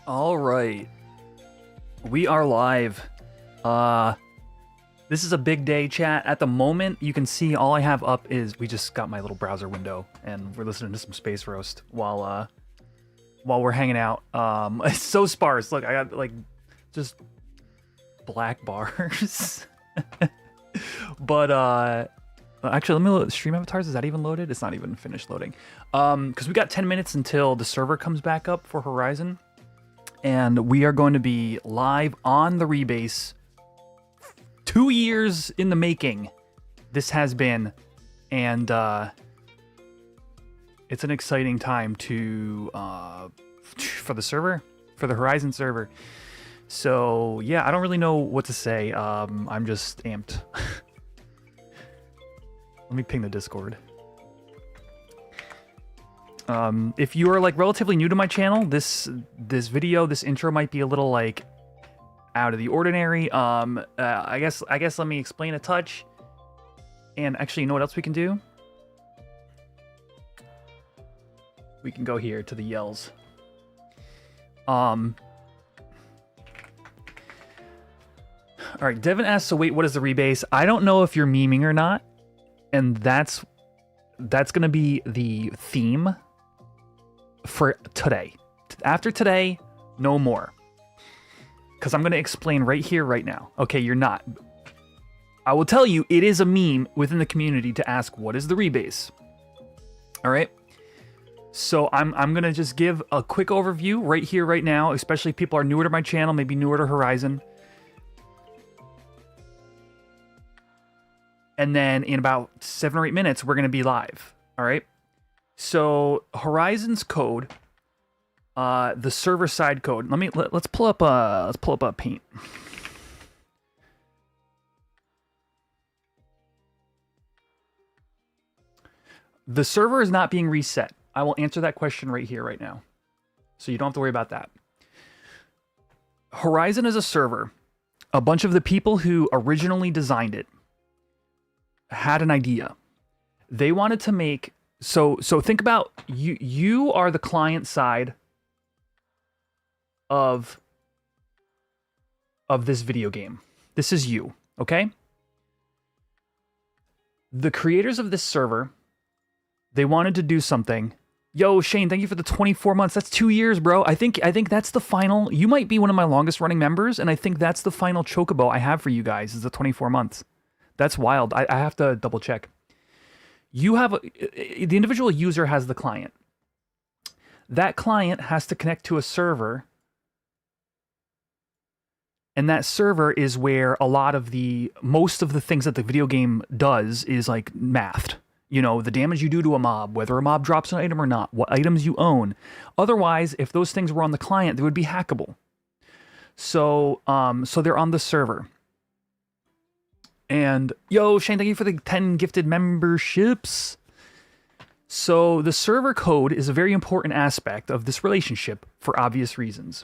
All right. We are live. This is a big day, chat. At the moment, you can see all I have up is we just got my little browser window and we're listening to some Space Roast while we're hanging out. It's so sparse. Look, I got like just black bars. But actually, let me load stream avatars. Is that even loaded? It's not even finished loading. Because we got 10 minutes until the server comes back up for Horizon. And we are going to be live on the Rebase. 2 years in the making, this has been. And it's an exciting time for the server, for the Horizon server. So yeah, I don't really know what to say. I'm just amped. Let me ping the Discord. If you are like relatively new to my channel, this video, this intro might be a little like out of the ordinary. I guess let me explain a touch. And actually, you know what else we can do? We can go here to the yells. All right, Devin asks, so wait, what is the rebase? I don't know if you're memeing or not. And that's going to be the theme for today. After today, no more. Because I'm going to explain right here, right now. Okay, you're not. I will tell you, it is a meme within the community to ask, what is the rebase? All right. So I'm going to just give a quick overview right here, right now, especially if people are newer to my channel, maybe newer to Horizon. And then in about 7 or 8 minutes, we're going to be live. All right. So Horizon's code, the server side code. Let's pull up Paint. The server is not being reset. I will answer that question right here, right now. So you don't have to worry about that. Horizon is a server. A bunch of the people who originally designed it had an idea. They wanted to make, so think about, you are the client side of this video game. This is you, okay? The creators of this server, they wanted to do something. Yo, Shane, thank you for the 24 months. That's 2 years, bro. I think that's the final. You might be one of my longest running members, and I think that's the final chocobo I have for you guys is the 24 months. That's wild. I have to double check. You have the individual user has the client. That client has to connect to a server. And that server is where most of the things that the video game does is like mathed. You know, the damage you do to a mob, whether a mob drops an item or not, what items you own. Otherwise, if those things were on the client, they would be hackable. So they're on the server. And yo, Shane, thank you for the 10 gifted memberships. So the server code is a very important aspect of this relationship for obvious reasons.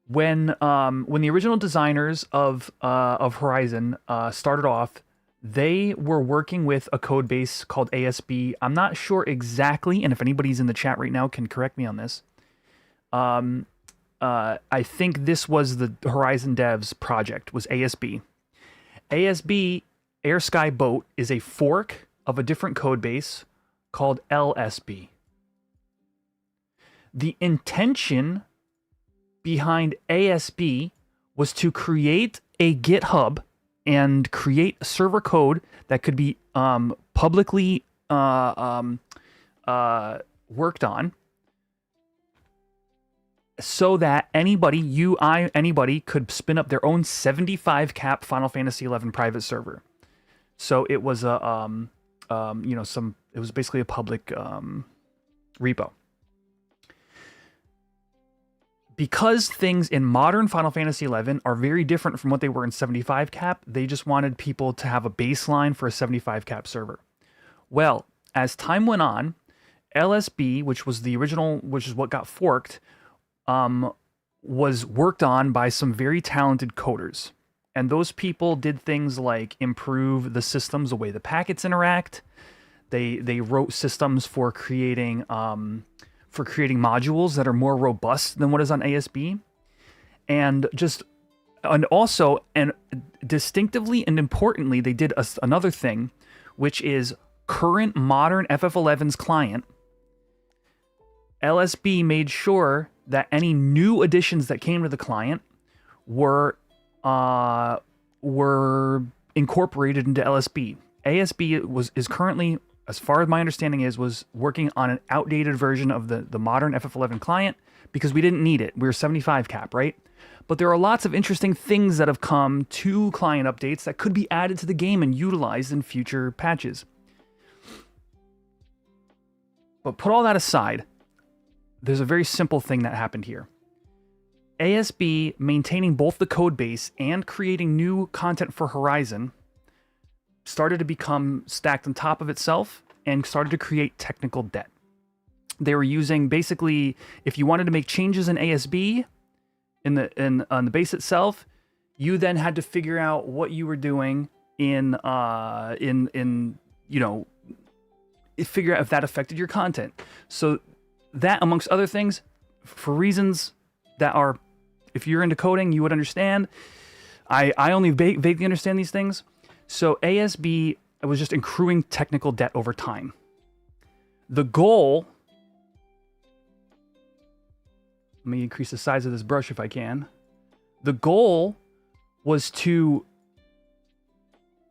When the original designers of Horizon started off, they were working with a code base called ASB. I'm not sure exactly, and if anybody's in the chat right now can correct me on this. I think this was the Horizon devs project, was ASB. ASB, Air Sky Boat, is a fork of a different code base called LSB. The intention behind ASB was to create a GitHub and create server code that could be publicly worked on, so that anybody could spin up their own 75 cap Final Fantasy XI private server. So it was it was basically a public repo. Because things in modern Final Fantasy XI are very different from what they were in 75 cap, they just wanted people to have a baseline for a 75 cap server. Well, as time went on, LSB, which was the original, which is what got forked, was worked on by some very talented coders. And those people did things like improve the systems, the way the packets interact. They wrote systems for creating for creating modules that are more robust than what is on ASB. And also distinctively and importantly, they did another thing, which is current modern FF11's client. LSB made sure that any new additions that came to the client were incorporated into LSB. ASB is currently, as far as my understanding was working on an outdated version of the modern FF11 client because we didn't need it. We were 75 cap, right? But there are lots of interesting things that have come to client updates that could be added to the game and utilized in future patches. But put all that aside, there's a very simple thing that happened here. ASB maintaining both the code base and creating new content for Horizon started to become stacked on top of itself and started to create technical debt. They were using, basically, if you wanted to make changes in ASB on the base itself, you then had to figure out what you were doing figure out if that affected your content. So that, amongst other things, for reasons that are, if you're into coding, you would understand. I only vaguely understand these things. So ASB was just accruing technical debt over time. The goal, let me increase the size of this brush if I can. The goal was to,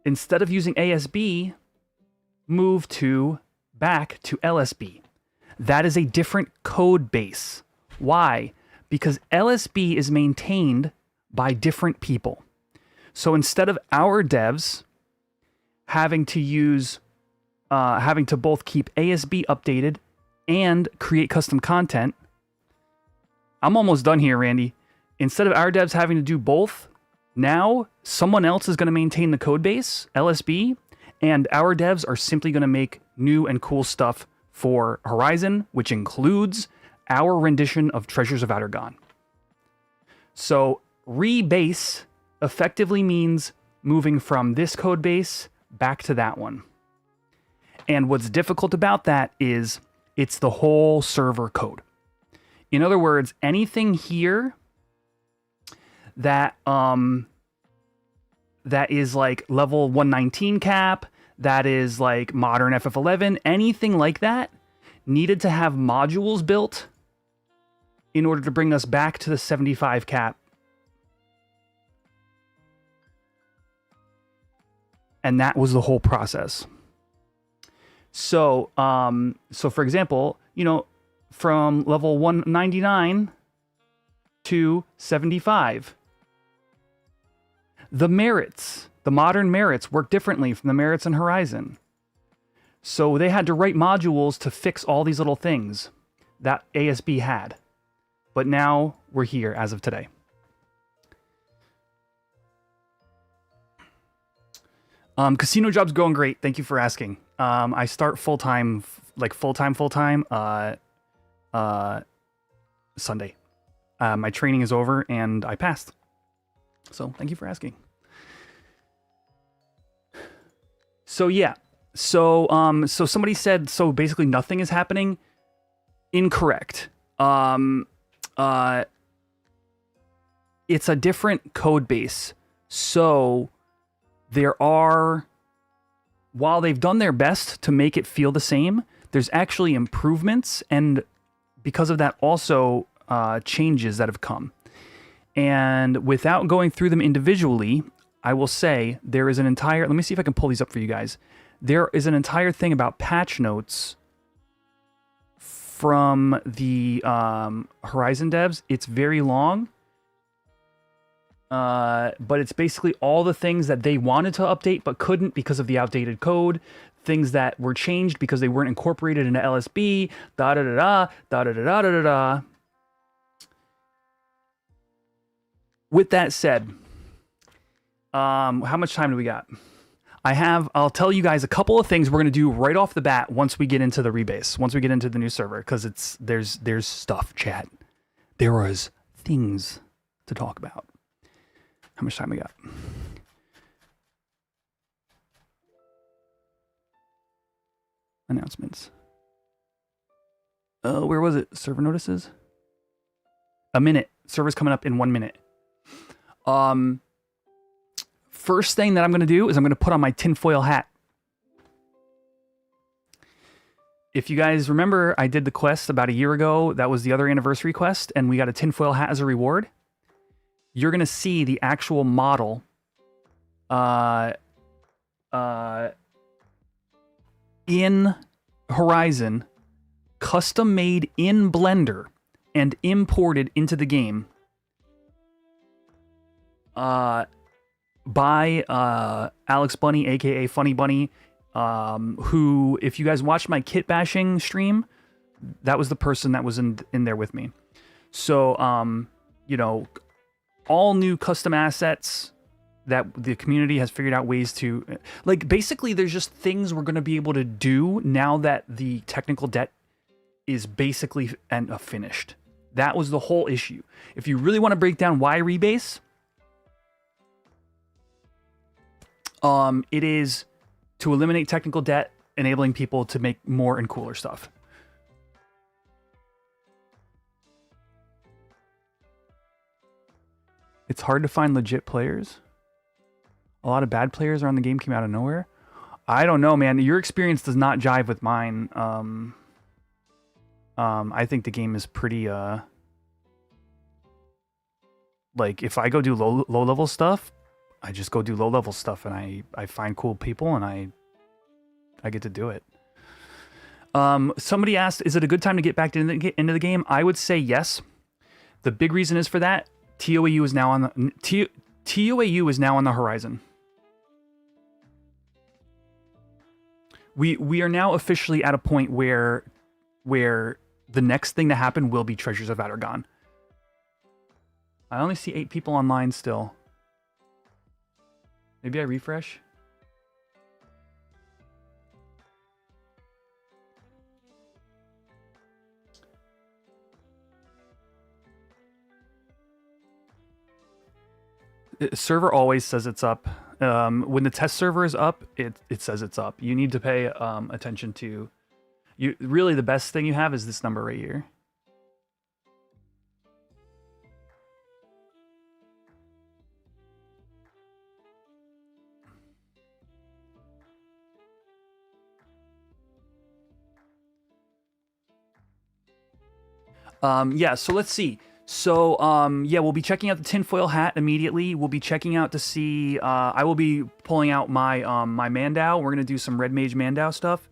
instead of using ASB, move back to LSB. That is a different code base. Why? Because LSB is maintained by different people. So instead of our devs having to both keep ASB updated and create custom content, I'm almost done here, Randy. Instead of our devs having to do both, now someone else is going to maintain the code base, LSB, and our devs are simply going to make new and cool stuff for Horizon, which includes our rendition of Treasures of Outer Gone. So rebase effectively means moving from this code base back to that one. And what's difficult about that is it's the whole server code. In other words, anything here that is like level 119 cap, that is like modern FF11, anything like that needed to have modules built in order to bring us back to the 75 cap. And that was the whole process. So, for example, from level 199 to 75, the modern merits work differently from the merits in Horizon. So they had to write modules to fix all these little things that ASB had. But now we're here as of today. Casino job's going great. Thank you for asking. I start full-time, Sunday. My training is over and I passed. So thank you for asking. So yeah. So somebody said, so basically nothing is happening. Incorrect. It's a different code base. So there are, while they've done their best to make it feel the same, there's actually improvements, and because of that also changes that have come. And without going through them individually, I will say there is an entire, let me see if I can pull these up for you guys. There is an entire thing about patch notes from the Horizon devs. It's very long. But it's basically all the things that they wanted to update but couldn't because of the outdated code, things that were changed because they weren't incorporated into LSB, da-da-da-da. With that said, how much time do we got? I'll tell you guys a couple of things we're going to do right off the bat once we get into the rebase, once we get into the new server, because there's stuff, chat. There is things to talk about. How much time we got? Announcements. Where was it? Server notices? A minute. Server's coming up in 1 minute. First thing that I'm going to do is I'm going to put on my tinfoil hat. If you guys remember, I did the quest about a year ago. That was the other anniversary quest, and we got a tinfoil hat as a reward. You're going to see the actual model in Horizon, custom made in Blender and imported into the game by Alex Bunny, aka Funny Bunny, who, if you guys watched my kit bashing stream, that was the person that was in there with me. So, you know, all new custom assets that the community has figured out ways to, like, basically there's just things we're going to be able to do now that the technical debt is basically finished. That was the whole issue. If you really want to break down why Rebase, it is to eliminate technical debt, enabling people to make more and cooler stuff. It's hard to find legit players. A lot of bad players around the game came out of nowhere. I don't know, man. Your experience does not jive with mine. I think the game is pretty, like, if I go do low level stuff, I just go do low level stuff, and I find cool people, and I get to do it. Somebody asked, is it a good time to get back into the game? I would say yes. The big reason is for that, TOAU is now on the TOAU is now on the horizon. We are now officially at a point where the next thing to happen will be Treasures of Adargon. I only see 8 people online still. Maybe I refresh. Server always says it's up. When the test server is up, it says it's up. You need to pay attention to... Really, the best thing you have is this number right here. Yeah, so let's see. So, yeah, we'll be checking out the tinfoil hat immediately. We'll be checking out to see... I will be pulling out my my Mandau. We're going to do some Red Mage Mandau stuff.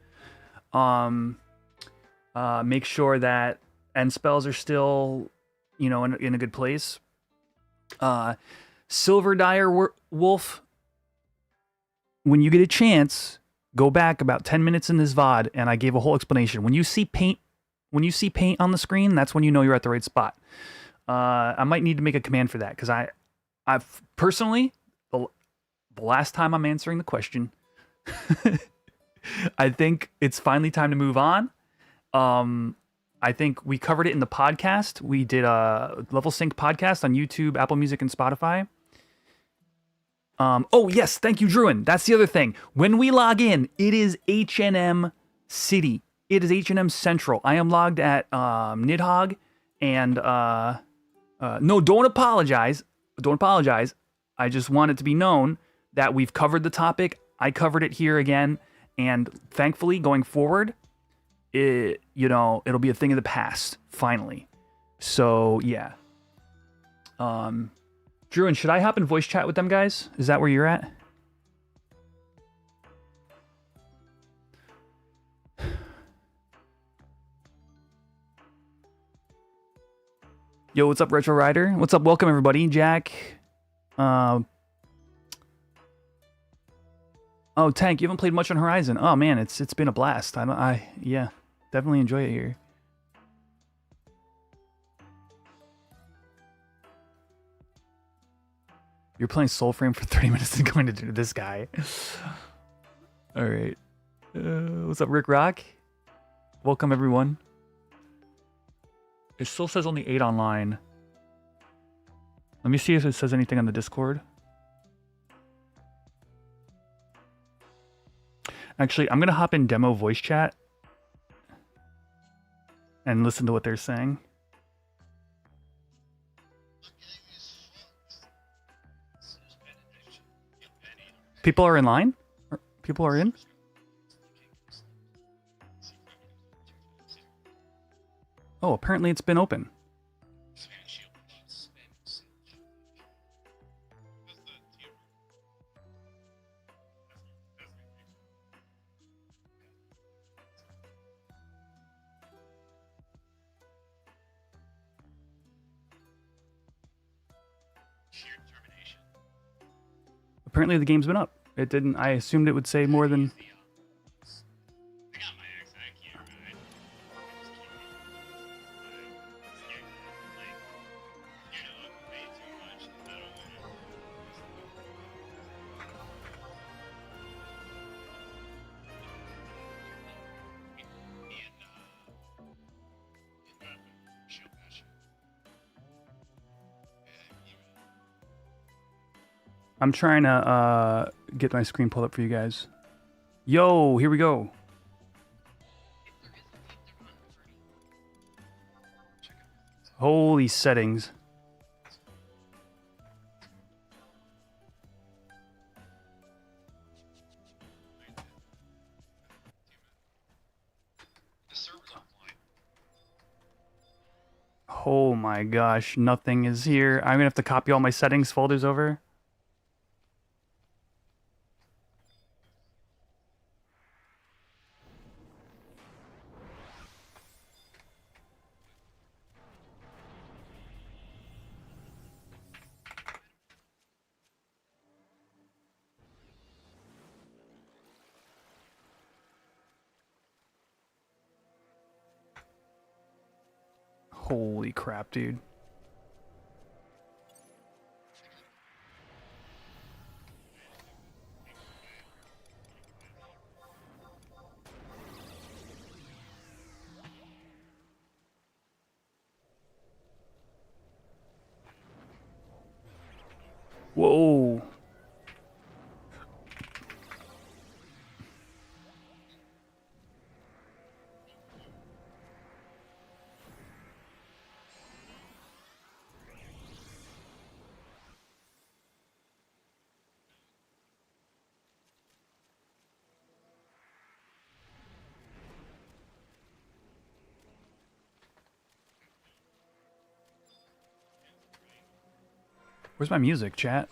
Make sure that end spells are still, you know, in a good place. Silver Dire Wolf, when you get a chance, go back about 10 minutes in this VOD, and I gave a whole explanation. When you see paint on the screen, that's when you know you're at the right spot. I might need to make a command for that, because I've personally, the last time I'm answering the question, I think it's finally time to move on. I think we covered it in the podcast. We did a Level Sync podcast on YouTube, Apple Music, and Spotify. Oh, yes, thank you, Druin. That's the other thing. When we log in, it is H&M City. It is H&M Central. I am logged at Nidhogg, and no, don't apologize. Don't apologize. I just want it to be known that we've covered the topic. I covered it here again, and thankfully, going forward, you know, it'll be a thing of the past, finally. So, yeah. Druin, should I hop in voice chat with them guys? Is that where you're at? Yo, what's up, Retro Rider? What's up? Welcome, everybody. Jack. Oh, Tank, you haven't played much on Horizon. Oh, man, it's been a blast. Yeah, definitely enjoy it here. You're playing Soulframe for 30 minutes and going to do this guy. All right. What's up, Rick Rock? Welcome, everyone. It still says only 8 online. Let me see if it says anything on the Discord. Actually, I'm going to hop in demo voice chat. and listen to what they're saying. People are in line? People are in? Oh, apparently it's been open. Apparently the game's been up. It didn't. I assumed it would say more than. I'm trying to get my screen pulled up for you guys. Yo, here we go. Holy settings. Oh my gosh, nothing is here. I'm gonna have to copy all my settings folders over. Holy crap, dude. Whoa. Where's my music, chat?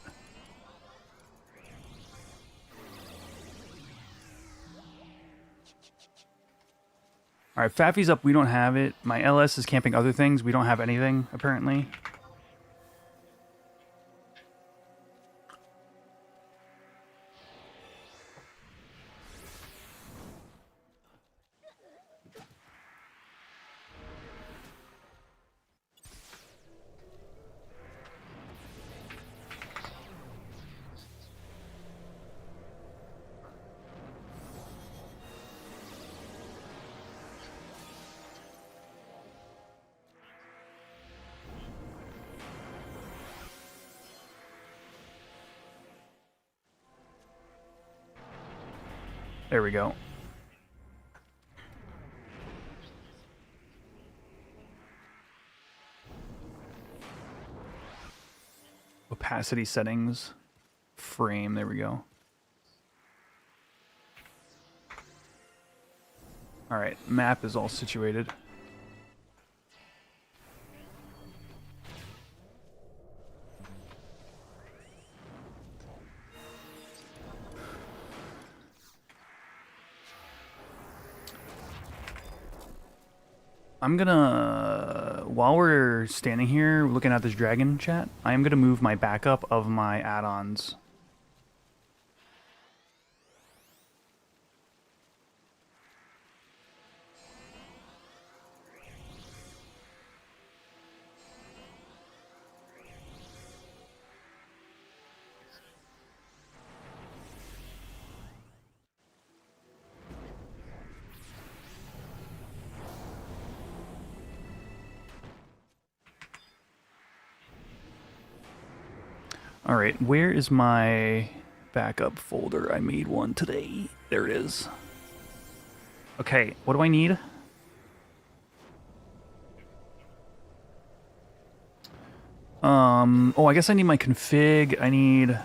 All right, Faffy's up. We don't have it. My LS is camping other things. We don't have anything, apparently. There we go. Opacity settings. Frame, there we go. Alright, map is all situated. I'm gonna, while we're standing here looking at this dragon chat, I am gonna move my backup of my add-ons. All right, where is my backup folder? I made one today. There it is. Okay, what do I need? Oh, I guess I need my config. I need...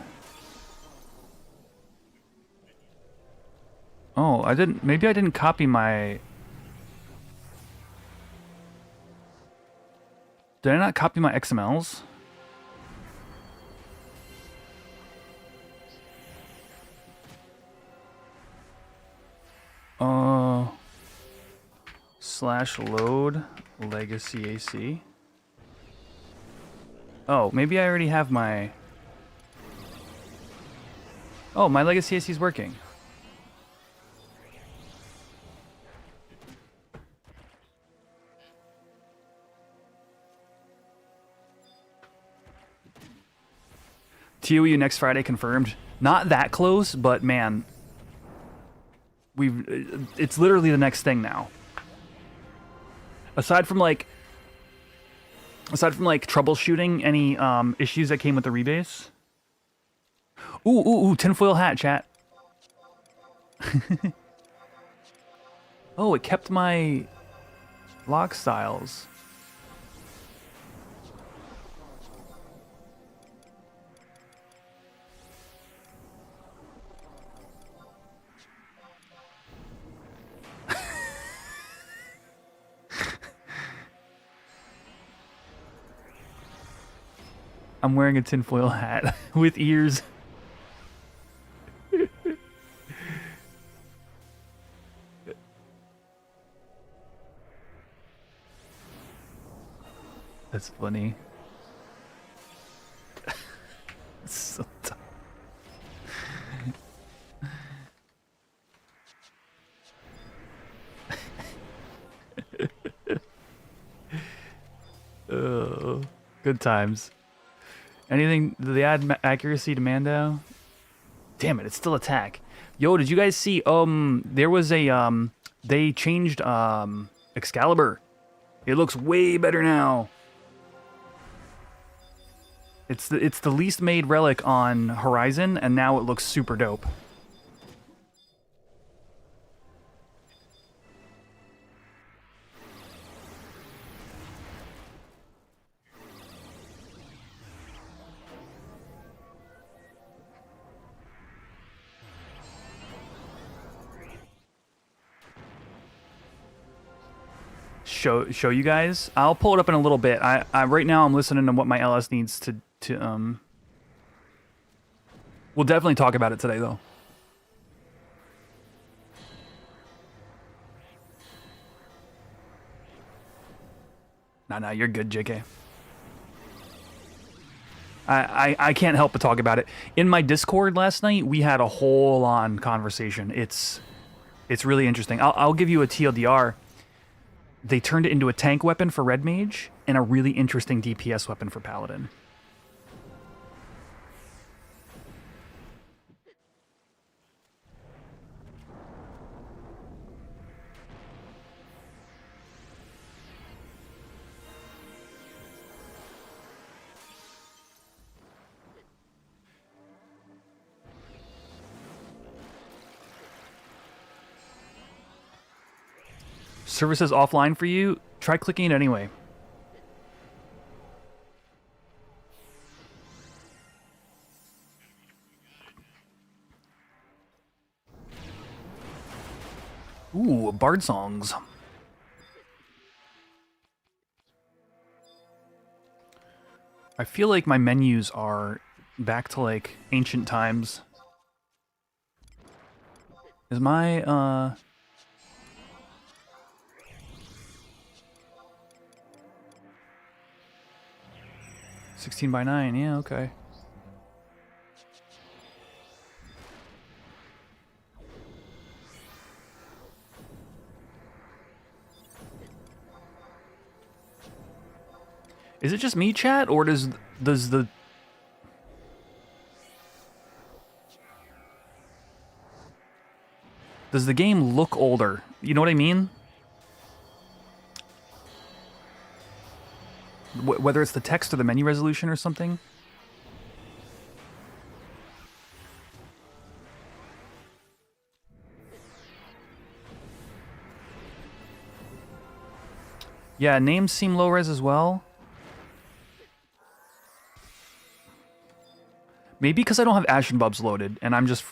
Oh, I didn't... Maybe I didn't copy my... Did I not copy my XMLs? /load legacy AC. Oh, maybe I already have my... Oh, my legacy AC is working. TOU next Friday confirmed. Not that close, but man, it's literally the next thing now. Aside from like troubleshooting any issues that came with the rebase. Ooh, tinfoil hat, chat. Oh, it kept my lock styles. I'm wearing a tinfoil hat with ears. That's funny. So dumb. Oh, good times. Anything? Did they add accuracy to Mando? Damn it! It's still attack. Yo, did you guys see? There was a they changed Excalibur. It looks way better now. It's the least made relic on Horizon, and now it looks super dope. Show you guys. I'll pull it up in a little bit. I right now I'm listening to what my LS needs to We'll definitely talk about it today though. Nah, you're good, JK. I can't help but talk about it. In my Discord last night, we had a whole on conversation. It's really interesting. I'll give you a TLDR. They turned it into a tank weapon for Red Mage and a really interesting DPS weapon for Paladin. Services offline for you? Try clicking it anyway. Ooh, bard songs. I feel like my menus are back to like ancient times. Is my 16:9, yeah, okay. Is it just me, chat, or does the game look older? You know what I mean? Whether it's the text or the menu resolution or something. Yeah, names seem low res as well. Maybe because I don't have Ashen Bubs loaded, and I'm just.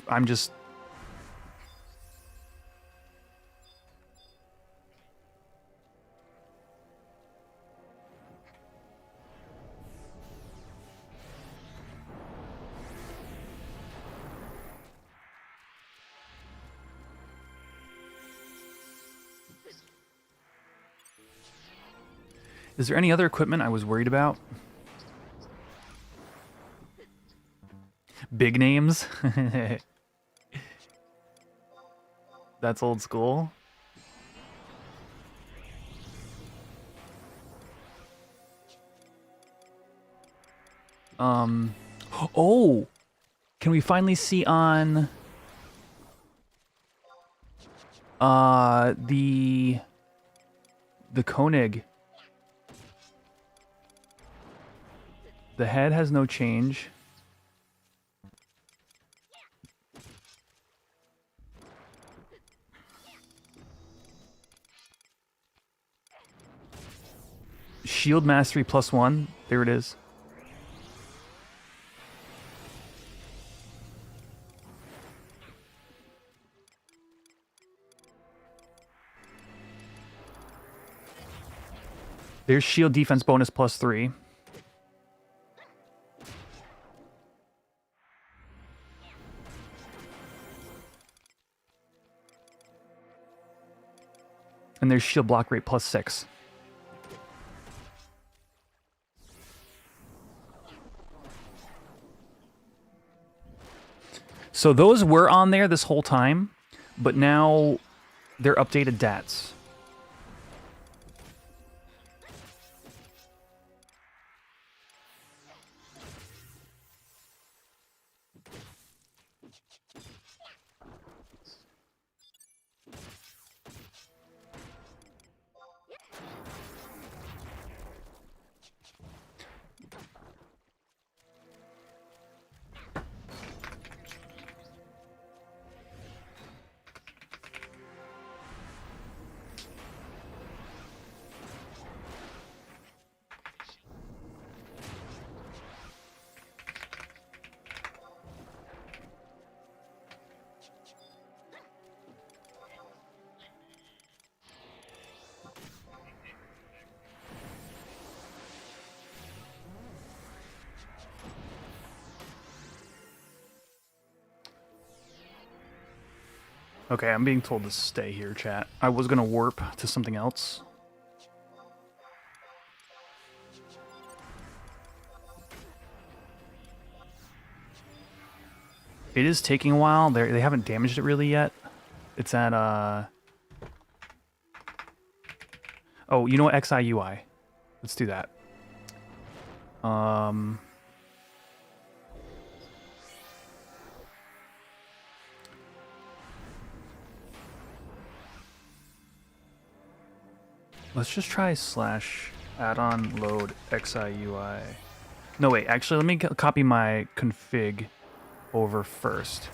Is there any other equipment I was worried about? Big names? That's old school. Oh! Can we finally see on... the Koenig. The head has no change. Shield Mastery +1. There it is. There's Shield Defense bonus +3. And there's Shield Block Rate +6. So those were on there this whole time, but now they're updated DATs. Okay, I'm being told to stay here, chat. I was gonna warp to something else. It is taking a while. They haven't damaged it really yet. It's at oh, you know what? XIUI. Let's do that. Let's just try / add-on load XIUI. No, wait, actually, let me copy my config over first.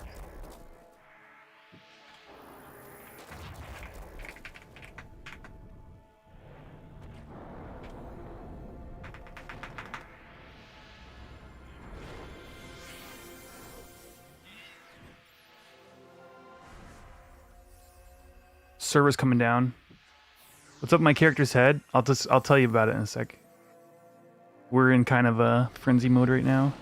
Server's coming down. What's up with my character's head? I'll tell you about it in a sec. We're in kind of a frenzy mode right now.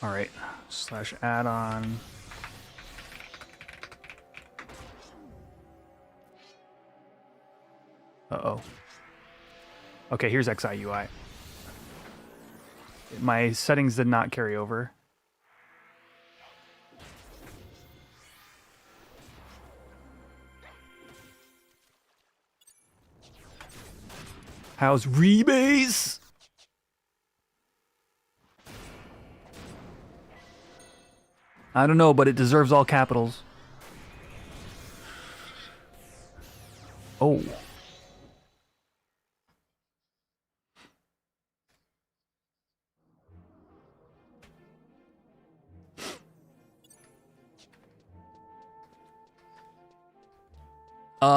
All right, / add-on. Uh-oh. Okay, here's XIUI. My settings did not carry over. How's Rebase? I don't know, but it deserves all capitals. Oh.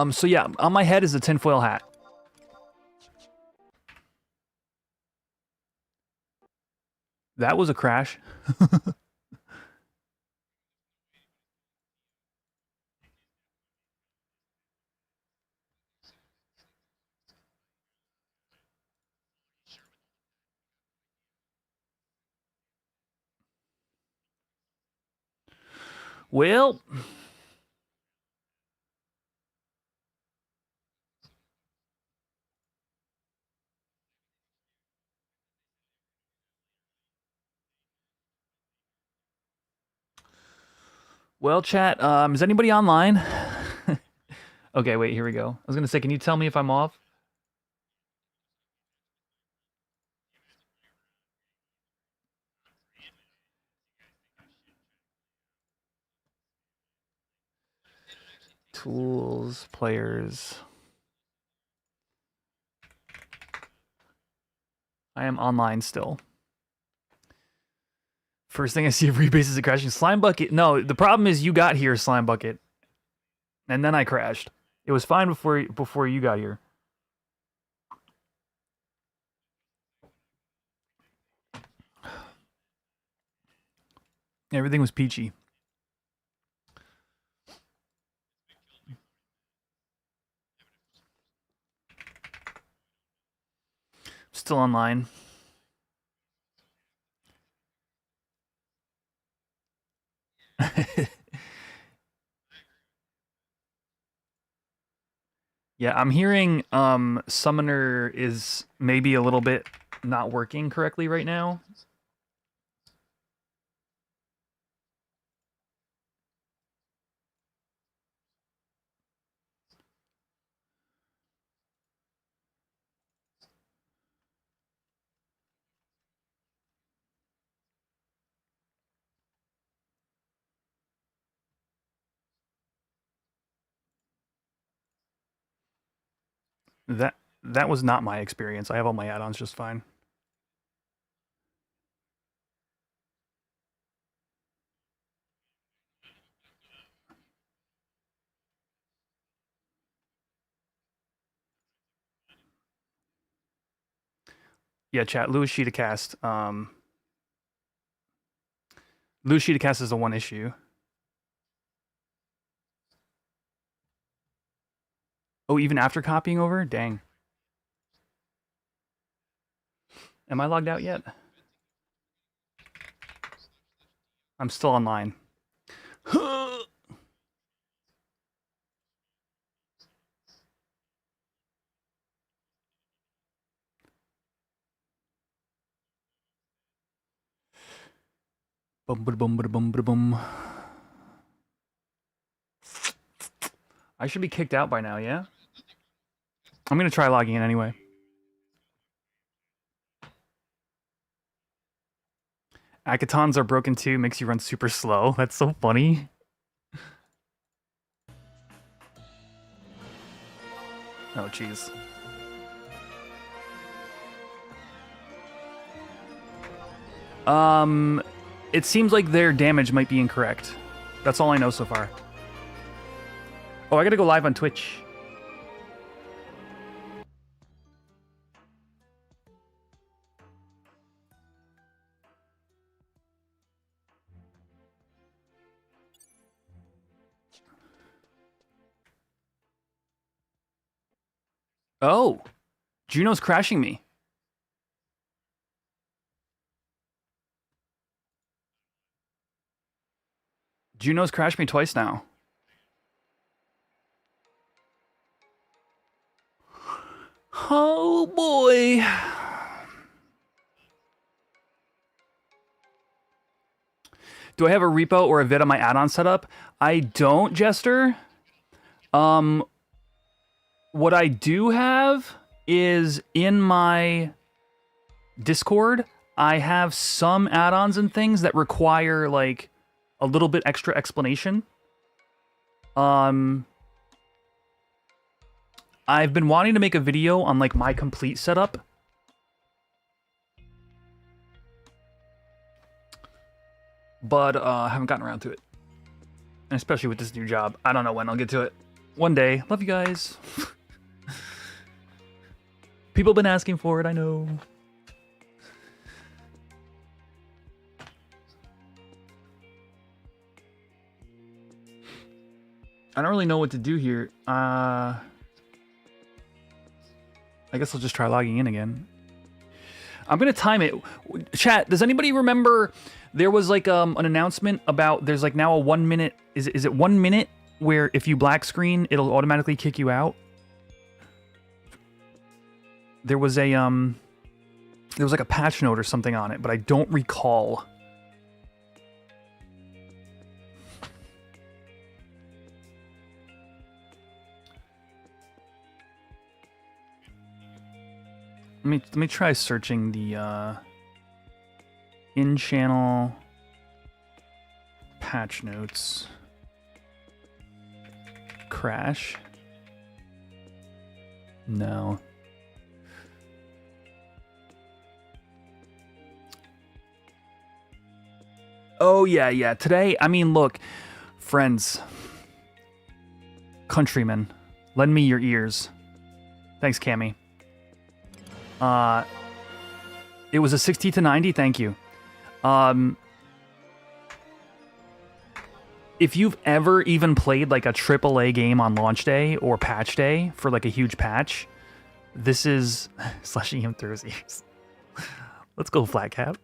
So yeah, on my head is a tinfoil hat. That was a crash. Well, chat, is anybody online? Okay, wait, here we go. I was gonna say, can you tell me if I'm off? Tools, players. I am online still. First thing I see of Rebase is a crashing Slime Bucket. No, the problem is you got here, Slime Bucket. And then I crashed. It was fine before you got here. Everything was peachy. Still online. Yeah, I'm hearing Summoner is maybe a little bit not working correctly right now. That was not my experience. I have all my add-ons just fine. Yeah, chat. Lewis Sheetacast. Lewis Sheetacast is the one issue. Oh, even after copying over? Dang. Am I logged out yet? I'm still online. Bum. I should be kicked out by now, yeah? I'm gonna try logging in anyway. Akatons are broken too, makes you run super slow. That's so funny. Oh, jeez. It seems like their damage might be incorrect. That's all I know so far. Oh, I gotta go live on Twitch. Oh, Juno's crashing me. Juno's crashed me twice now. Oh boy. Do I have a repo or a vid on my add-on setup? I don't, Jester. What I do have is in my Discord, I have some add-ons and things that require like a little bit extra explanation. I've been wanting to make a video on like my complete setup. But I haven't gotten around to it. And especially with this new job. I don't know when I'll get to it. One day. Love you guys. People have been asking for it, I know. I don't really know what to do here. I guess I'll just try logging in again. I'm gonna time it. Chat, does anybody remember there was like an announcement about there's like now a 1 minute, is it 1 minute where if you black screen it'll automatically kick you out? There was a like a patch note or something on it, but I don't recall. Let me try searching the in-channel patch notes. Crash. No. Oh yeah. Today, I mean, look, friends, countrymen, lend me your ears. Thanks, Cammy. It was a 60 to 90. Thank you. If you've ever even played like a AAA game on launch day or patch day for like a huge patch, this is slashing him through his ears. Let's go, Flat Cap.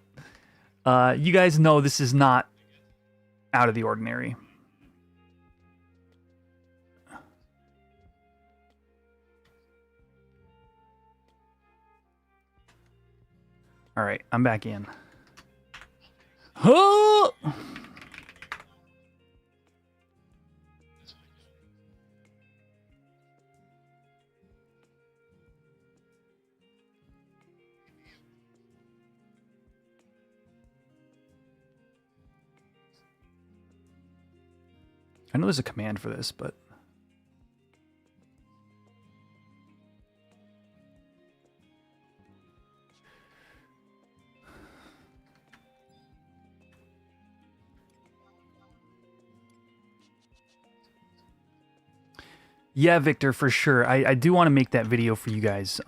You guys know this is not out of the ordinary. All right, I'm back in. Oh! I know there's a command for this, but... Yeah, Victor, for sure. I do want to make that video for you guys.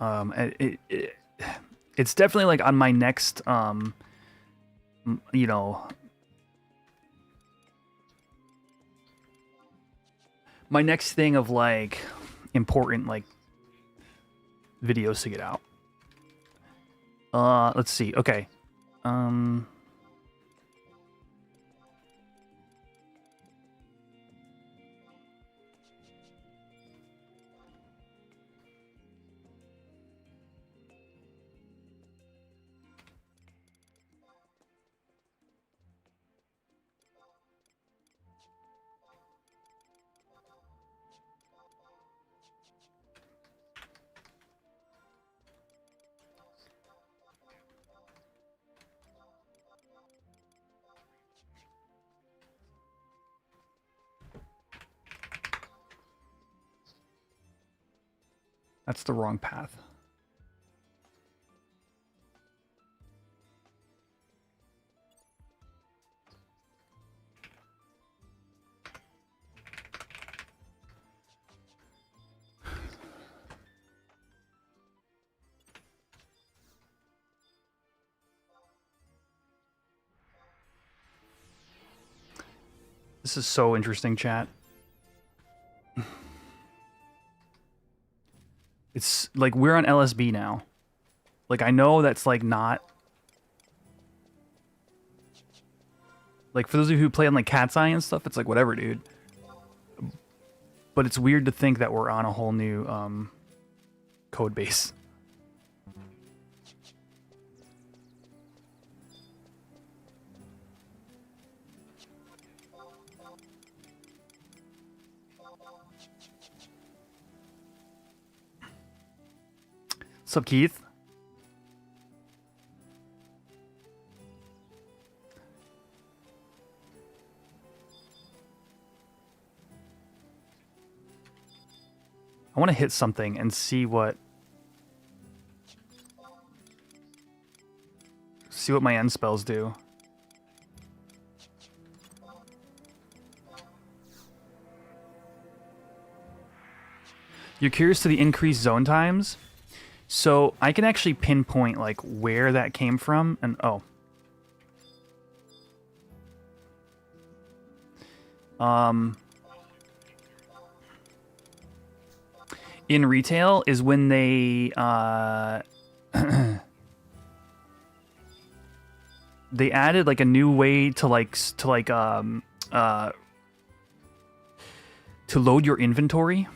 It's definitely like on my next, you know, my next thing of like important like videos to get out. Let's see. Okay. That's the wrong path. This is so interesting, chat. It's like we're on LSB now. Like I know that's like not like for those of you who play on like Cat's Eye and stuff, it's like whatever, dude. But it's weird to think that we're on a whole new code base. What's up, Keith? I want to hit something and see what my end spells do. You're curious to the increased zone times? So I can actually pinpoint like where that came from, and oh. In retail is when they they added like a new way to load your inventory.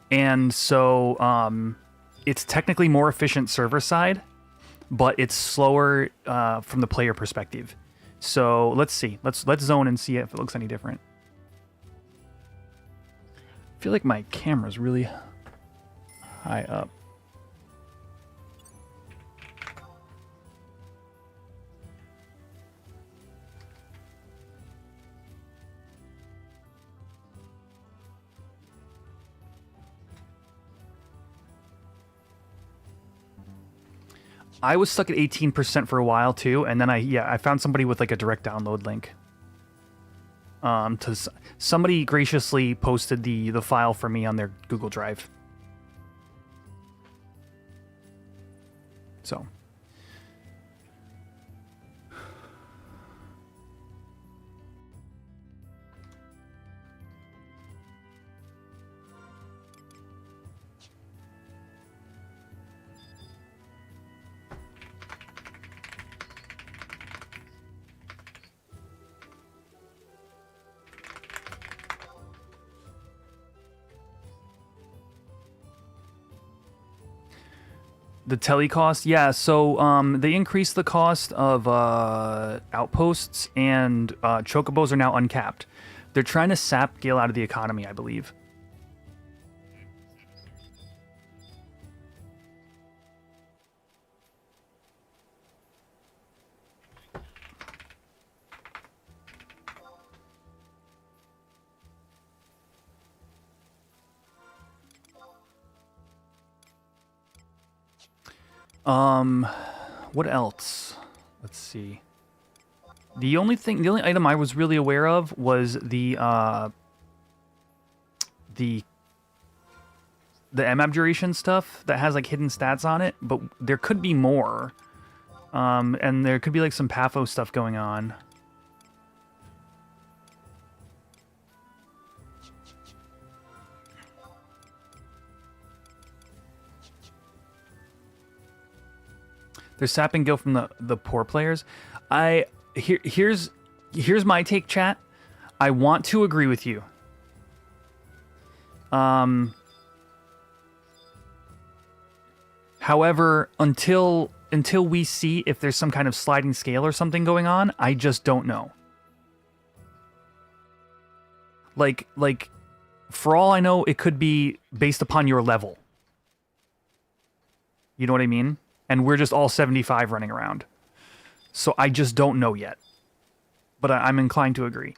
And so it's technically more efficient server side, but it's slower from the player perspective. So let's see. Let's zone and see if it looks any different. I feel like my camera's really high up. I was stuck at 18% for a while too, and then I found somebody with like a direct download link. Somebody graciously posted the file for me on their Google Drive. So. The tele cost, yeah. So they increased the cost of outposts, and chocobos are now uncapped. They're trying to sap Gale out of the economy, I believe. What else? Let's see. The only item I was really aware of was the MAP duration stuff that has like hidden stats on it, but there could be more. And there could be like some Pathos stuff going on. They're sapping Gil from the poor players. Here's my take, chat. I want to agree with you. However, until we see if there's some kind of sliding scale or something going on, I just don't know. Like for all I know, it could be based upon your level. You know what I mean? And we're just all 75 running around. So I just don't know yet. But I'm inclined to agree.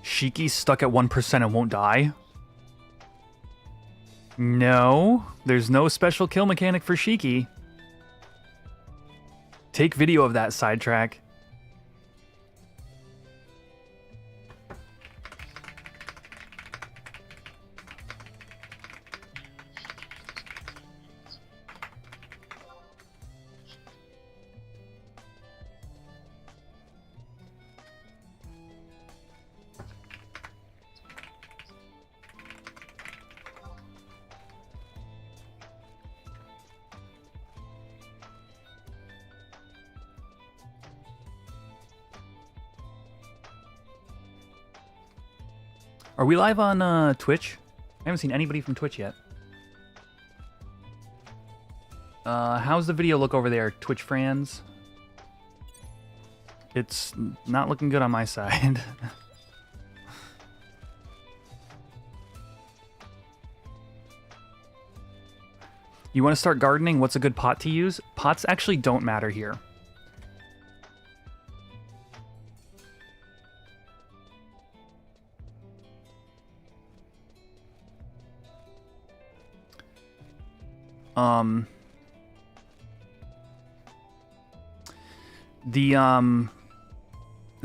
Shiki's stuck at 1% and won't die? No, there's no special kill mechanic for Shiki. Take video of that sidetrack. Are we live on Twitch? I haven't seen anybody from Twitch yet. How's the video look over there, Twitch friends? It's not looking good on my side. You want to start gardening? What's a good pot to use? Pots actually don't matter here.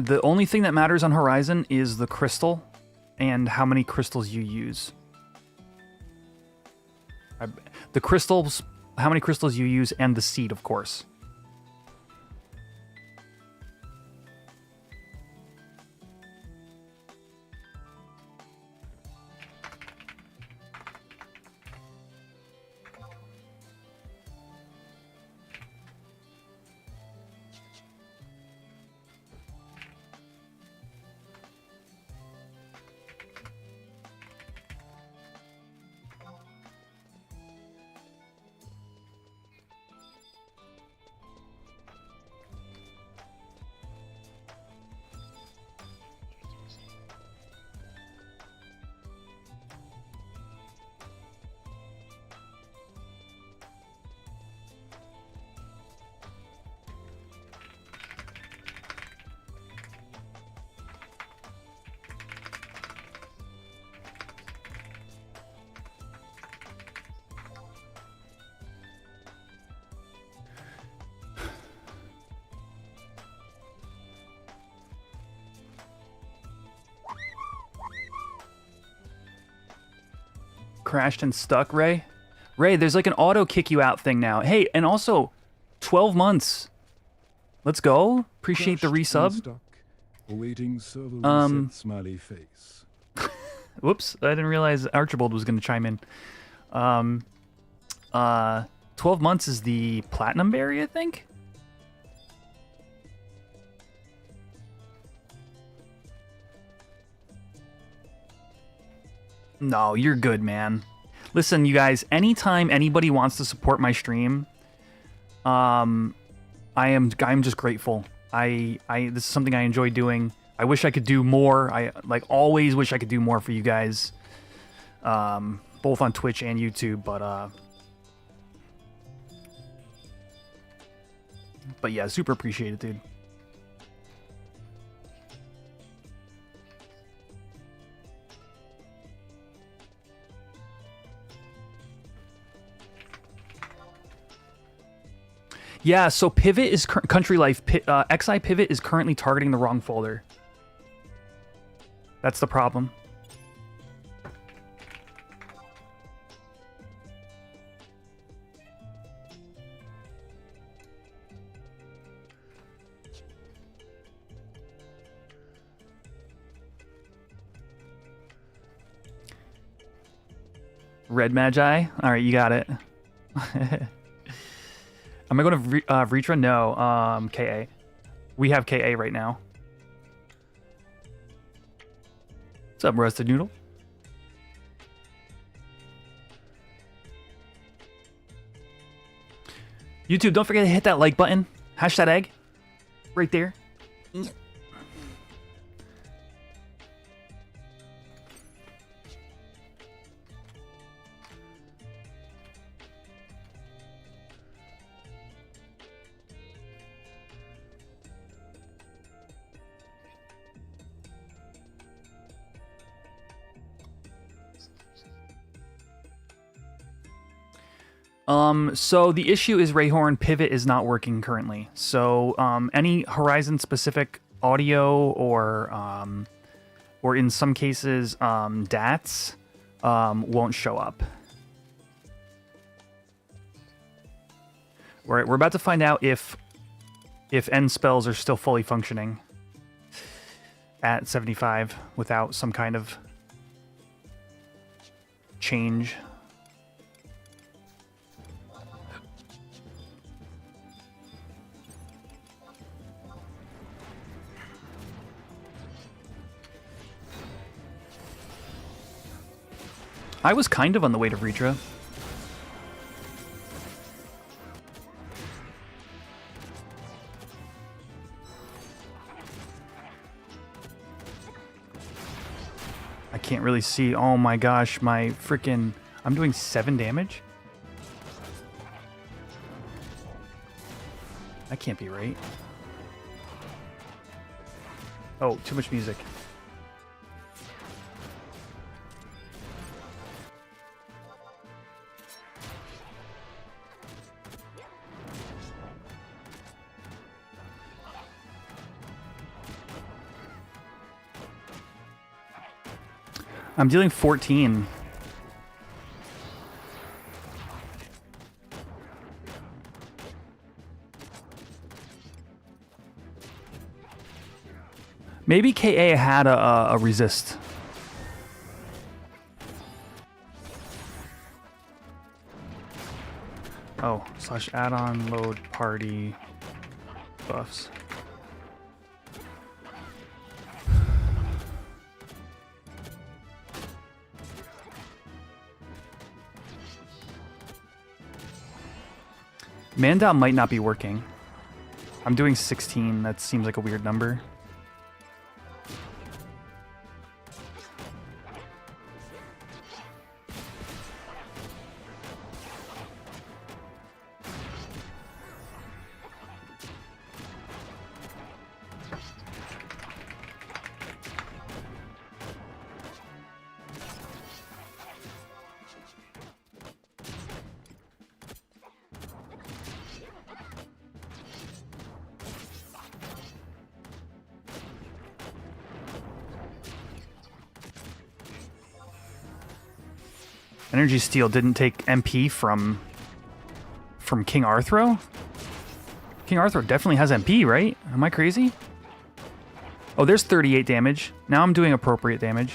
The only thing that matters on Horizon is the crystal and how many crystals you use. The crystals, how many crystals you use, and the seed, of course. Crashed and stuck, Ray? Ray, there's like an auto kick you out thing now. Hey, and also 12 months. Let's go. Appreciate the resub. Awaiting server reset, smiley face. Whoops, I didn't realize Archibald was going to chime in. 12 months is the platinum berry, I think. No, you're good, man. Listen, you guys, anytime anybody wants to support my stream, I'm just grateful. This is something I enjoy doing. I wish I could do more. I always wish I could do more for you guys. Both on Twitch and YouTube, but yeah, super appreciate it, dude. Yeah, so Pivot is Country Life. XI Pivot is currently targeting the wrong folder. That's the problem. Red Magi? All right, you got it. Am I going to Vritra? No, KA. We have KA right now. What's up, Roasted Noodle? YouTube, don't forget to hit that like button. Hash that egg. Right there. So the issue is Rayhorn Pivot is not working currently. So any Horizon specific audio or in some cases DATs won't show up. We're about to find out if end spells are still fully functioning at 75 without some kind of change. I was kind of on the way to Ritra. I can't really see. Oh my gosh, my freaking... I'm doing 7 damage? That can't be right. Oh, too much music. I'm dealing 14. Maybe KA had a resist. Oh, / add-on load party buffs. Mandow might not be working. I'm doing 16. That seems like a weird number. Energy Steel didn't take MP from King Arthro? King Arthro definitely has MP, right? Am I crazy? Oh, there's 38 damage. Now I'm doing appropriate damage.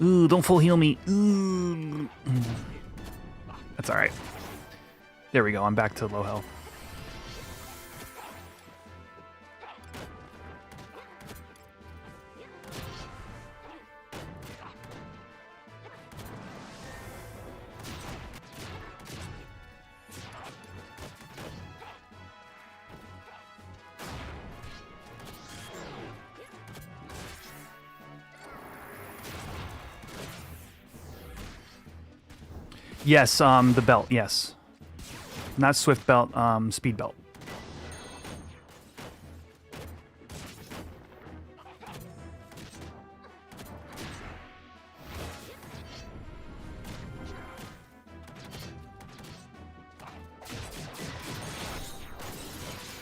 Ooh, don't full heal me. Ooh. That's alright. There we go, I'm back to low health. Yes, the belt, yes. Not Swift belt, speed belt.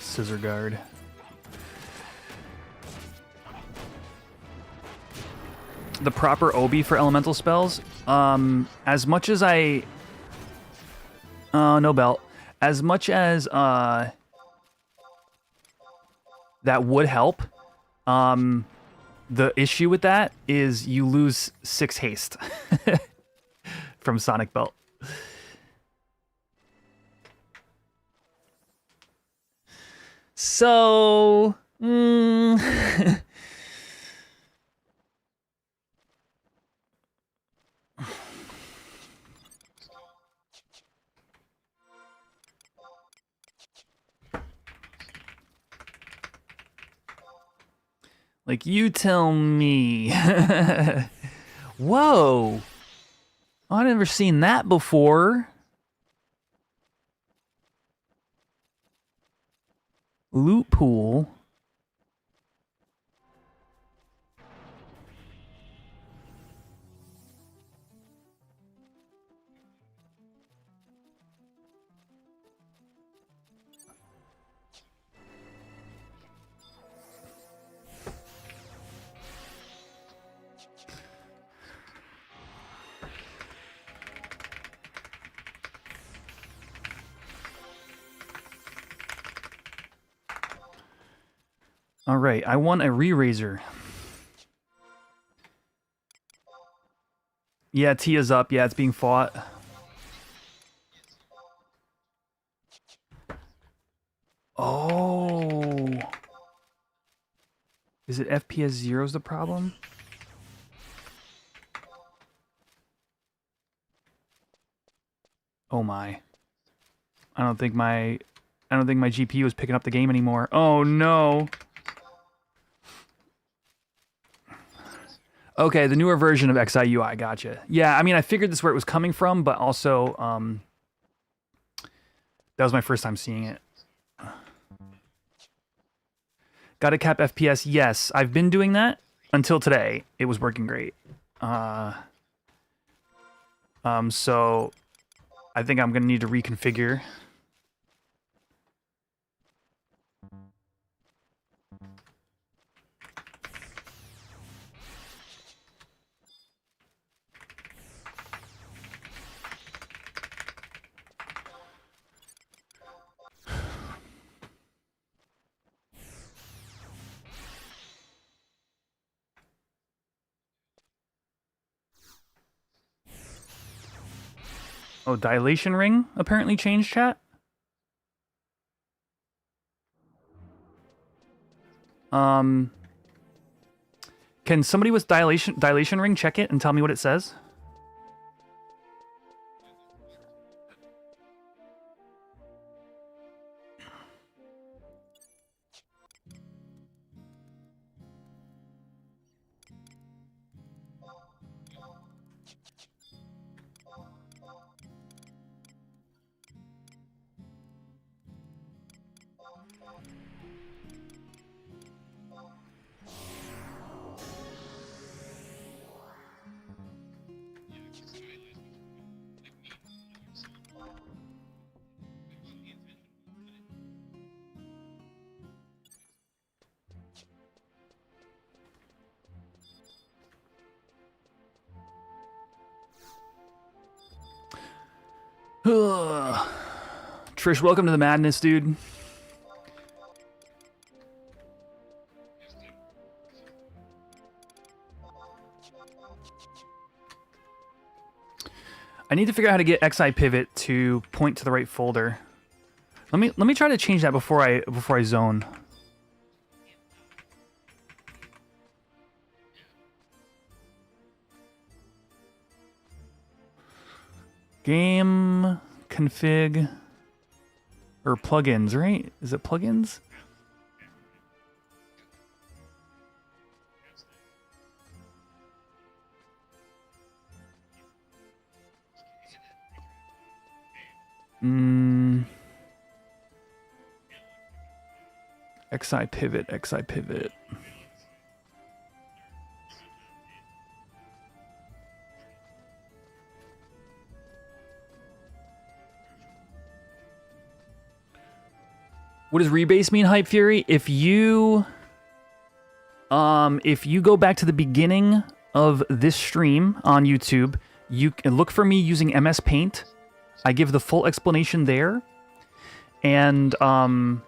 Scissor guard. The proper OB for elemental spells. As much as I... no belt. As much as that would help, the issue with that is you lose 6 haste from Sonic Belt. So... Like, you tell me. Whoa. I've never seen that before. Loot pool. All right, I want a re-raiser. Yeah, Tia's up. Yeah, it's being fought. Oh. Is it FPS 0 is the problem? Oh my. I don't think my GPU is picking up the game anymore. Oh no. Okay, the newer version of XIUI, gotcha. Yeah, I mean, I figured this is where it was coming from, but also, that was my first time seeing it. Gotta cap FPS, yes. I've been doing that until today. It was working great. So I think I'm gonna need to reconfigure. Oh, dilation ring apparently changed, chat. Can somebody with dilation ring check it and tell me what it says? Trish, welcome to the madness, dude. I need to figure out how to get XI pivot to point to the right folder. Let me try to change that before I zone. Game config or plugins, right? Is it plugins? XI pivot, XI pivot. What does rebase mean, Hype Fury? If you go back to the beginning of this stream on YouTube, you can look for me using MS Paint. I give the full explanation there. And oh.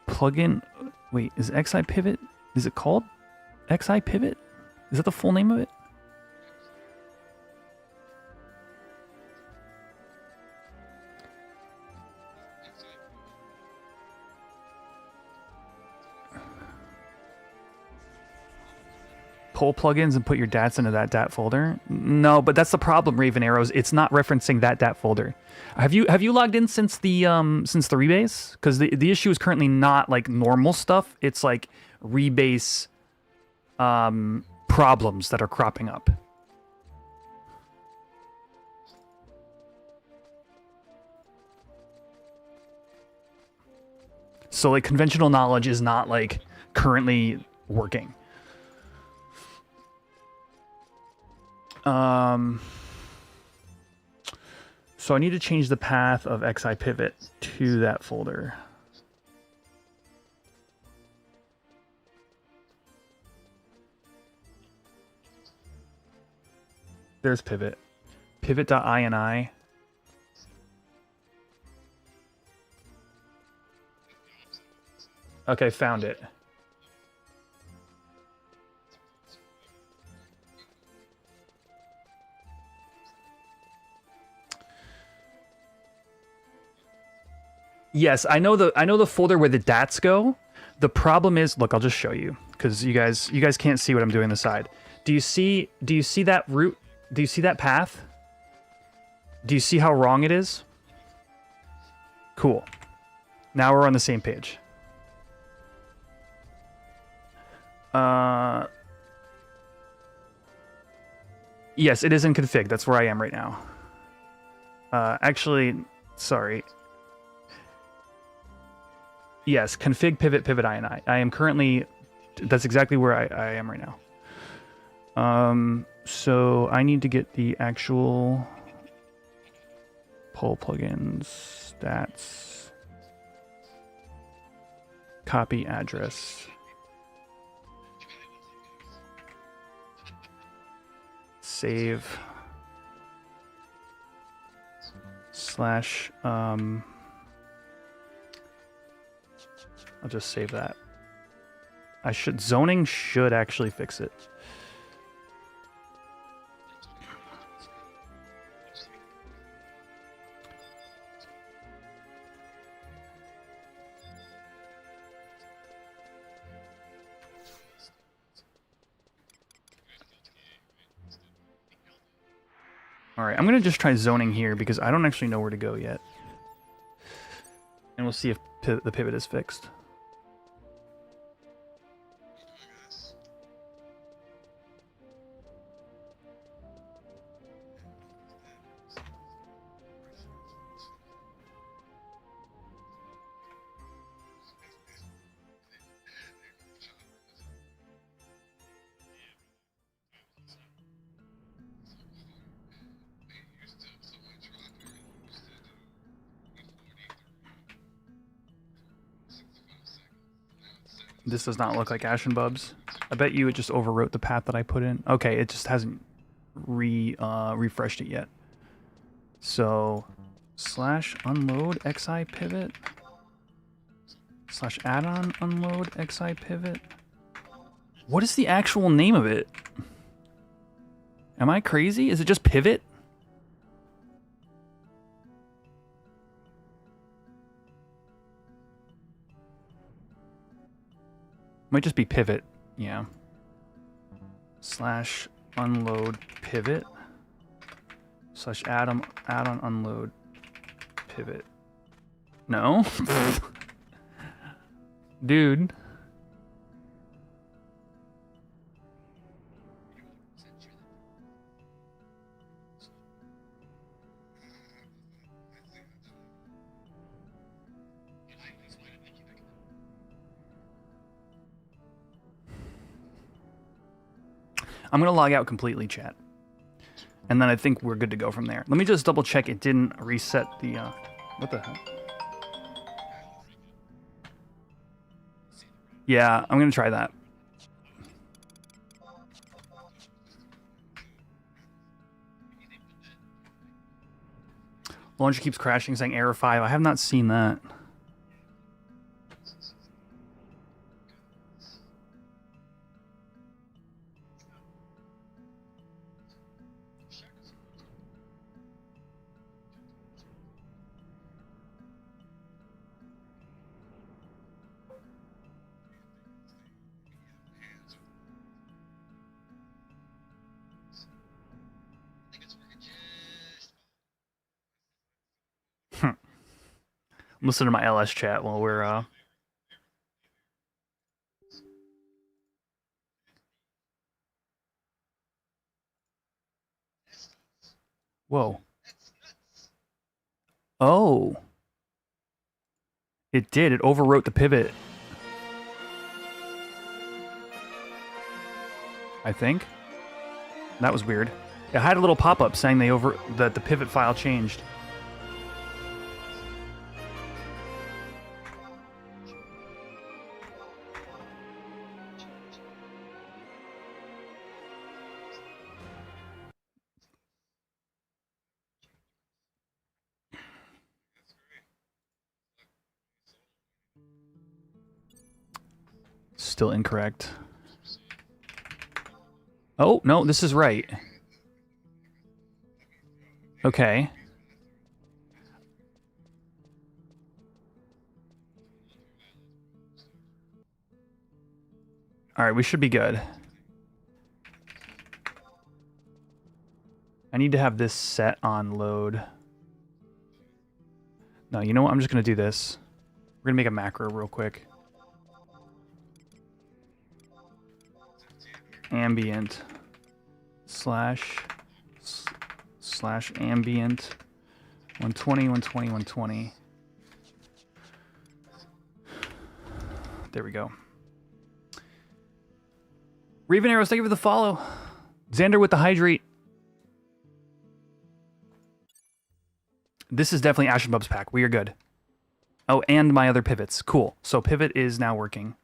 Plugin. Wait, is XI Pivot? Is it called XI Pivot? Is that the full name of it? Pull plugins and put your DATs into that DAT folder? No, but that's the problem, Raven Arrows. It's not referencing that DAT folder. Have you logged in since the rebase? Because the issue is currently not like normal stuff. It's like rebase problems that are cropping up. So like conventional knowledge is not like currently working. So I need to change the path of XI pivot to that folder. There's pivot. Pivot.ini. Okay, found it. Yes, I know the folder where the DATs go. The problem is, look, I'll just show you because you guys can't see what I'm doing on the side. Do you see that route? Do you see that path? Do you see how wrong it is? Cool. Now we're on the same page. Yes, it is in config. That's where I am right now. Actually, sorry. Yes, config pivot ini. I am currently, that's exactly where I am right now. So I need to get the actual pull plugins, stats, copy address. Save slash I'll just save that. Zoning should actually fix it. All right, I'm gonna just try zoning here because I don't actually know where to go yet. And we'll see if the pivot is fixed. This does not look like Ashen Bubs. I bet you it just overwrote the path that I put in. Okay, it just hasn't refreshed it yet. So slash unload xi pivot slash add-on unload xi pivot. What is the actual name of it? Am I crazy? Is it just pivot? Might just be pivot, yeah. Slash unload pivot. Slash add-on unload pivot. No? Dude. I'm going to log out completely, chat. And then I think we're good to go from there. Let me just double check it didn't reset the... what the hell? Yeah, I'm going to try that. Launcher keeps crashing, saying error 5. I have not seen that. Listen to my LS chat while we're Whoa. Oh. It did. It overwrote the pivot. I think. That was weird. It had a little pop-up saying that the pivot file changed. Still incorrect. Oh, no, this is right. Okay. All right, we should be good. I need to have this set on load. No, you know what? I'm just going to do this. We're going to make a macro real quick. Ambient slash ambient 120, 120, 120. There we go. Raven Arrows, thank you for the follow. Xander with the hydrate. This is definitely Ash and Bub's pack. We are good. Oh, and my other pivots. Cool. So pivot is now working.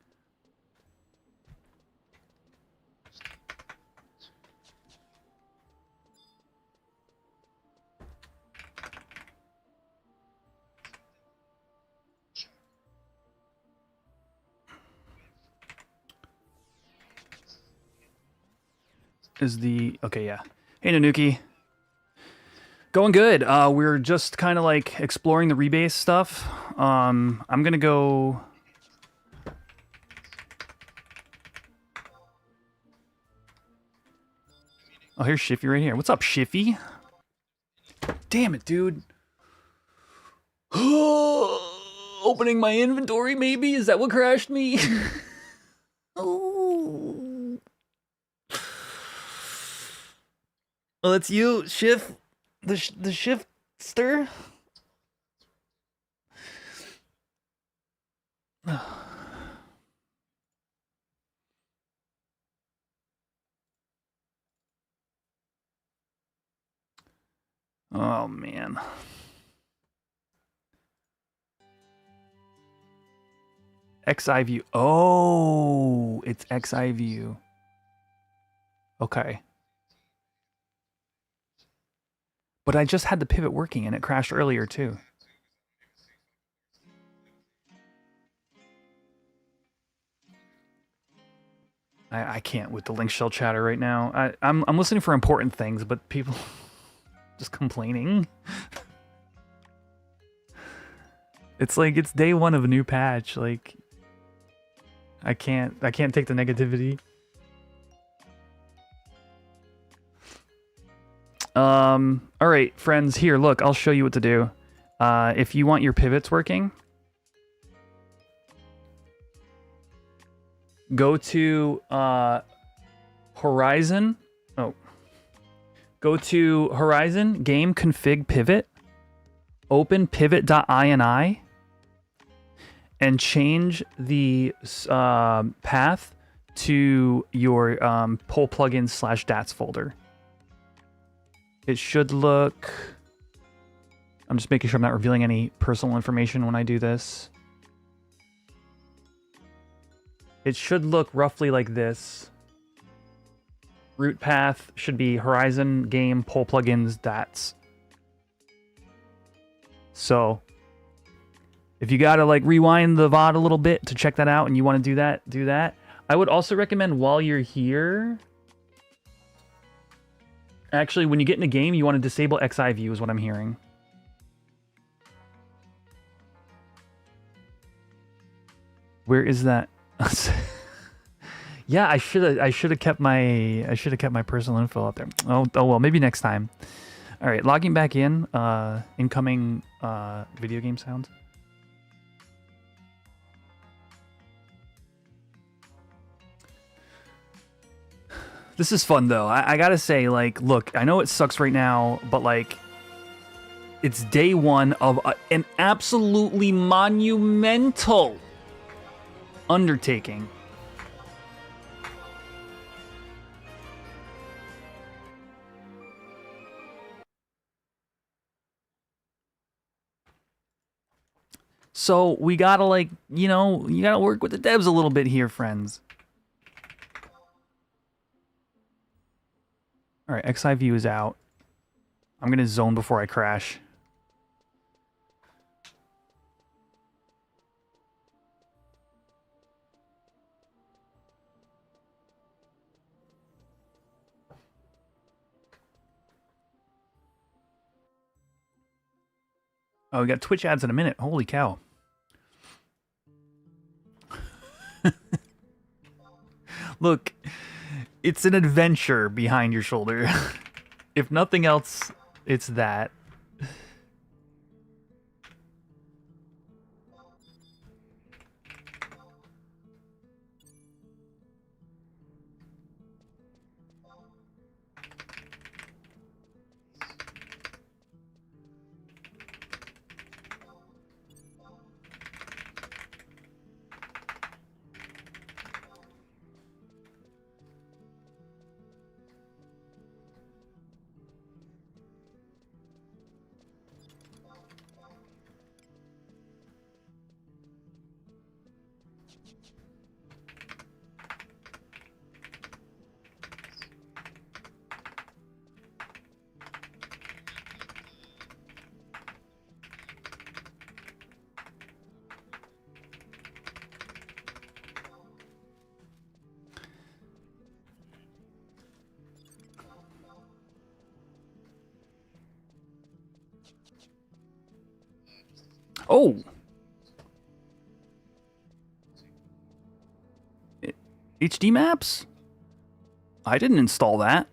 Is the... Okay, yeah. Hey, Nanuki. Going good. We're just kind of like exploring the rebase stuff. I'm going to go... Oh, here's Shiffy right here. What's up, Shiffy? Damn it, dude. Opening my inventory, maybe? Is that what crashed me? Oh. Well, it's you, Shift. The shifter. Oh man. XI view. Oh, it's XI view. Okay. But I just had the pivot working and it crashed earlier too. I can't with the link shell chatter right now. I'm listening for important things, but people just complaining. It's like it's day one of a new patch. Like I can't take the negativity. All right, friends, here, look, I'll show you what to do. If you want your pivots working, go to, Horizon. Oh, go to Horizon, game config pivot, open pivot.ini, and change the, path to your, pull plugins / DATS folder. It should look... I'm just making sure I'm not revealing any personal information when I do this. It should look roughly like this. Root path should be Horizon, game, pull plugins, DATS. So, if you gotta like rewind the VOD a little bit to check that out and you want to do that. I would also recommend while you're here... Actually, when you get in a game, you want to disable XI view is what I'm hearing. Where is that? Yeah, I should have kept my personal info out there. Oh well, maybe next time. All right, logging back in. Incoming video game sounds. This is fun, though. I gotta say, like, look, I know it sucks right now, but, like, it's day one of an absolutely monumental undertaking. So we gotta, like, you know, you gotta work with the devs a little bit here, friends. All right, XI view is out. I'm gonna zone before I crash. Oh, we got Twitch ads in a minute. Holy cow. Look, it's an adventure behind your shoulder. If nothing else, it's that. Oh! HD maps? I didn't install that.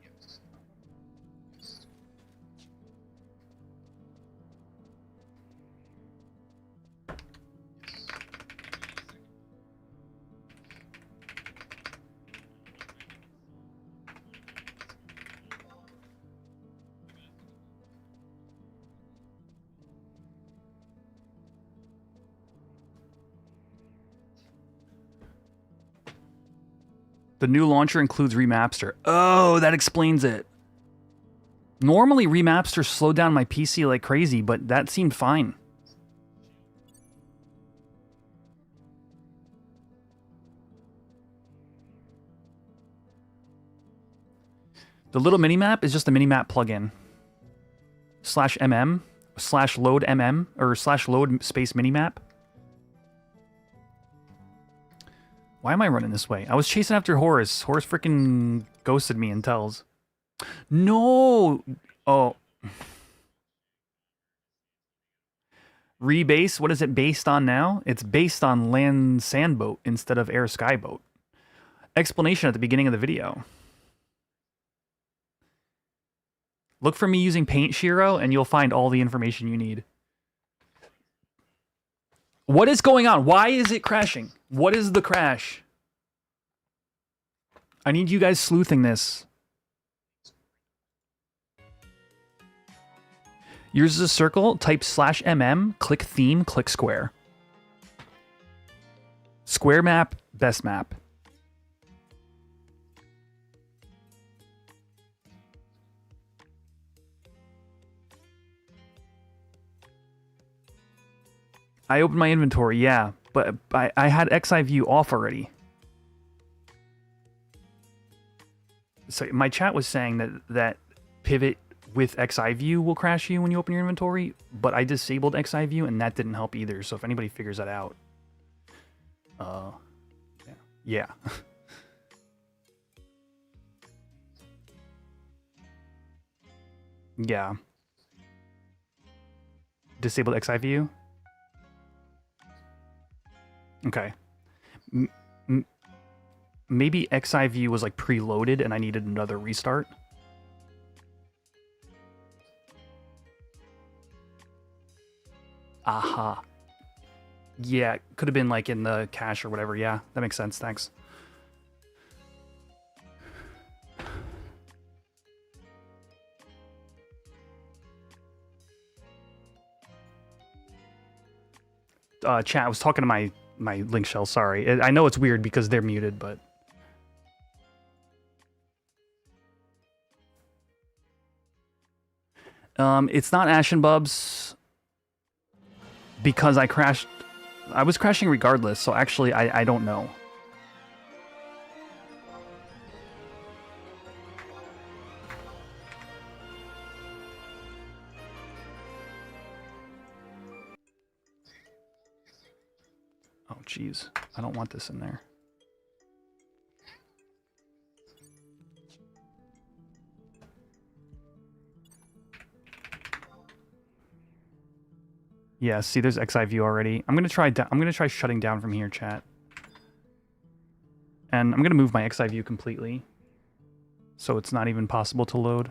The new launcher includes Remapster. Oh, that explains it. Normally, Remapster slowed down my PC like crazy, but that seemed fine. The little minimap is just a minimap plugin. /mm, /load mm, or /load space minimap. Why am I running this way? I was chasing after Horus. Horus freaking ghosted me and tells. No! Oh. Rebase, what is it based on now? It's based on land sandboat instead of air skyboat. Explanation at the beginning of the video. Look for me using Paint Shiro and you'll find all the information you need. What is going on? Why is it crashing? What is the crash? I need you guys sleuthing this. Yours is a circle. Type /mm, click theme, click square. Square map, best map. I opened my inventory, yeah, but I had XI view off already. So my chat was saying that pivot with XI view will crash you when you open your inventory, but I disabled XI view and that didn't help either. So if anybody figures that out, yeah. Yeah. Disabled XI view. Okay. Maybe XI view was like preloaded and I needed another restart. Aha. Yeah, could have been like in the cache or whatever. Yeah, that makes sense. Thanks. Chat, I was talking to my link shell, sorry. I know it's weird because they're muted, but... it's not Ashen Bubs because I crashed... I was crashing regardless, so actually I don't know. Oh, jeez. I don't want this in there. Yeah, see, there's XI view already. I'm gonna try shutting down from here, chat. And I'm gonna move my XI view completely, so it's not even possible to load.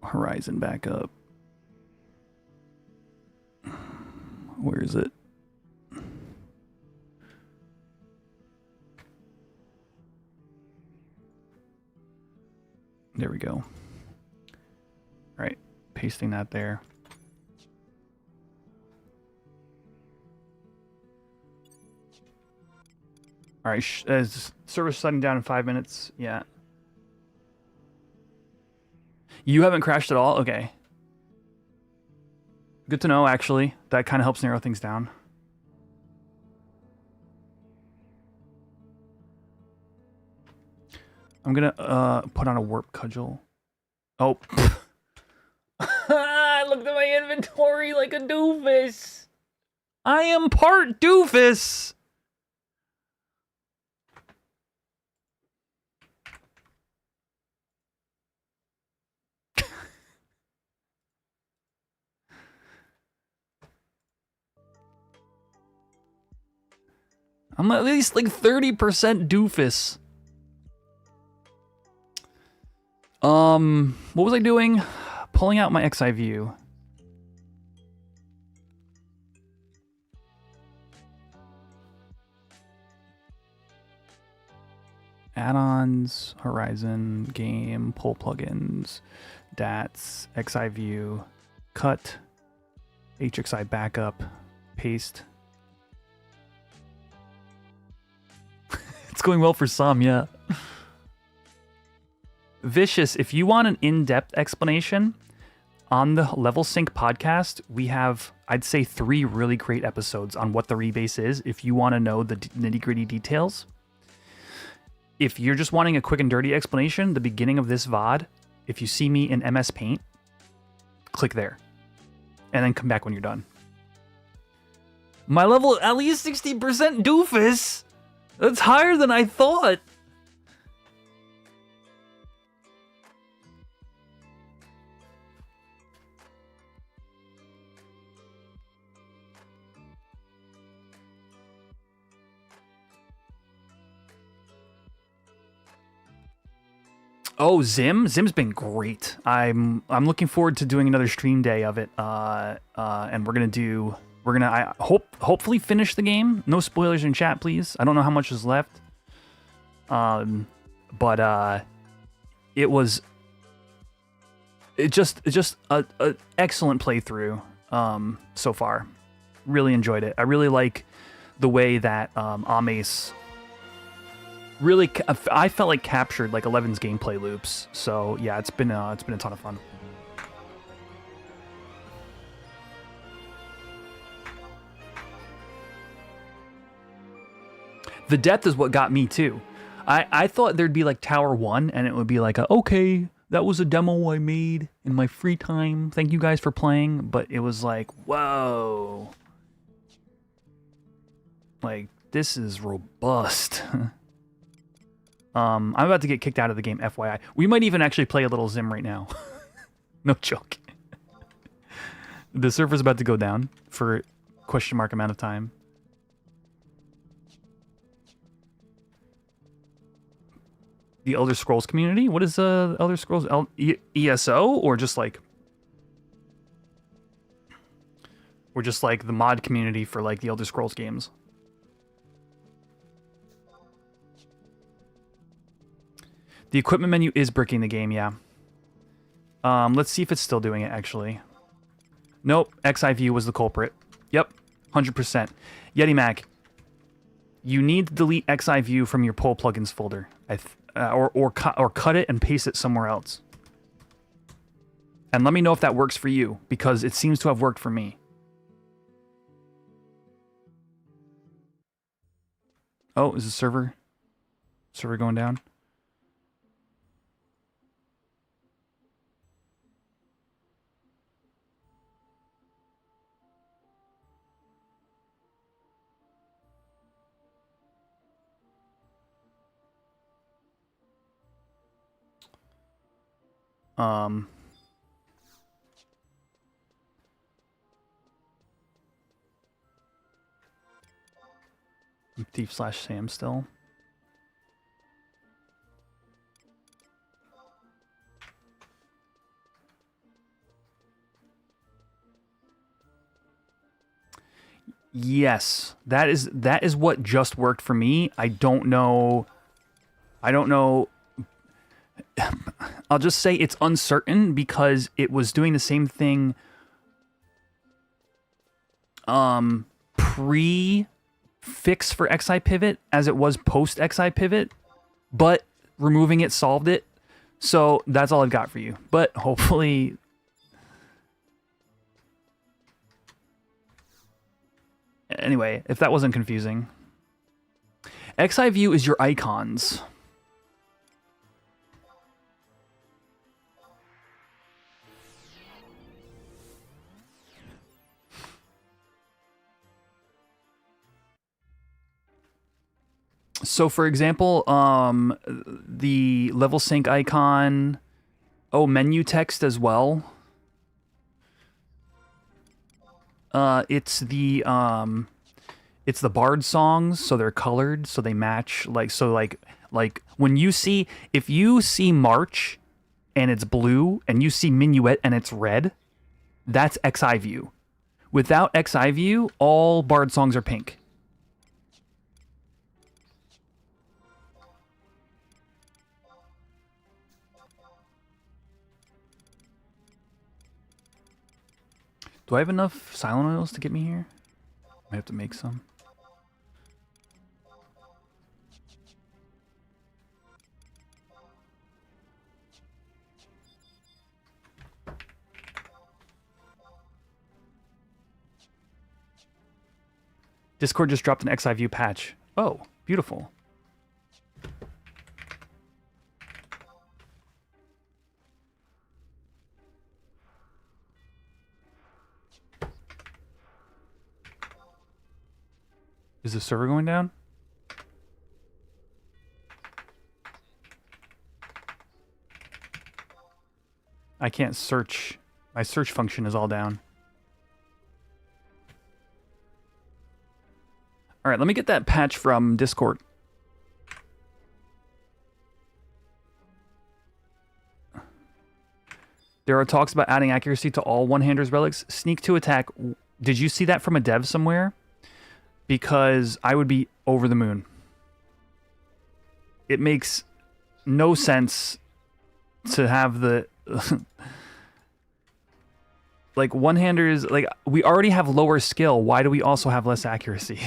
Horizon back up. Where is it? There we go. All right, pasting that there. All right, server shutting down in 5 minutes. Yeah. You haven't crashed at all? Okay. Good to know, actually. That kind of helps narrow things down. I'm gonna put on a warp cudgel. Oh. I looked at my inventory like a doofus. I am part doofus. I'm at least like 30% doofus. What was I doing? Pulling out my XI view. Add-ons, Horizon, game, pull plugins, DATs, XI view, cut, HXI backup, paste. It's going well for some, yeah. Vicious, if you want an in-depth explanation, on the Level Sync podcast, we have, I'd say, 3 really great episodes on what the rebase is, if you want to know the nitty-gritty details. If you're just wanting a quick and dirty explanation, the beginning of this VOD, if you see me in MS Paint, click there. And then come back when you're done. My level, at least 60% doofus! That's higher than I thought! Oh, Zim? Zim's been great. I'm looking forward to doing another stream day of it. And we're gonna hopefully finish the game. No spoilers in chat, please. I don't know how much is left. But it was just a excellent playthrough so far. Really enjoyed it. I really like the way that Amace really, I felt like captured like 11's gameplay loops. So yeah, it's been a ton of fun. The depth is what got me too. I thought there'd be like Tower 1 and it would be like, okay, that was a demo I made in my free time. Thank you guys for playing. But it was like, whoa. Like, this is robust. I'm about to get kicked out of the game, FYI. We might even actually play a little Zim right now. No joke. The server's about to go down for question mark amount of time. The Elder Scrolls community? What is Elder Scrolls? ESO? Or just like the mod community for like the Elder Scrolls games? The equipment menu is bricking the game, yeah. Let's see if it's still doing it, actually. Nope, XI view was the culprit. Yep, 100%. Yeti Mac, you need to delete XI view from your pull plugins folder, or cut it and paste it somewhere else. And let me know if that works for you, because it seems to have worked for me. Oh, is the server going down? Thief/Sam still. Yes, that is what just worked for me. I don't know. I'll just say it's uncertain because it was doing the same thing pre-fix for XI pivot as it was post XI pivot, but removing it solved it. So that's all I've got for you. But hopefully anyway, if that wasn't confusing. XI view is your icons. So for example, the level sync icon, menu text as well. It's the bard songs, so they're colored, so they match, like when you see, if you see March and it's blue and you see Minuet and it's red, that's XI view. Without XI view, all bard songs are pink. Do I have enough silent oils to get me here? I have to make some. Discord just dropped an XI view patch. Oh, beautiful. Is the server going down? I can't search. My search function is all down. All right, let me get that patch from Discord. There are talks about adding accuracy to all one-handers relics. Sneak to attack. Did you see that from a dev somewhere? Because I would be over the moon. It makes no sense to have the like one-handers, like we already have lower skill. Why do we also have less accuracy?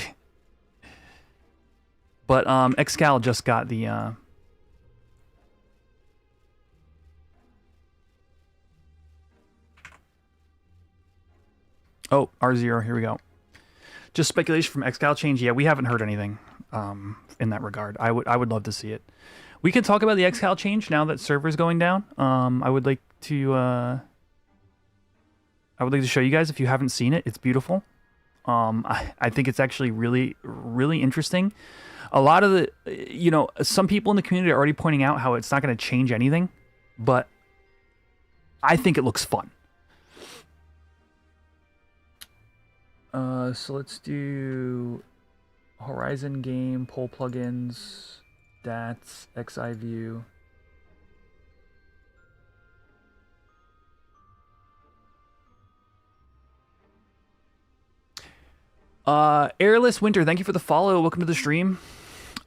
But Excal just got the oh, R0, here we go. Just speculation from Excal change. Yeah, we haven't heard anything in that regard. I would love to see it. We can talk about the Excal change now that server's going down. I would like to show you guys if you haven't seen it. It's beautiful. I think it's actually really, really interesting. A lot of the, some people in the community are already pointing out how it's not going to change anything, but I think it looks fun. So let's do Horizon game, poll plugins, stats, XI view. Airless Winter, thank you for the follow. Welcome to the stream.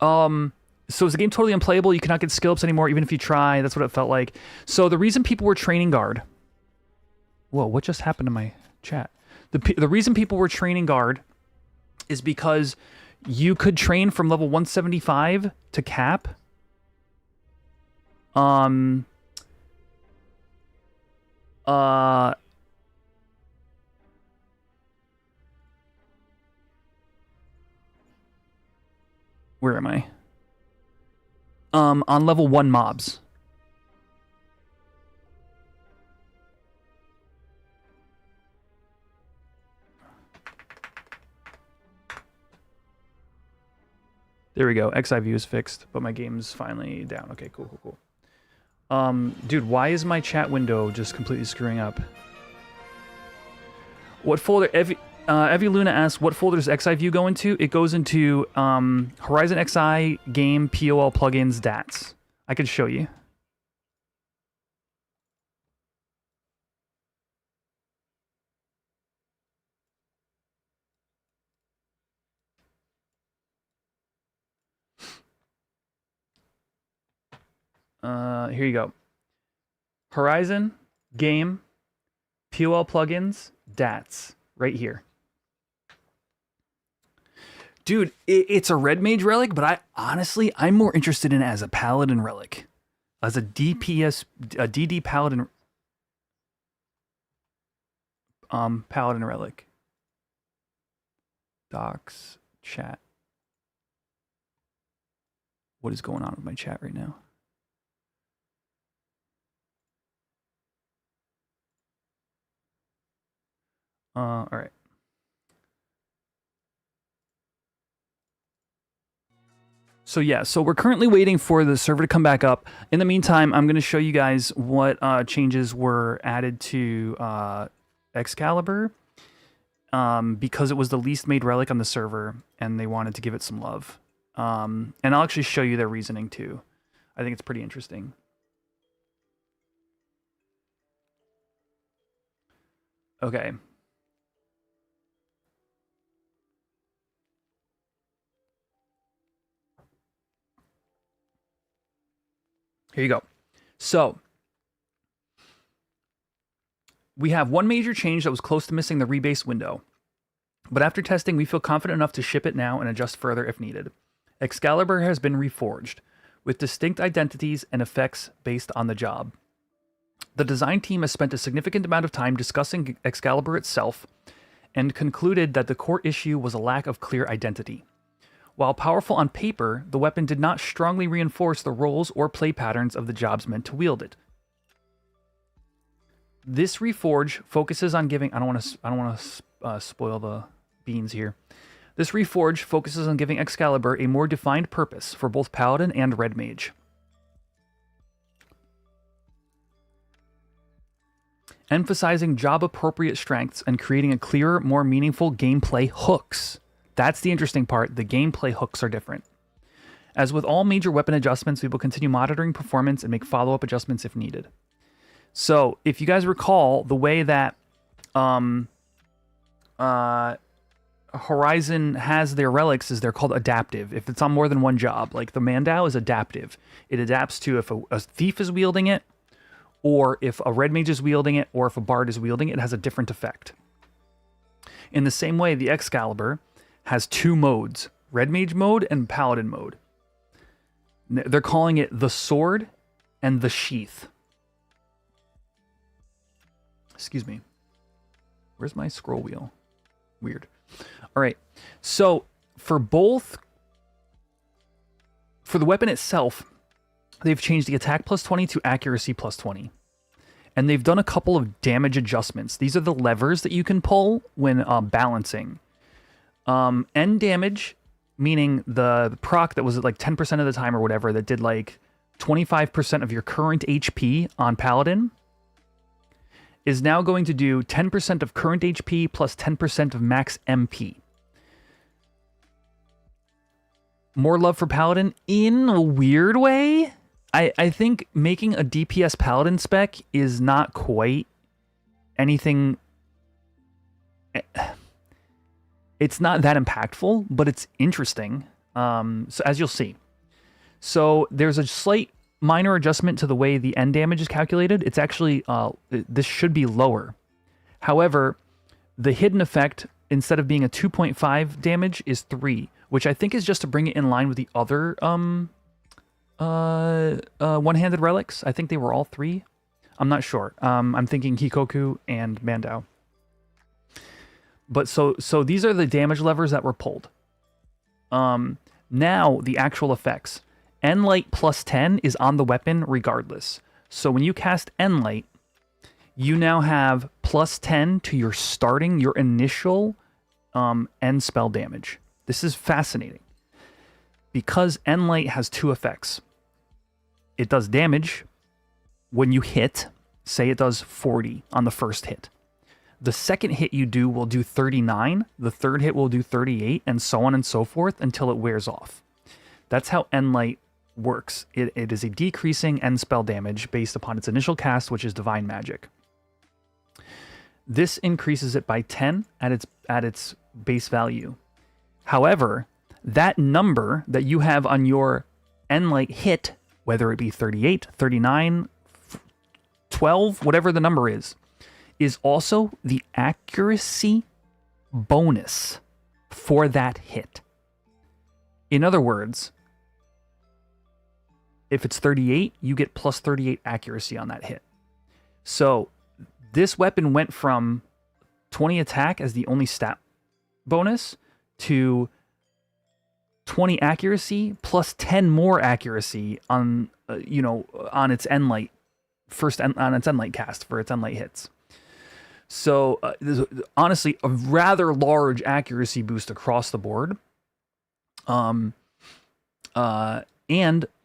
So is the game totally unplayable? You cannot get skill ups anymore, even if you try. That's what it felt like. So the reason people were training guard. Whoa, what just happened to my chat? The reason people were training guard is because you could train from level 175 to cap. Where am I? On level 1 mobs. There we go. XI view is fixed, but my game's finally down. Okay, cool. Dude, why is my chat window just completely screwing up? What folder? Evie Luna asks, what folder does XI View go into? It goes into Horizon XI, Game, POL, Plugins, DATs. I could show you. Here you go. Horizon, Game, POL Plugins, DATs. Right here. Dude, it's a Red Mage Relic, but I'm more interested in it as a Paladin Relic. As a DPS, a DD Paladin, Paladin Relic. Docs, chat. What is going on with my chat right now? All right. So yeah, so we're currently waiting for the server to come back up. In the meantime, I'm going to show you guys what changes were added to Excalibur because it was the least made relic on the server, and they wanted to give it some love. And I'll actually show you their reasoning too. I think it's pretty interesting. Okay. Here you go. So we have one major change that was close to missing the rebase window. But after testing, we feel confident enough to ship it now and adjust further if needed. Excalibur has been reforged, with distinct identities and effects based on the job. The design team has spent a significant amount of time discussing Excalibur itself and concluded that the core issue was a lack of clear identity. While powerful on paper, the weapon did not strongly reinforce the roles or play patterns of the jobs meant to wield it. This reforge focuses on giving... I don't want to spoil the beans here. This reforge focuses on giving Excalibur a more defined purpose for both Paladin and Red Mage. Emphasizing job-appropriate strengths and creating a clearer, more meaningful gameplay hooks. That's the interesting part. The gameplay hooks are different. As with all major weapon adjustments, we will continue monitoring performance and make follow-up adjustments if needed. So, if you guys recall, the way that Horizon has their relics is they're called adaptive. If it's on more than one job, like the Vana'diel is adaptive. It adapts to if a thief is wielding it, or if a red mage is wielding it, or if a bard is wielding it, it has a different effect. In the same way, the Excalibur has two modes, red mage mode and paladin mode. They're calling it the sword and the sheath. Excuse me. Where's my scroll wheel? Weird. All right. So for both, for the weapon itself, they've changed the attack plus 20 to accuracy plus 20. And they've done a couple of damage adjustments. These are the levers that you can pull when balancing. End damage, meaning the proc that was at like 10% of the time or whatever, that did like 25% of your current HP on Paladin, is now going to do 10% of current HP plus 10% of max MP. More love for Paladin in a weird way. I think making a DPS Paladin spec is not quite anything... It's not that impactful, but it's interesting, so as you'll see. So there's a slight minor adjustment to the way the end damage is calculated. It's actually, this should be lower. However, the hidden effect, instead of being a 2.5 damage, is 3, which I think is just to bring it in line with the other one-handed relics. I think they were all 3. I'm not sure. I'm thinking Hikoku and Mandao. But so these are the damage levers that were pulled. Now, the actual effects. Enlight plus 10 is on the weapon regardless. So when you cast Enlight, you now have plus 10 to your initial end spell damage. This is fascinating. Because Enlight has 2 effects. It does damage, when you hit, say it does 40 on the first hit. The second hit you do will do 39, the third hit will do 38, and so on and so forth until it wears off. That's how Endlight works. It is a decreasing end spell damage based upon its initial cast, which is Divine Magic. This increases it by 10 at its base value. However, that number that you have on your Endlight hit, whether it be 38, 39, 12, whatever the number is also the accuracy bonus for that hit. In other words, if it's 38, you get plus 38 accuracy on that hit. So this weapon went from 20 attack as the only stat bonus to 20 accuracy plus 10 more accuracy on on its Endlight on its Endlight cast for its Endlight hits. So there's honestly a rather large accuracy boost across the board. And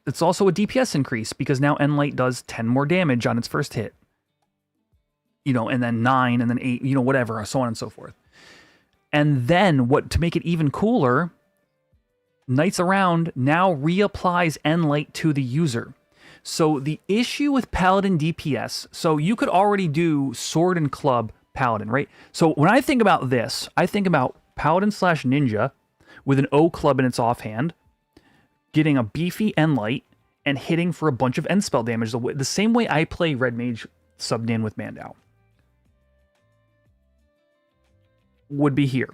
it's also a DPS increase because now Endlight does 10 more damage on its first hit. And then 9 and then 8, whatever, so on and so forth. And then to make it even cooler, Knights Around now reapplies Endlight to the user. So the issue with Paladin DPS, so you could already do Sword and Club Paladin, right? So when I think about this, I think about Paladin / Ninja with an O club in its offhand, getting a beefy Endlight, and hitting for a bunch of end spell damage, the same way I play Red Mage Subnan with Vana'diel. Would be here,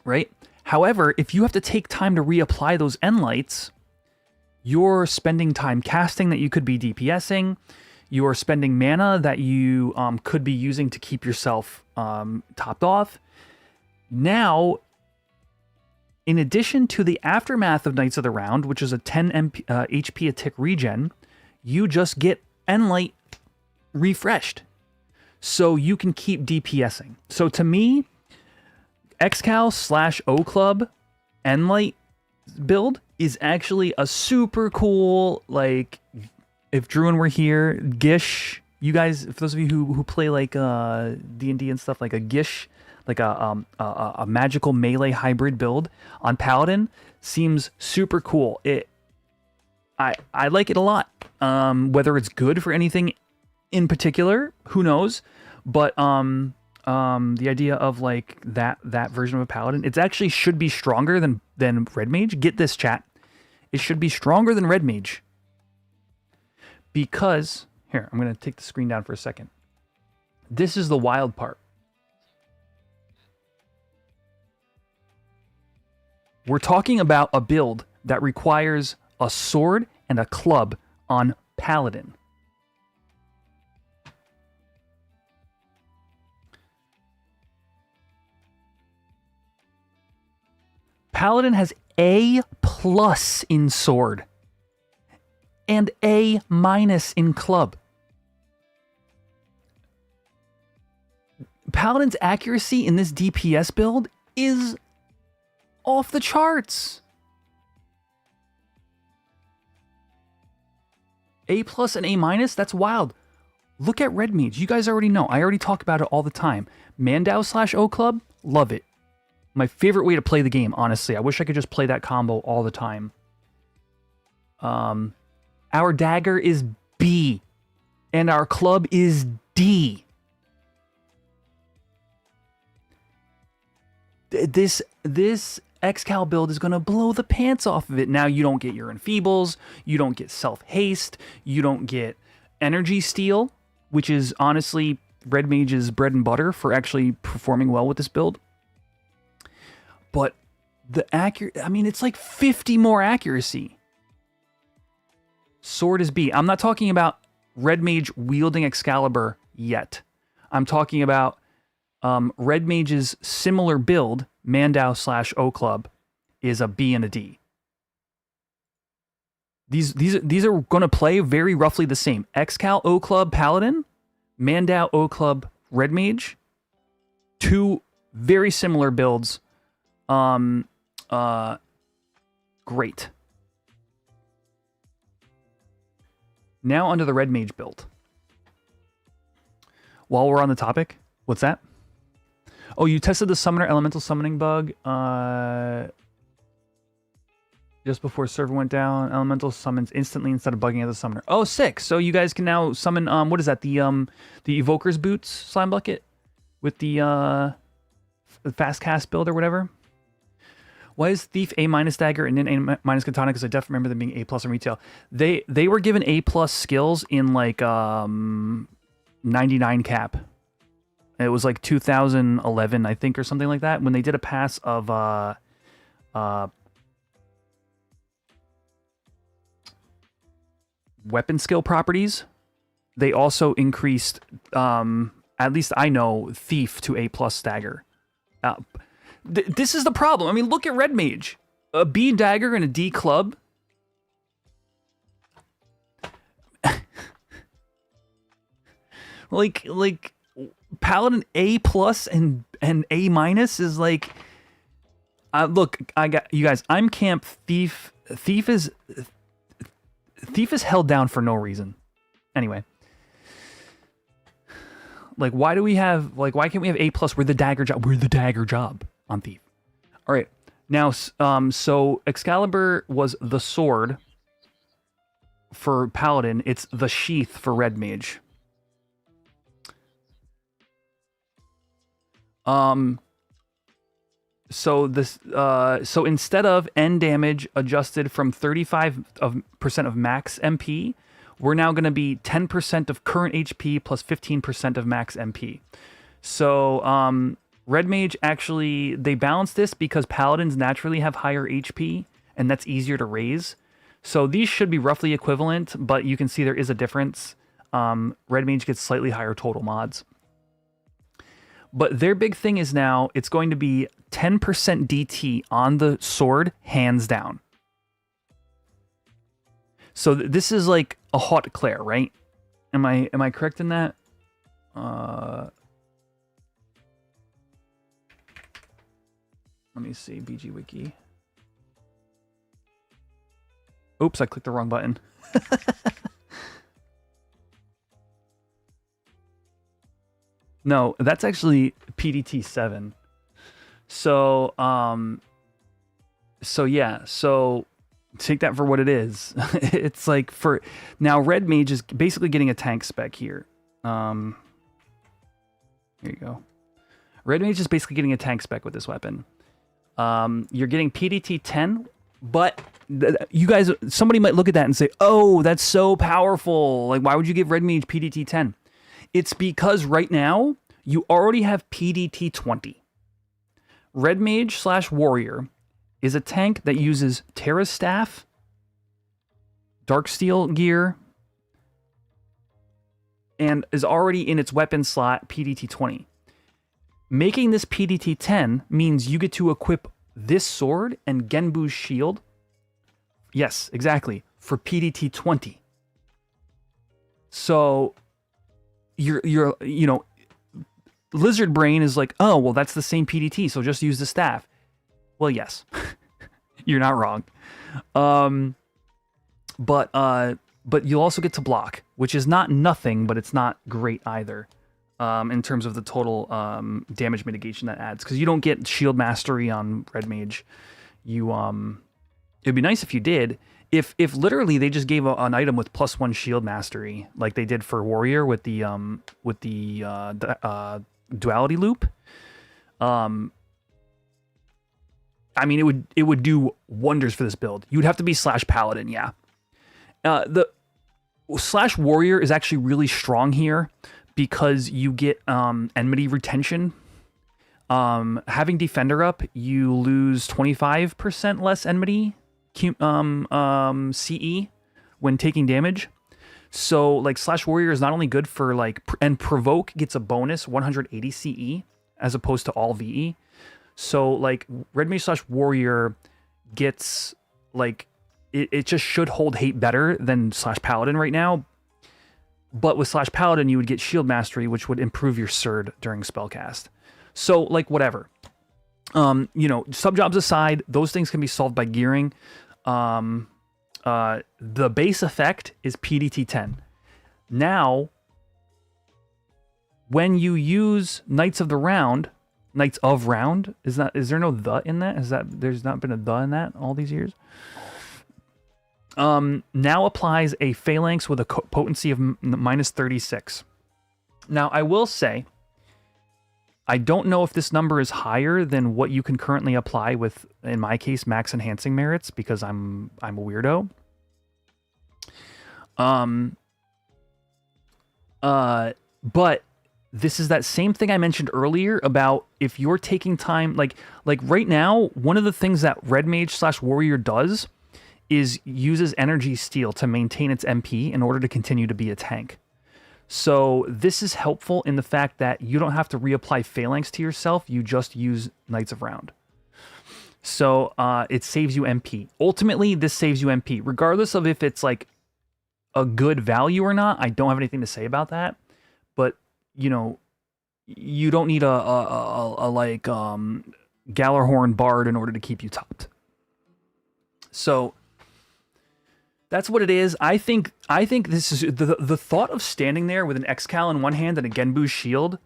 right? However, if you have to take time to reapply those Endlights, you're spending time casting that you could be DPSing. You're spending mana that you could be using to keep yourself topped off. Now, in addition to the aftermath of Knights of the Round, which is a 10 HP a tick regen, you just get Endlight refreshed. So you can keep DPSing. So to me, Excal / O Club Endlight build is actually a super cool, like, if Druin were here, Gish, you guys, for those of you who play like D&D and stuff, like a Gish, like a magical melee hybrid build on Paladin seems super cool. I like it a lot. Whether it's good for anything in particular, who knows? But the idea of like that version of a Paladin, it actually should be stronger than Red Mage. Get this, chat. It should be stronger than Red Mage. Because, here, I'm going to take the screen down for a second. This is the wild part. We're talking about a build that requires a sword and a club on Paladin. Paladin has A+ in sword and A- in club. Paladin's accuracy in this DPS build is off the charts. A+ and A-, that's wild. Look at Red Mage. You guys already know. I already talk about it all the time. Vana'diel / O Club, love it. My favorite way to play the game, honestly. I wish I could just play that combo all the time. Our dagger is B, and our club is D. This Excal build is going to blow the pants off of it. Now you don't get your enfeebles, you don't get self-haste, you don't get energy steal, which is honestly Red Mage's bread and butter for actually performing well with this build. But it's like 50 more accuracy. Sword is B. I'm not talking about Red Mage wielding Excalibur yet. I'm talking about Red Mage's similar build, Vana'diel / O Club, is a B and a D. These are going to play very roughly the same. Excal O Club Paladin, Vana'diel O Club Red Mage, two very similar builds. Great. Now under the red mage build. While we're on the topic, what's that? Oh, you tested the summoner elemental summoning bug just before server went down. Elemental summons instantly instead of bugging out the summoner. Oh, sick! So you guys can now summon what is that? The evoker's boots slime bucket with the fast cast build or whatever. Why is Thief A- dagger and then A- katana? Because I definitely remember them being A+ in retail. They were given A+ skills in like 99 cap. It was like 2011, I think, or something like that, when they did a pass of weapon skill properties. They also increased, at least I know, Thief to A+ dagger. This is the problem. I mean, look at Red Mage. A B dagger and a D club. like Paladin A+ and A- is like, look, I got you guys. I'm camp Thief. Thief is held down for no reason. Anyway, like, why do we have why can't we have A+? We're the dagger job. We're the dagger job on Thief. All right, now so Excalibur was the sword for Paladin. It's the sheath for Red Mage. So this so instead of end damage adjusted from 35% of max MP, we're now going to be 10% of current HP plus 15% of max MP. So Red Mage actually, they balance this because Paladins naturally have higher HP and that's easier to raise. So these should be roughly equivalent, but you can see there is a difference. Red Mage gets slightly higher total mods. But their big thing is now it's going to be 10% DT on the sword, hands down. So this is like a hot Claire, right? Am I correct in that? Let me see, BG Wiki. Oops, I clicked the wrong button. No, that's actually PDT 7. So, so take that for what it is. It's like for now, Red Mage is basically getting a tank spec here. Here you go. Red Mage is basically getting a tank spec with this weapon. You're getting PDT 10, but you guys, somebody might look at that and say, "Oh, that's so powerful! Like, why would you give Red Mage PDT 10?" It's because right now, you already have PDT 20. Red Mage / Warrior is a tank that uses Terra's Staff, Darksteel gear, and is already in its weapon slot PDT 20. Making this PDT 10 means you get to equip this sword and Genbu's shield. Yes, exactly, for PDT 20. So you're you know, Lizard Brain is like, oh, well, that's the same PDT, so just use the staff. Well, yes, you're not wrong. But you'll also get to block, which is not nothing, but it's not great either. In terms of the total damage mitigation that adds, because you don't get shield mastery on Red Mage. It'd be nice if you did. If literally they just gave an item with +1 shield mastery, like they did for Warrior with the duality loop. I mean, it would do wonders for this build. You'd have to be / Paladin, yeah. The / Warrior is actually really strong here because you get enmity retention. Having Defender up, you lose 25% less enmity CE when taking damage. So like / Warrior is not only good for like, and Provoke gets a bonus 180 CE as opposed to all VE. So like Red Mage / Warrior gets like, it just should hold hate better than / Paladin right now. But with / Paladin, you would get shield mastery, which would improve your surd during spellcast. So like whatever, you know, sub jobs aside, those things can be solved by gearing. the base effect is PDT 10. Now, when you use Knights of Round, is there no the in that? There's not been a the in that all these years? Now applies a phalanx with a potency of minus 36. Now, I will say, I don't know if this number is higher than what you can currently apply with, in my case, max enhancing merits, because I'm a weirdo. But this is that same thing I mentioned earlier about if you're taking time, like right now, one of the things that Red Mage / Warrior does is uses energy steal to maintain its MP in order to continue to be a tank. So this is helpful in the fact that you don't have to reapply phalanx to yourself. You just use Knights of Round. So it saves you MP. Ultimately, this saves you MP. Regardless of if it's like a good value or not, I don't have anything to say about that. But, you know, you don't need a Gallarhorn Bard in order to keep you topped. So that's what it is. I think this is the thought of standing there with an Excal in one hand and a Genbu's shield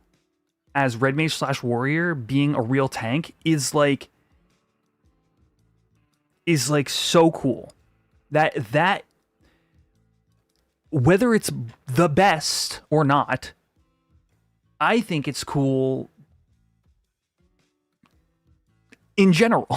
as Red Mage / Warrior being a real tank is like so cool. That whether it's the best or not, I think it's cool in general.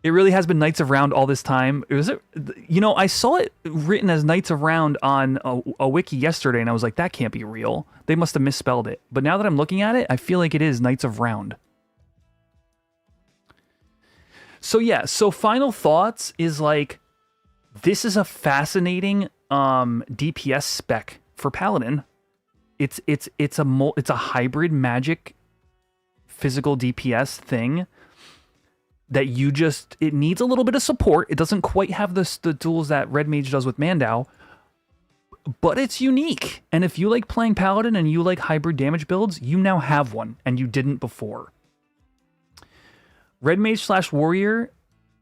It really has been Knights of Round all this time. I saw it written as Knights of Round on a wiki yesterday, and I was like, that can't be real. They must have misspelled it. But now that I'm looking at it, I feel like it is Knights of Round. So yeah, so final thoughts is like, this is a fascinating DPS spec for Paladin. It's a hybrid magic physical DPS thing that it needs a little bit of support. It doesn't quite have the tools that Red Mage does with Mandow, but it's unique. And if you like playing Paladin and you like hybrid damage builds, you now have one, and you didn't before. Red Mage / Warrior,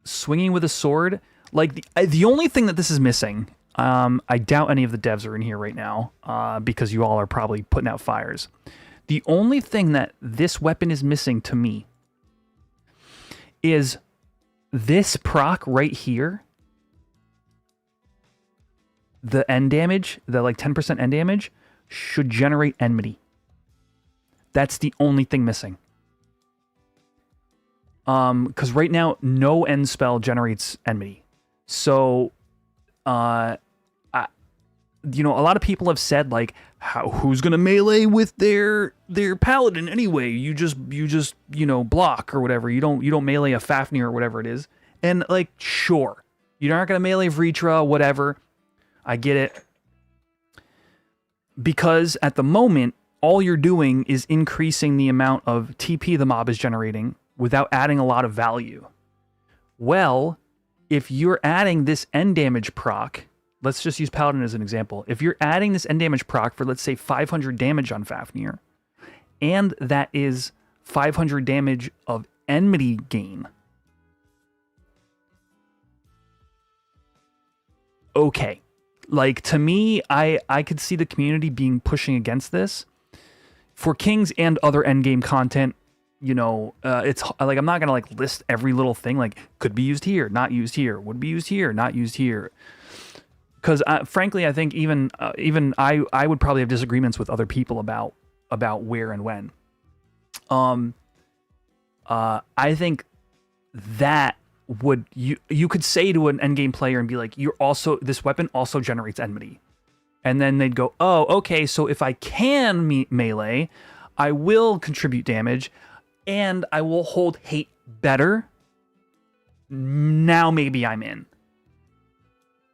swinging with a sword. Like, the only thing that this is missing, I doubt any of the devs are in here right now, because you all are probably putting out fires. The only thing that this weapon is missing to me is this proc right here. The end damage, the like 10% end damage, should generate enmity. That's the only thing missing. Because right now, no end spell generates enmity. So, a lot of people have said, like, who's gonna melee with their paladin anyway? You just block or whatever. You don't melee a Fafnir or whatever it is. And like, sure, you're not gonna melee Vritra, whatever. I get it. Because at the moment, all you're doing is increasing the amount of TP the mob is generating without adding a lot of value. Well, if you're adding this end damage proc, let's just use Paladin as an example. If you're adding this end damage proc for, let's say, 500 damage on Fafnir, and that is 500 damage of enmity gain. Okay. Like, to me, I could see the community pushing against this. For Kings and other endgame content, it's like, I'm not going to like list every little thing, like, could be used here, not used here, would be used here, not used here. Because frankly, I think even I would probably have disagreements with other people about where and when. I think that you could say to an endgame player and be like, this weapon also generates enmity, and then they'd go, oh, okay, so if I can melee, I will contribute damage, and I will hold hate better. Now maybe I'm in.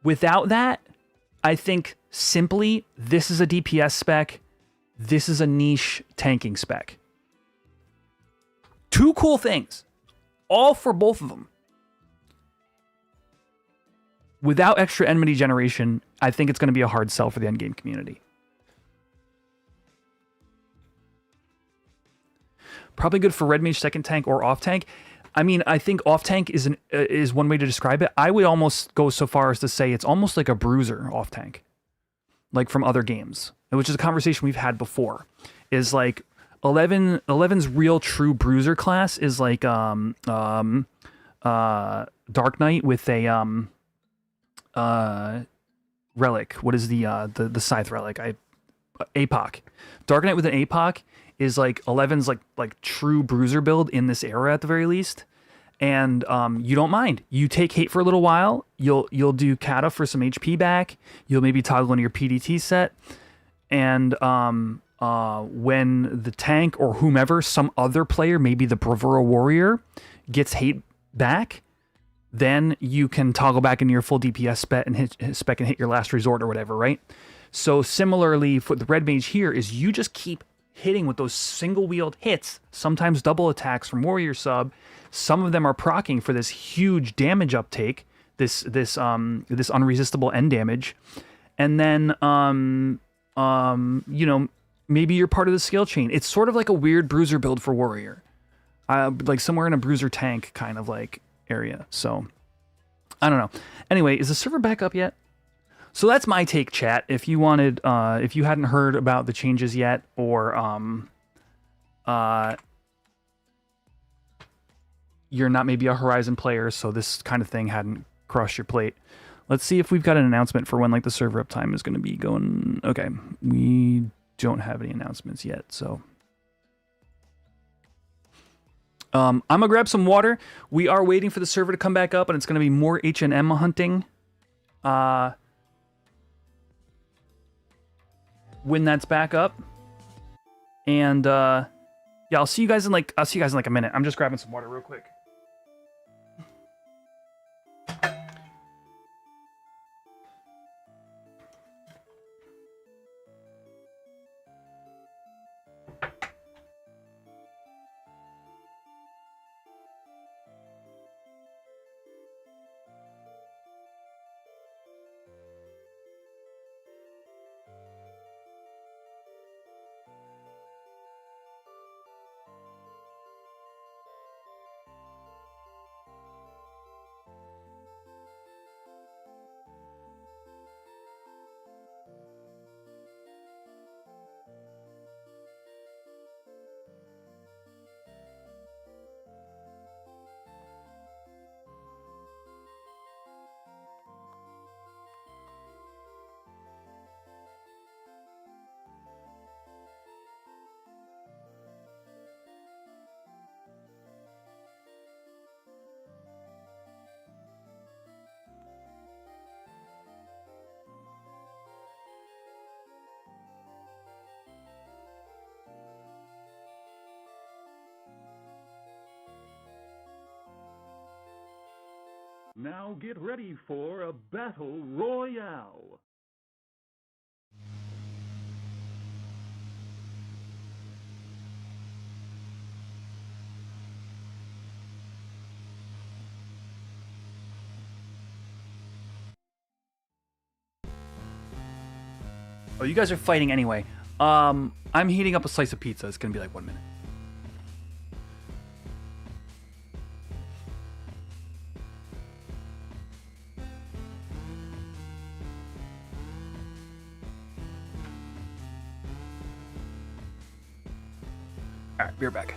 Without that, I think simply this is a DPS spec. This is a niche tanking spec. Two cool things. All for both of them. Without extra enmity generation, I think it's going to be a hard sell for the endgame community. Probably good for Red Mage second tank or off tank. I mean, I think off tank is one way to describe it. I would almost go so far as to say it's almost like a bruiser off tank, like from other games, which is a conversation we've had before. Is like 11's real true bruiser class is like Dark Knight with a Relic. What is the Scythe Relic? APOC. Dark Knight with an APOC is like 11's like true bruiser build in this era at the very least. And you don't mind. You take hate for a little while. You'll do kata for some HP back. You'll maybe toggle into your PDT set. And when the tank or whomever, some other player, maybe the Bravura Warrior, gets hate back, then you can toggle back into your full DPS spec and hit your last resort or whatever, right? So similarly, for the Red Mage here is you just keep hitting with those single-wheeled hits, sometimes double attacks from Warrior Sub. Some of them are proccing for this huge damage uptake, this unresistible end damage. And then, you know, maybe you're part of the skill chain. It's sort of like a weird bruiser build for Warrior. Like somewhere in a bruiser tank kind of like area. So, I don't know. Anyway, is the server back up yet? So that's my take, chat. If you wanted, if you hadn't heard about the changes yet, or you're not maybe a Horizon player, so this kind of thing hadn't crossed your plate. Let's see if we've got an announcement for when like the server uptime is going to be going. Okay, we don't have any announcements yet, so I'm gonna grab some water. We are waiting for the server to come back up, and it's going to be more H&M hunting. When that's back up, and yeah, I'll see you guys in like a minute. I'm just grabbing some water real quick. Now get ready for a battle royale. Oh, you guys are fighting anyway. I'm heating up a slice of pizza. It's gonna be like 1 minute. All right, be right back.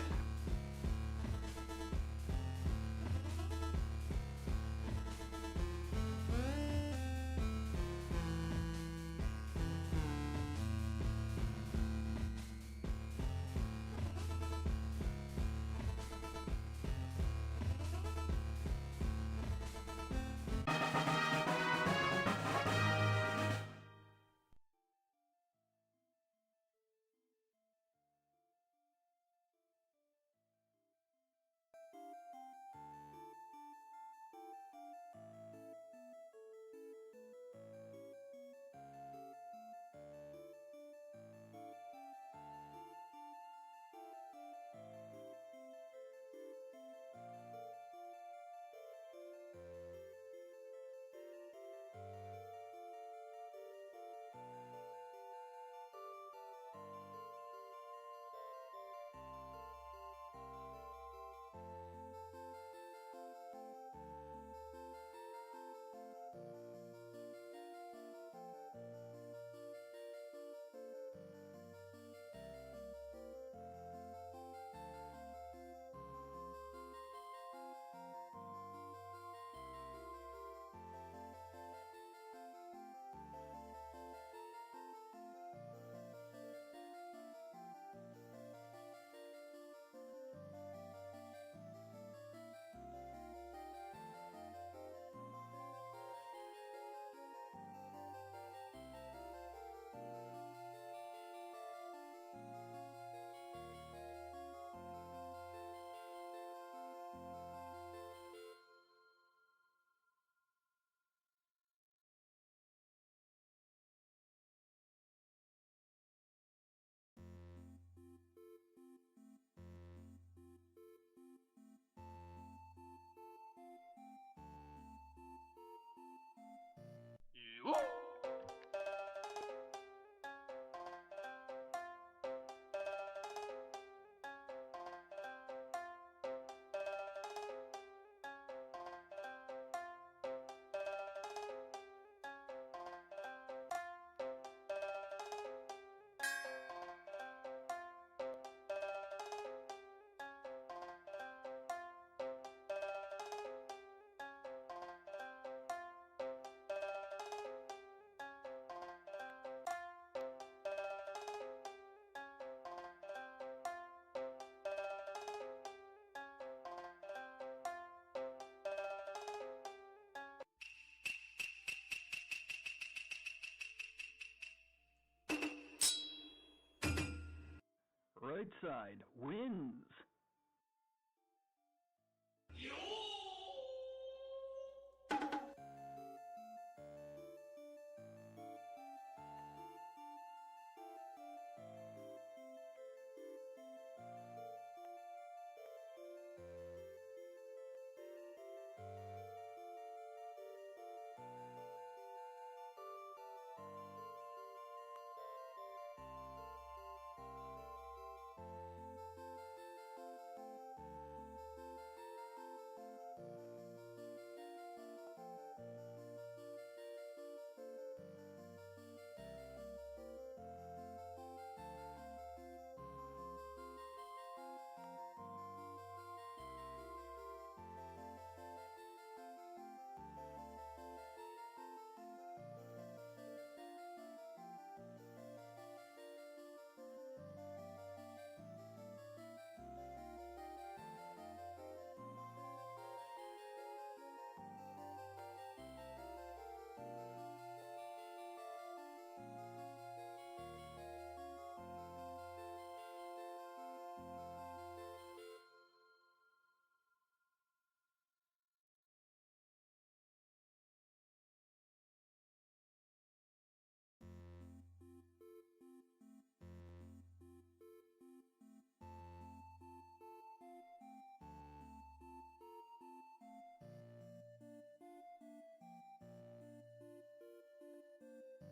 good side wins.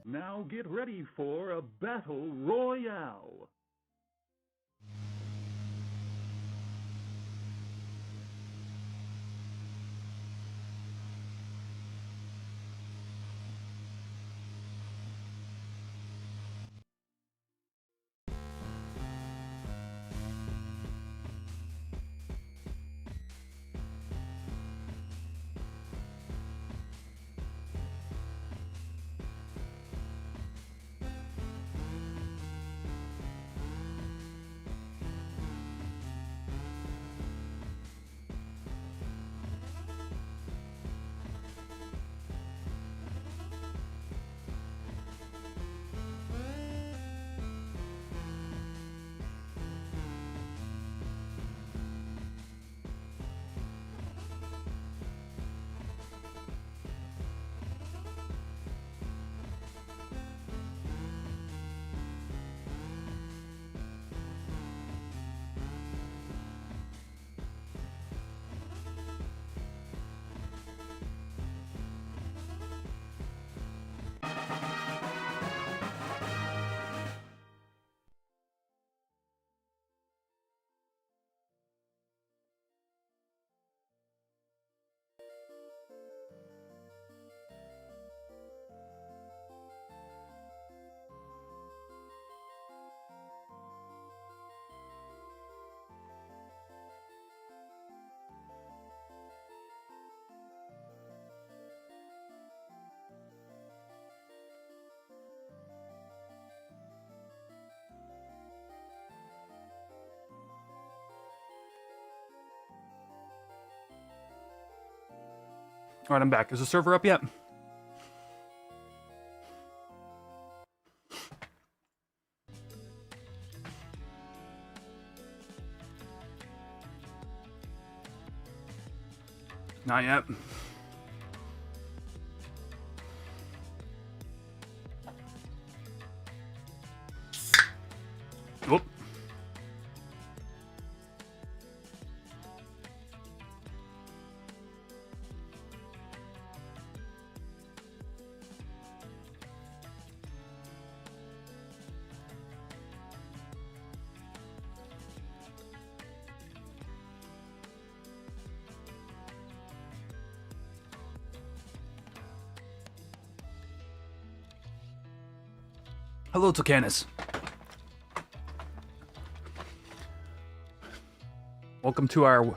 Now get ready for a battle royale. All right, I'm back. Is the server up yet? Not yet. Whoop. Hello, Tocanis. Welcome to our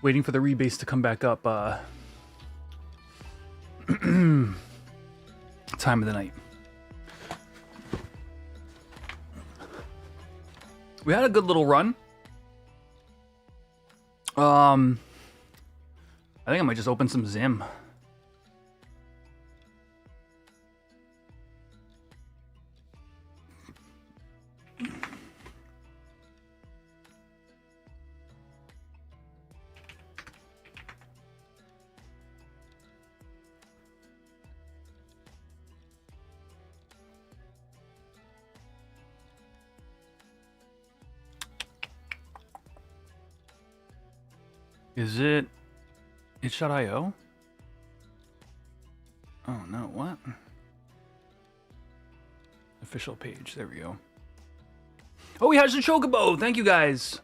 waiting for the rebase to come back up time of the night. We had a good little run. I think I might just open some Zim. Is it itch.io? Oh no, what? Official page, there we go. Oh, he has the chocobo! Thank you guys!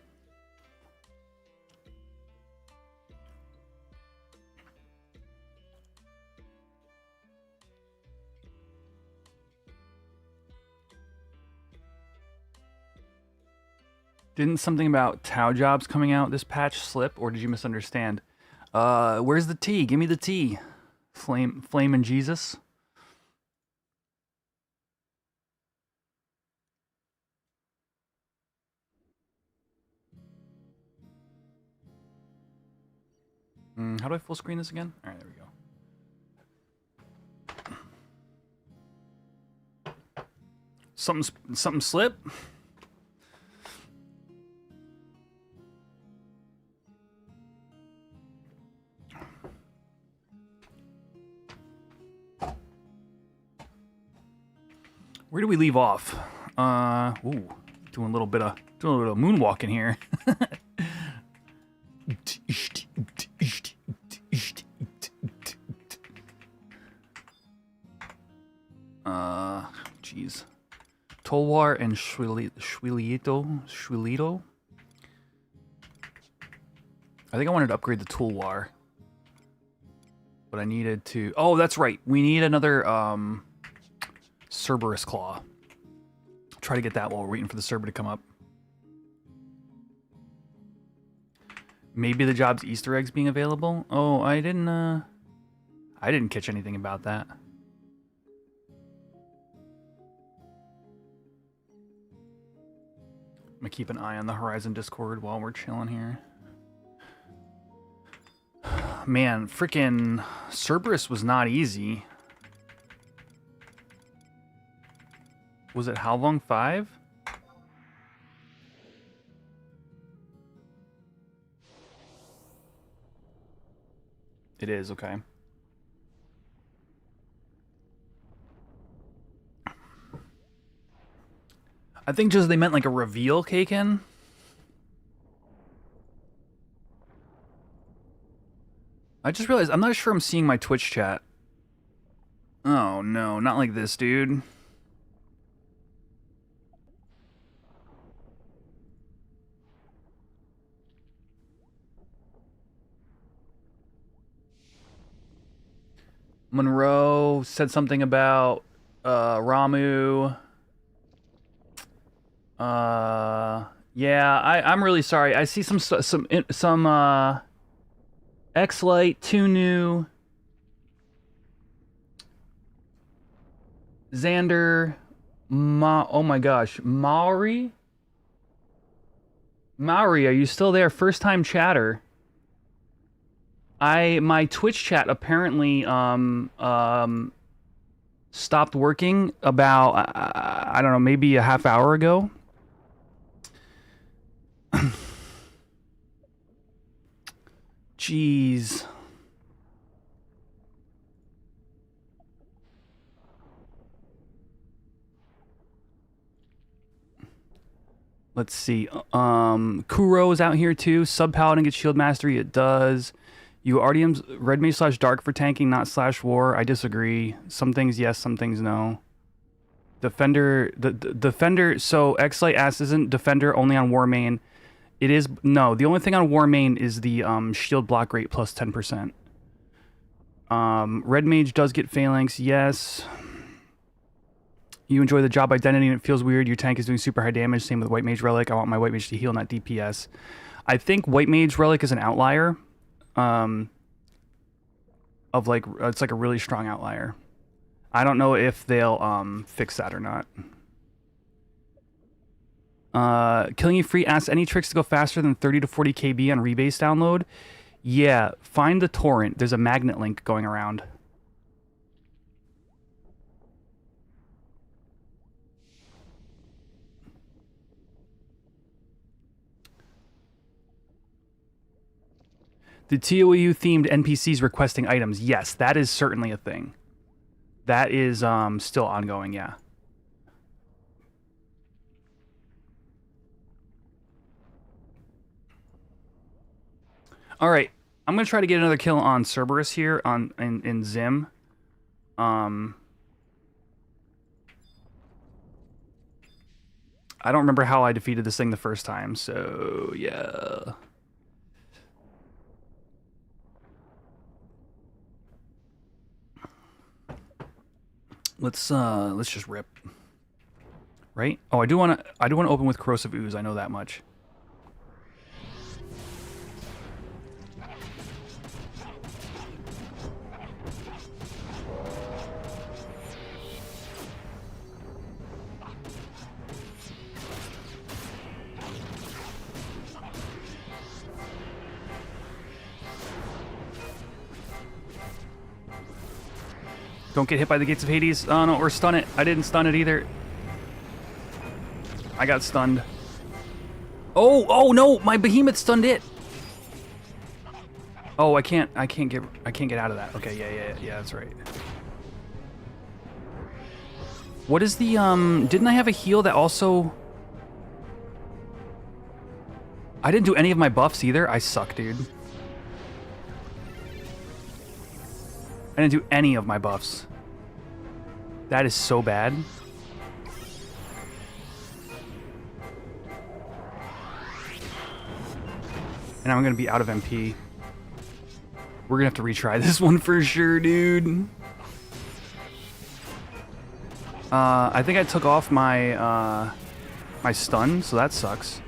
Didn't something about Tau jobs coming out this patch slip, or did you misunderstand? Where's the tea? Give me the tea. Flame and Jesus. How do I full screen this again? All right, there we go. Something slip? Where do we leave off? Ooh, doing a little bit of moonwalking here. Jeez. Tolwar and Shwilito. I think I wanted to upgrade the Tulwar. But I needed to... Oh, that's right. We need another, Cerberus Claw. Try to get that while we're waiting for the Cerber to come up. Maybe the job's Easter eggs being available? Oh, I didn't catch anything about that. I'm gonna keep an eye on the Horizon Discord while we're chilling here. Man, freaking Cerberus was not easy. Was it Halvong 5? It is, okay. I think just they meant like a reveal, Kaken. I just realized I'm not sure I'm seeing my Twitch chat. Oh no, not like this, dude. Monroe said something about Ramu. Yeah, I'm really sorry. I see some X-Lite, Tunu, Xander, oh my gosh, Maori, are you still there? First time chatter. My Twitch chat apparently stopped working about I don't know, maybe a half hour ago. Jeez. Let's see. Kuro is out here too. Sub Paladin gets shield mastery. It does. You Artium's red mage / dark for tanking, not / war. I disagree. Some things yes, some things no. Defender, the Defender. So X-Lite asks, isn't Defender only on War main? It is. No, the only thing on War main is the shield block rate plus 10%. Red mage does get phalanx. Yes. You enjoy the job identity and it feels weird. Your tank is doing super high damage. Same with White Mage Relic. I want my White Mage to heal, not DPS. I think White Mage Relic is an outlier. Of like, it's like a really strong outlier. I don't know if they'll fix that or not. Killing You Free asks, any tricks to go faster than 30 to 40 KB on Rebase download? Yeah, find the torrent. There's a magnet link going around. The TOEU themed NPCs requesting items. Yes, that is certainly a thing. That is still ongoing, yeah. All right, I'm gonna try to get another kill on Cerberus here in Zim. I don't remember how I defeated this thing the first time, so yeah. Let's just rip. Right? Oh, I do want to open with Corrosive Ooze. I know that much. Don't get hit by the Gates of Hades. Oh no, or stun it. I didn't stun it either. I got stunned. Oh no, my behemoth stunned it. Oh, I can't get out of that. Okay, yeah, that's right. What is the didn't I have a heal that also I didn't do any of my buffs either? I suck, dude. I didn't do any of my buffs. That is so bad. And I'm gonna be out of MP. We're gonna have to retry this one for sure, dude. I think I took off my my stun, so that sucks.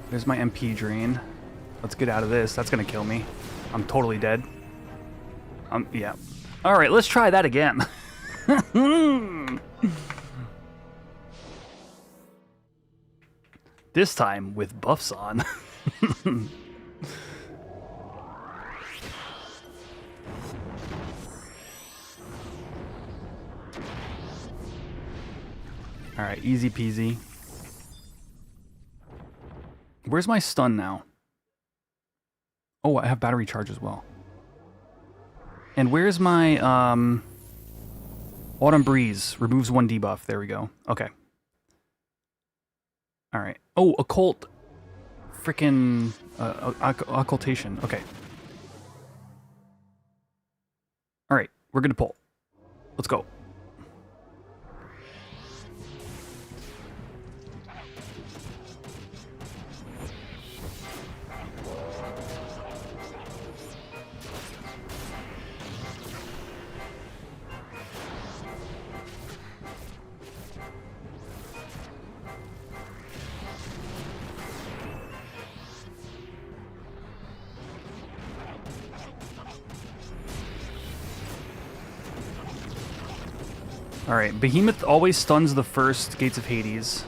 There's my MP drain. Let's get out of this. That's gonna kill me. I'm totally dead. Yeah. All right, let's try that again. This time with buffs on. All right, easy peasy. Where's my stun now? Oh, I have battery charge as well. And where's my Autumn Breeze? Removes 1 debuff. There we go. Okay. All right. Oh, occult. Frickin' occultation. Okay. All right. We're gonna pull. Let's go. Alright, Behemoth always stuns the first Gates of Hades.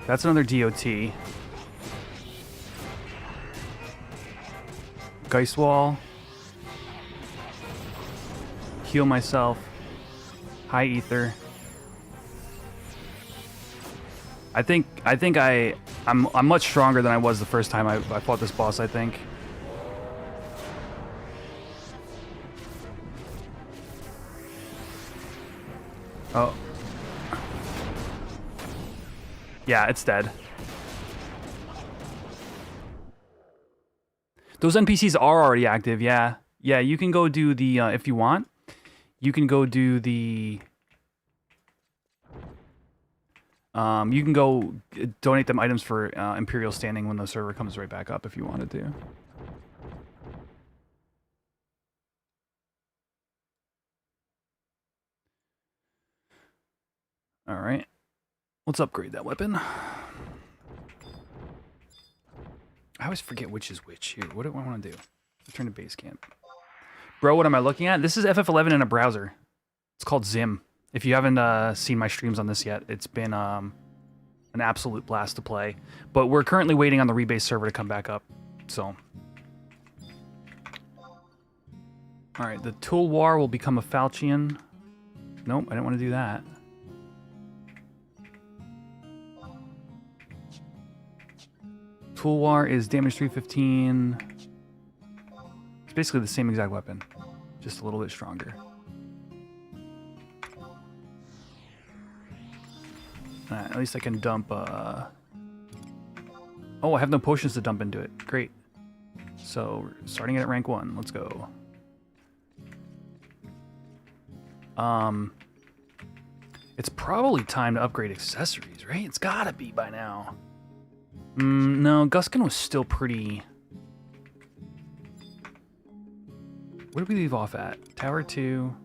That's another DOT. Geist Wall. Heal myself. High Ether. I'm much stronger than I was the first time I fought this boss, I think. Oh. Yeah, it's dead. Those NPCs are already active, yeah. Yeah, you can go do the, if you want, you can go do the... you can go donate them items for Imperial Standing when the server comes right back up if you wanted to. Alright. Let's upgrade that weapon. I always forget which is which here. What do I want to do? Return to base camp. Bro, what am I looking at? This is FF11 in a browser. It's called Zim. If you haven't seen my streams on this yet, it's been an absolute blast to play. But we're currently waiting on the Rebase server to come back up. So. All right, the Tulwar will become a Falchion. Nope, I didn't want to do that. Tulwar is damage 315. It's basically the same exact weapon, just a little bit stronger. At least I can dump... Oh, I have no potions to dump into it. Great. So, starting it at rank 1. Let's go. It's probably time to upgrade accessories, right? It's gotta be by now. No, Guskin was still pretty... Where did we leave off at? Tower 2.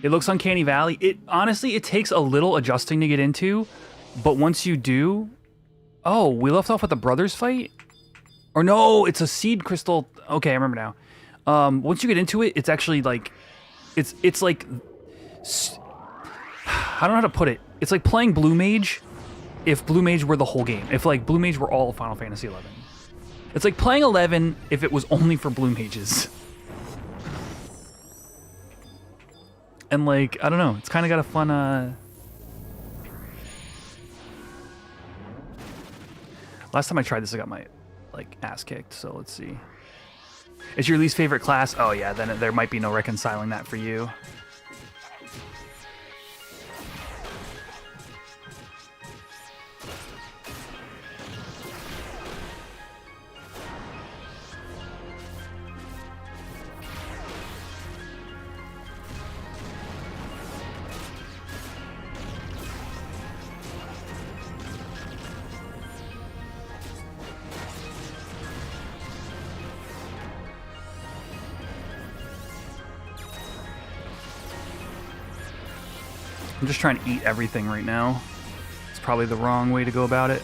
It looks Uncanny Valley. Honestly, it takes a little adjusting to get into, but once you do... Oh, we left off with the brothers fight? Or no, it's a seed crystal. Okay, I remember now. Once you get into it, it's actually like... It's like... I don't know how to put it. It's like playing Blue Mage if Blue Mage were the whole game. If like Blue Mage were all of Final Fantasy XI. It's like playing 11 if it was only for Blue Mages. And like, I don't know, it's kind of got a fun, Last time I tried this, I got my, like, ass kicked, so let's see. It's your least favorite class? Oh yeah, then there might be no reconciling that for you. I'm just trying to eat everything right now. It's probably the wrong way to go about it.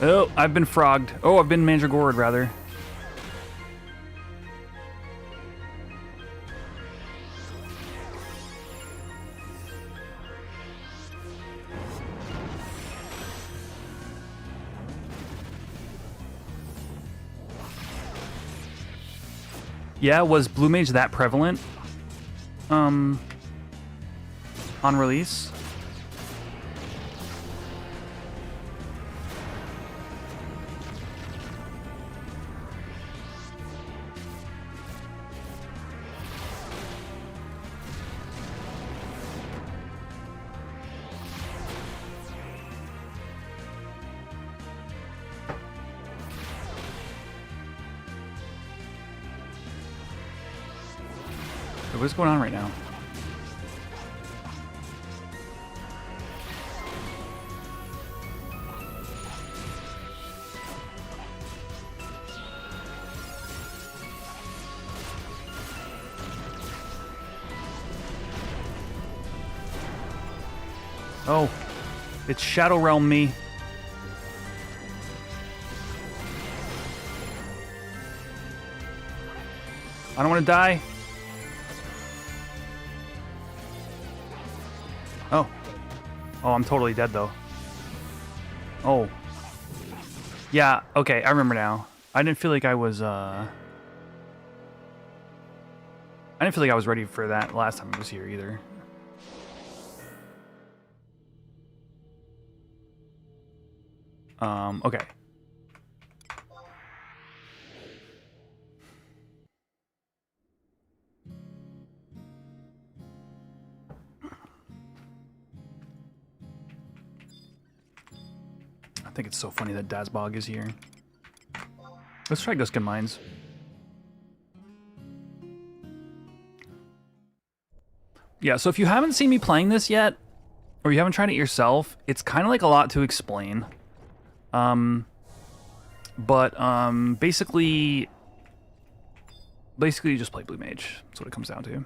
Oh, I've been frogged. Oh, I've been mandragored, rather. Yeah, was Blue Mage that prevalent? On release? What's going on right now? Oh, it's Shadow Realm me. I don't want to die. Oh. Oh, I'm totally dead, though. Oh. Yeah, okay, I remember now. I didn't feel like I was, I didn't feel like I was ready for that last time I was here, either. Okay. I think it's so funny that Dazbog is here. Let's try Guskin Mines. Yeah, so if you haven't seen me playing this yet, or you haven't tried it yourself, it's kind of like a lot to explain. Basically you just play Blue Mage. That's what it comes down to.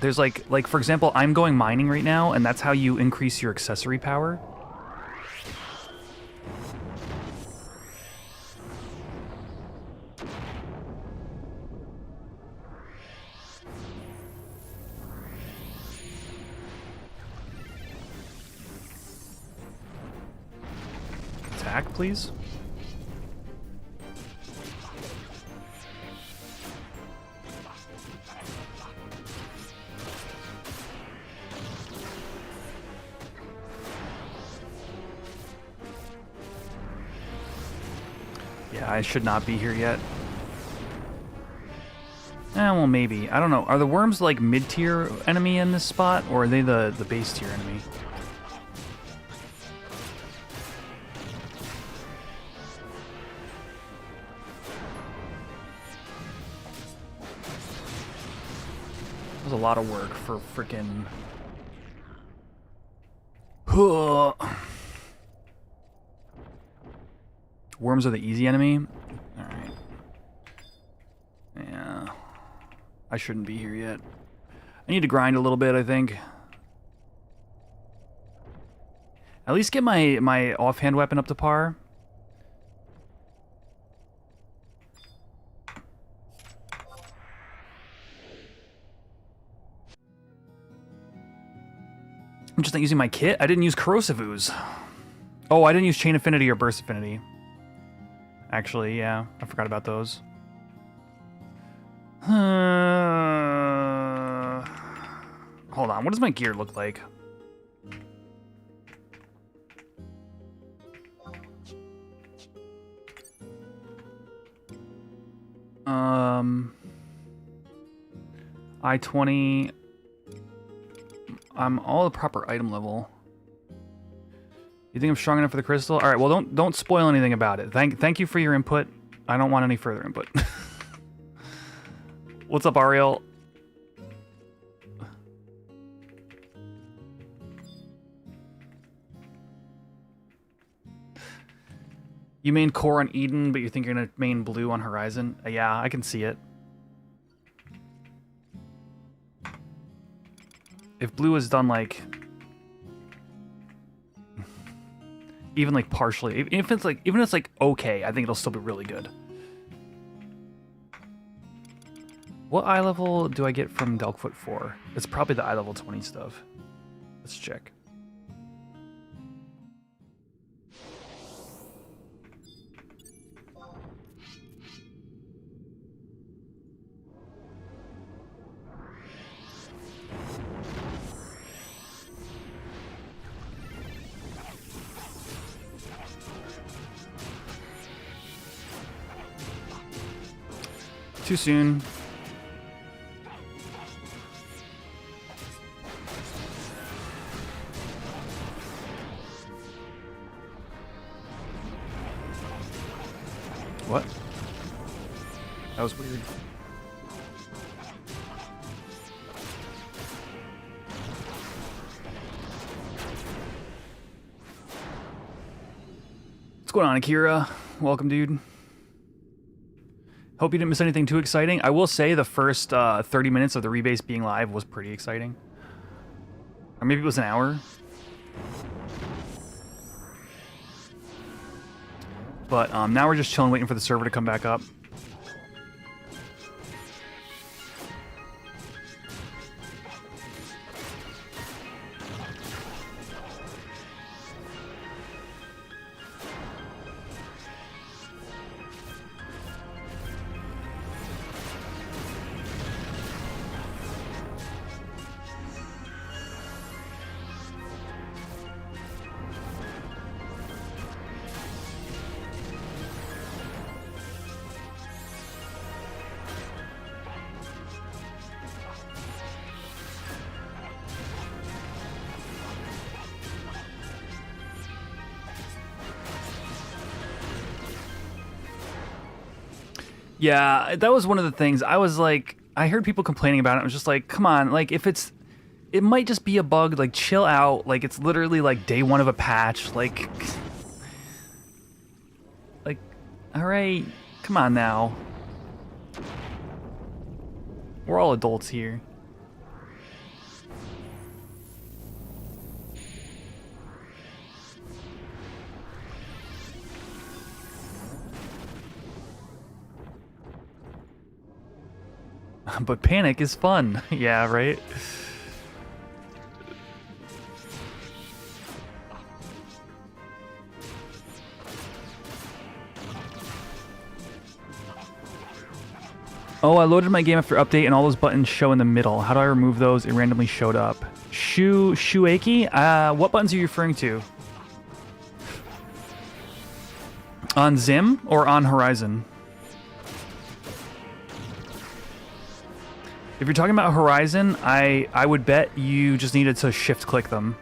There's like for example, I'm going mining right now, and that's how you increase your accessory power. attack, please? Yeah, I should not be here yet. Well, maybe. I don't know. Are the worms like mid-tier enemy in this spot, or are they the base tier enemy? That was a lot of work for freaking. Worms are the easy enemy? Alright. Yeah. I shouldn't be here yet. I need to grind a little bit, I think. At least get my offhand weapon up to par. I'm just not using my kit. I didn't use Corrosive Ooze. Oh, I didn't use Chain Affinity or Burst Affinity. Actually, yeah. I forgot about those. Hold on. What does my gear look like? I-20. I'm all the proper item level. You think I'm strong enough for the crystal? All right. Well, don't spoil anything about it. Thank you for your input. I don't want any further input. What's up, Ariel? You main core on Eden, but you think you're gonna main blue on Horizon? Yeah, I can see it. If blue is done like even like partially, even if it's like okay, I think it'll still be really good. What eye level do I get from Delkfoot 4? It's probably the eye level 20 stuff. Let's check. Too soon. What? That was weird. What's going on, Akira? Welcome, dude. Hope you didn't miss anything too exciting. I will say the first 30 minutes of the Rebase being live was pretty exciting. Or maybe it was an hour. But now we're just chilling, waiting for the server to come back up. Yeah, that was one of the things. I was like, I heard people complaining about it. I was just like, come on, like if it might just be a bug, like chill out. Like it's literally like day one of a patch. Like, all right, come on now. We're all adults here. But panic is fun. Yeah, right? Oh, I loaded my game after update and all those buttons show in the middle. How do I remove those? It randomly showed up. Shueki? What buttons are you referring to? On Zim or on Horizon? If you're talking about Horizon, I would bet you just needed to shift click them.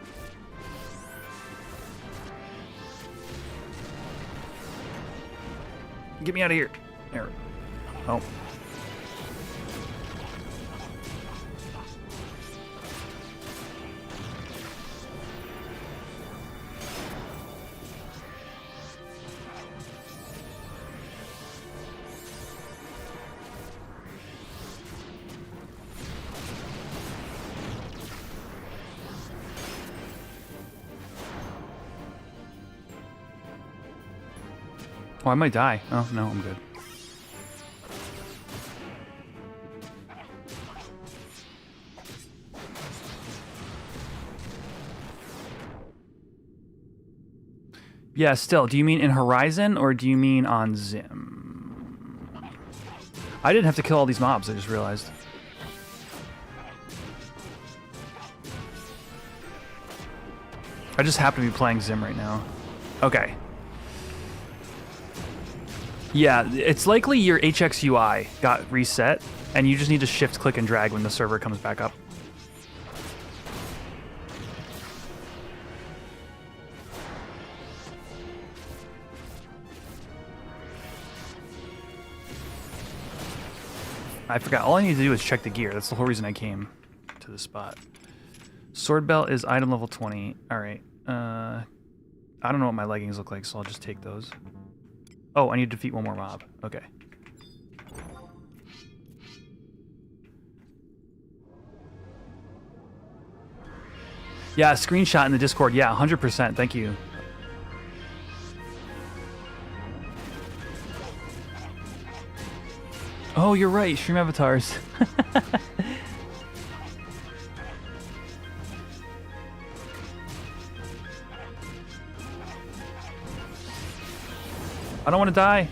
Get me out of here. There. Oh. Oh, I might die. Oh, no, I'm good. Yeah, still. Do you mean in Horizon or do you mean on Zim? I didn't have to kill all these mobs, I just realized. I just happen to be playing Zim right now. Okay. Yeah, it's likely your HXUI got reset, and you just need to shift, click, and drag when the server comes back up. I forgot. All I need to do is check the gear. That's the whole reason I came to this spot. Sword belt is item level 20. All right. I don't know what my leggings look like, so I'll just take those. Oh, I need to defeat one more mob. Okay. Yeah, screenshot in the Discord. Yeah, 100%. Thank you. Oh, you're right. Stream avatars. I don't want to die.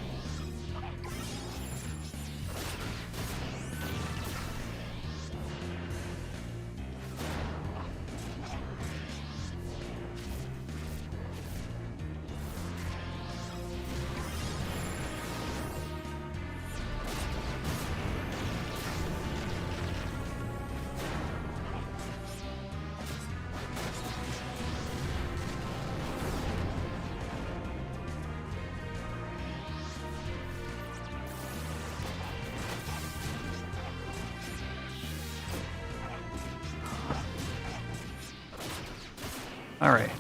All right.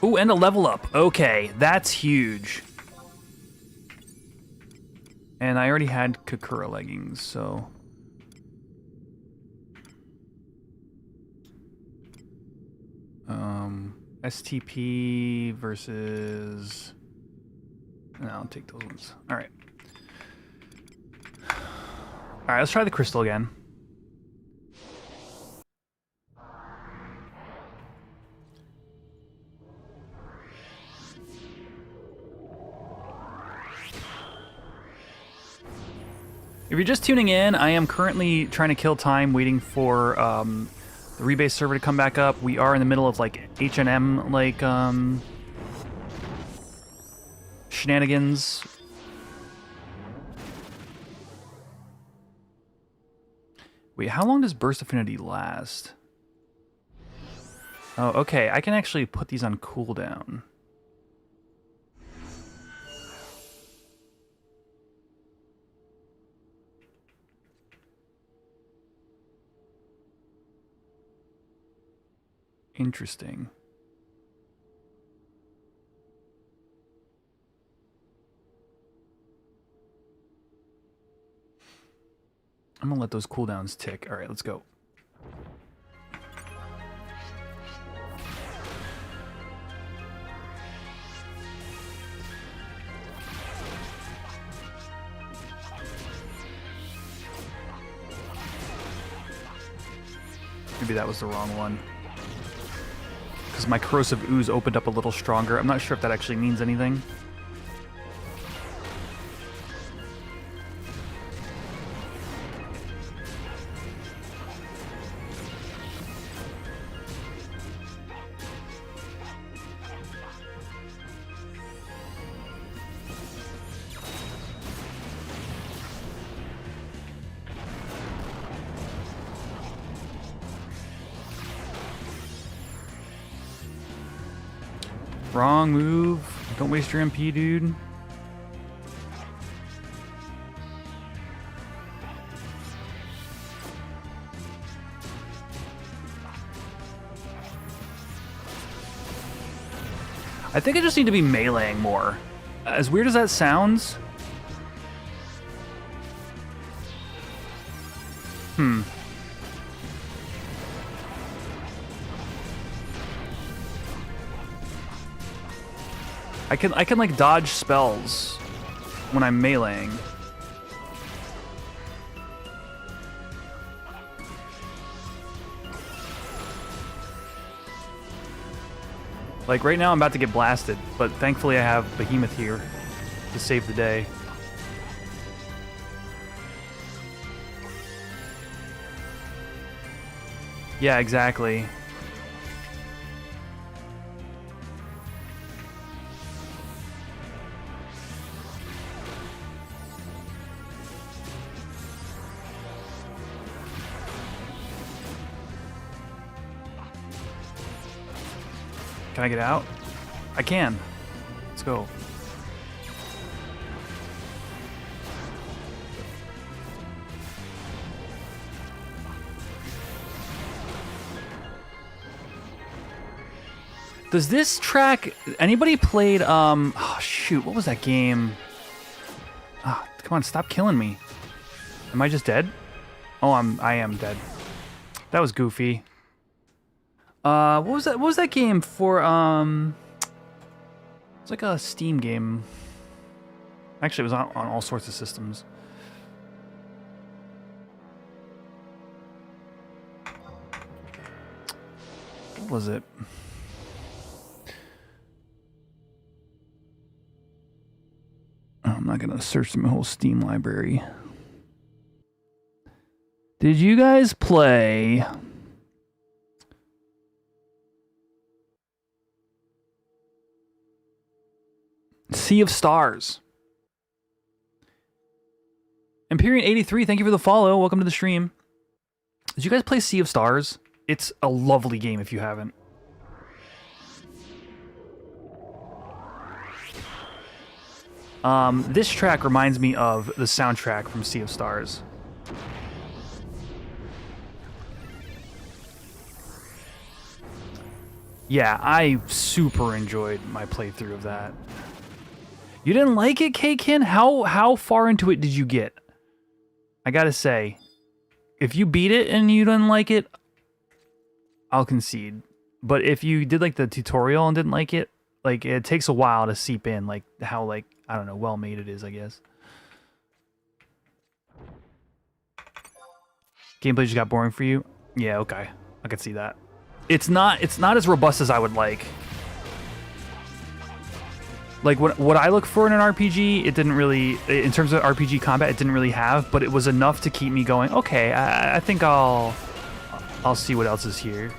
Ooh, and a level up. Okay, that's huge. And I already had Kakura leggings, so... STP versus... No, I'll take those ones. All right. All right, let's try the crystal again. If you're just tuning in, I am currently trying to kill time waiting for the Rebase server to come back up. We are in the middle of like H&M like shenanigans. Wait, how long does Burst Affinity last? Oh, okay. I can actually put these on cooldown. Interesting. I'm gonna let those cooldowns tick. All right, let's go. Maybe that was the wrong one. Because my corrosive ooze opened up a little stronger. I'm not sure if that actually means anything. Wrong move. Don't waste your MP, dude. I think I just need to be meleeing more. As weird as that sounds. I can like dodge spells when I'm meleeing. Like right now I'm about to get blasted, but thankfully I have Behemoth here to save the day. Yeah, exactly. Can I get out? I can. Let's go. Does this track... Anybody played, oh, shoot, what was that game? Ah, come on, stop killing me. Am I just dead? Oh, I am dead. That was goofy. What was that? What was that game for? It's like a Steam game. Actually, it was on all sorts of systems. What was it? I'm not gonna search my whole Steam library. Did you guys play? Sea of Stars. Empyrean83, thank you for the follow. Welcome to the stream. Did you guys play Sea of Stars? It's a lovely game if you haven't. This track reminds me of the soundtrack from Sea of Stars. Yeah, I super enjoyed my playthrough of that. You didn't like it, K-Kin? How far into it did you get? I gotta say, if you beat it and you didn't like it, I'll concede. But if you did like the tutorial and didn't like it, like it takes a while to seep in, like how like I don't know, well made it is, I guess. Gameplay just got boring for you? Yeah, okay, I could see that. It's not as robust as I would like. Like, what I look for in an RPG, it didn't really... In terms of RPG combat, it didn't really have, but it was enough to keep me going, okay, I think I'll see what else is here.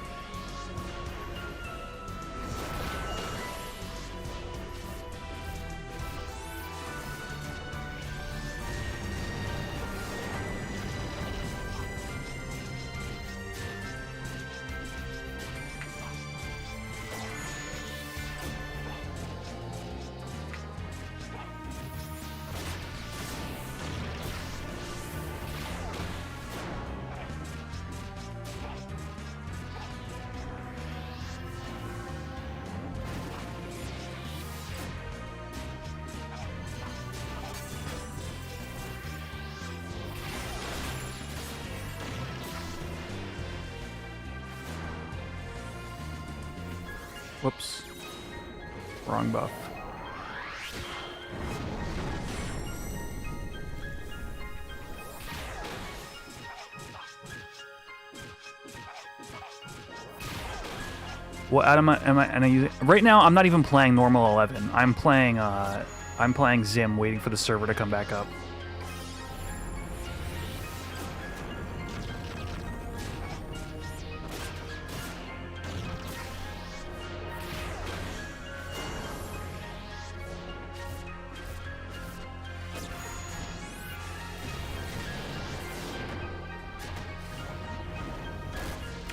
Whoops. Wrong buff. What am I using? Right now I'm not even playing normal 11. I'm playing Zim, waiting for the server to come back up.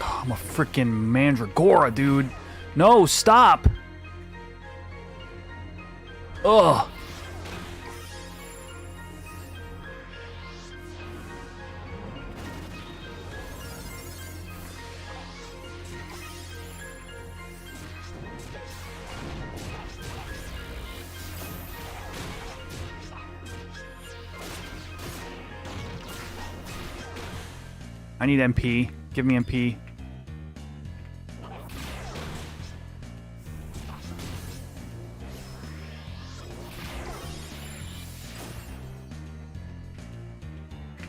I'm a freaking Mandragora, dude. No, stop. Ugh. I need MP. Give me MP.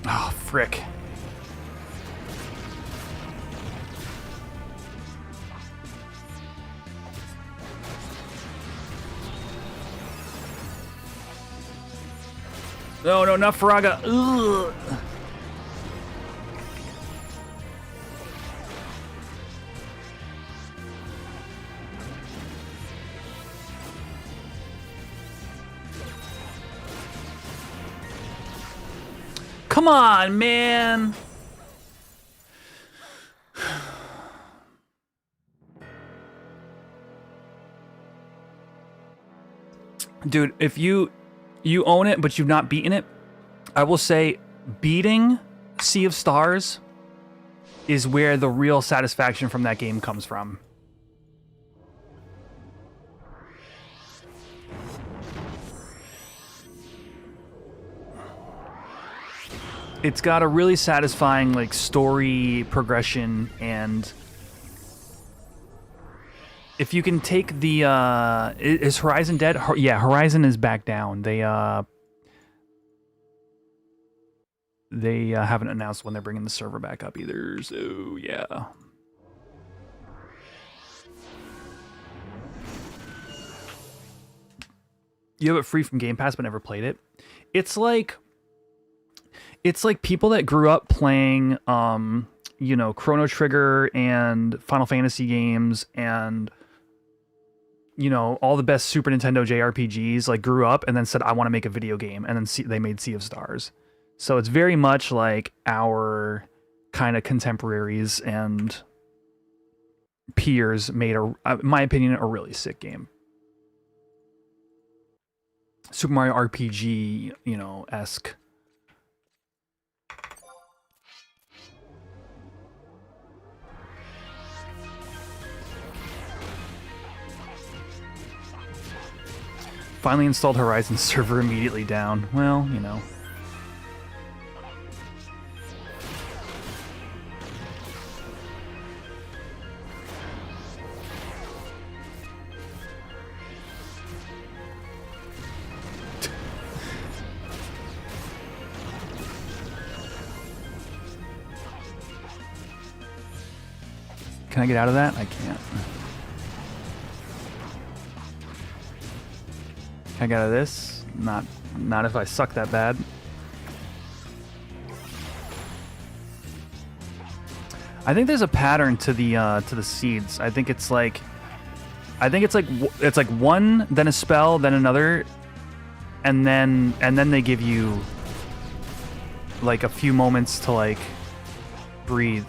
Oh, frick. No, no, not Faraga. Ugh. Come on, man. Dude, if you own it but you've not beaten it, I will say beating Sea of Stars is where the real satisfaction from that game comes from. It's got a really satisfying like story progression, and if you can take the is Horizon dead? Yeah, Horizon is back down. They haven't announced when they're bringing the server back up either. So yeah. You have it free from Game Pass but never played it. It's like people that grew up playing, you know, Chrono Trigger and Final Fantasy games and, you know, all the best Super Nintendo JRPGs, like grew up and then said, I want to make a video game. And then they made Sea of Stars. So it's very much like our kind of contemporaries and peers made, in my opinion, a really sick game. Super Mario RPG, you know, esque. Finally installed Horizon server immediately down. Well, you know. Can I get out of that? I can't. Can I get out of this? Not if I suck that bad. I think there's a pattern to the seeds. I think it's like one, then a spell, then another, and then they give you like a few moments to like breathe.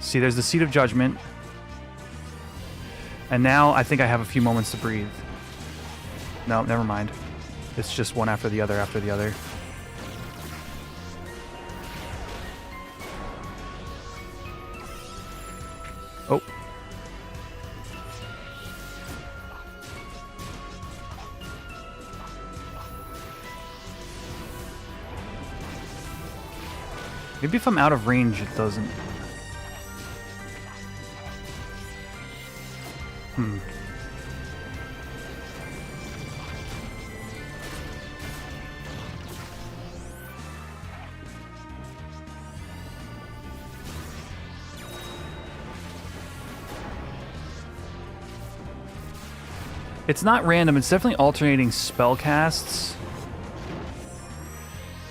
See, there's the Seed of Judgment, and now I think I have a few moments to breathe. No, never mind. It's just one after the other after the other. Oh. Maybe if I'm out of range, it doesn't. It's not random, it's definitely alternating spell casts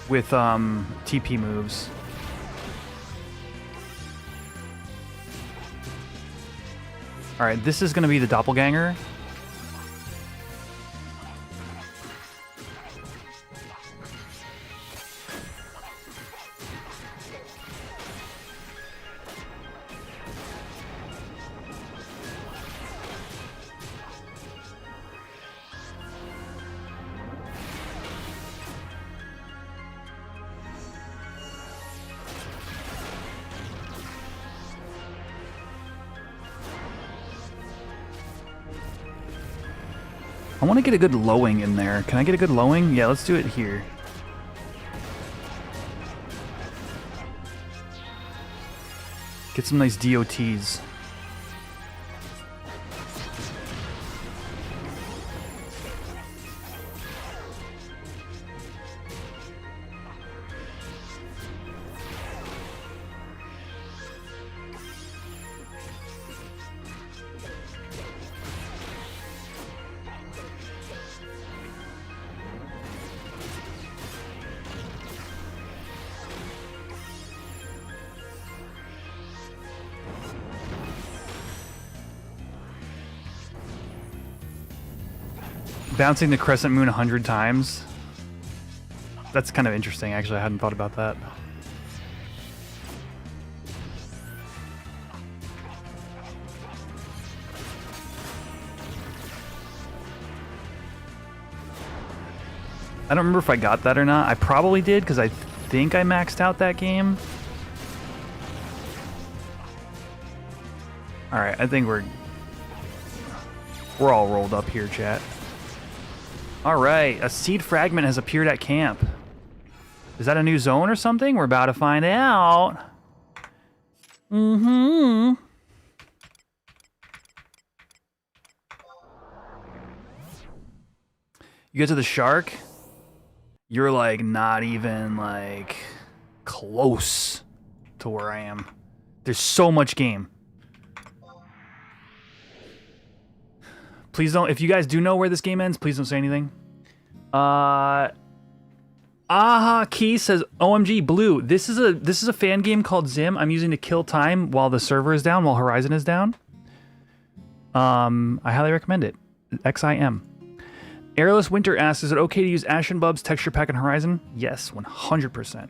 with TP moves. Alright, this is gonna be the doppelganger. I want to get a good lowing in there. Can I get a good lowing? Yeah, let's do it here. Get some nice DOTs. Bouncing the crescent moon 100 times. That's kind of interesting, actually. I hadn't thought about that. I don't remember if I got that or not. I probably did, because I think I maxed out that game. Alright, I think we're all rolled up here, chat. Alright, a seed fragment has appeared at camp. Is that a new zone or something? We're about to find out. Mm-hmm. You get to the shark, you're like not even like close to where I am. There's so much game. Please don't, if you guys do know where this game ends, please don't say anything. Aha Key says, OMG Blue, this is a fan game called Zim I'm using to kill time while the server is down, while Horizon is down. I highly recommend it. XIM. Airless Winter asks, is it okay to use Ashen Bub's texture pack in Horizon? Yes, 100%.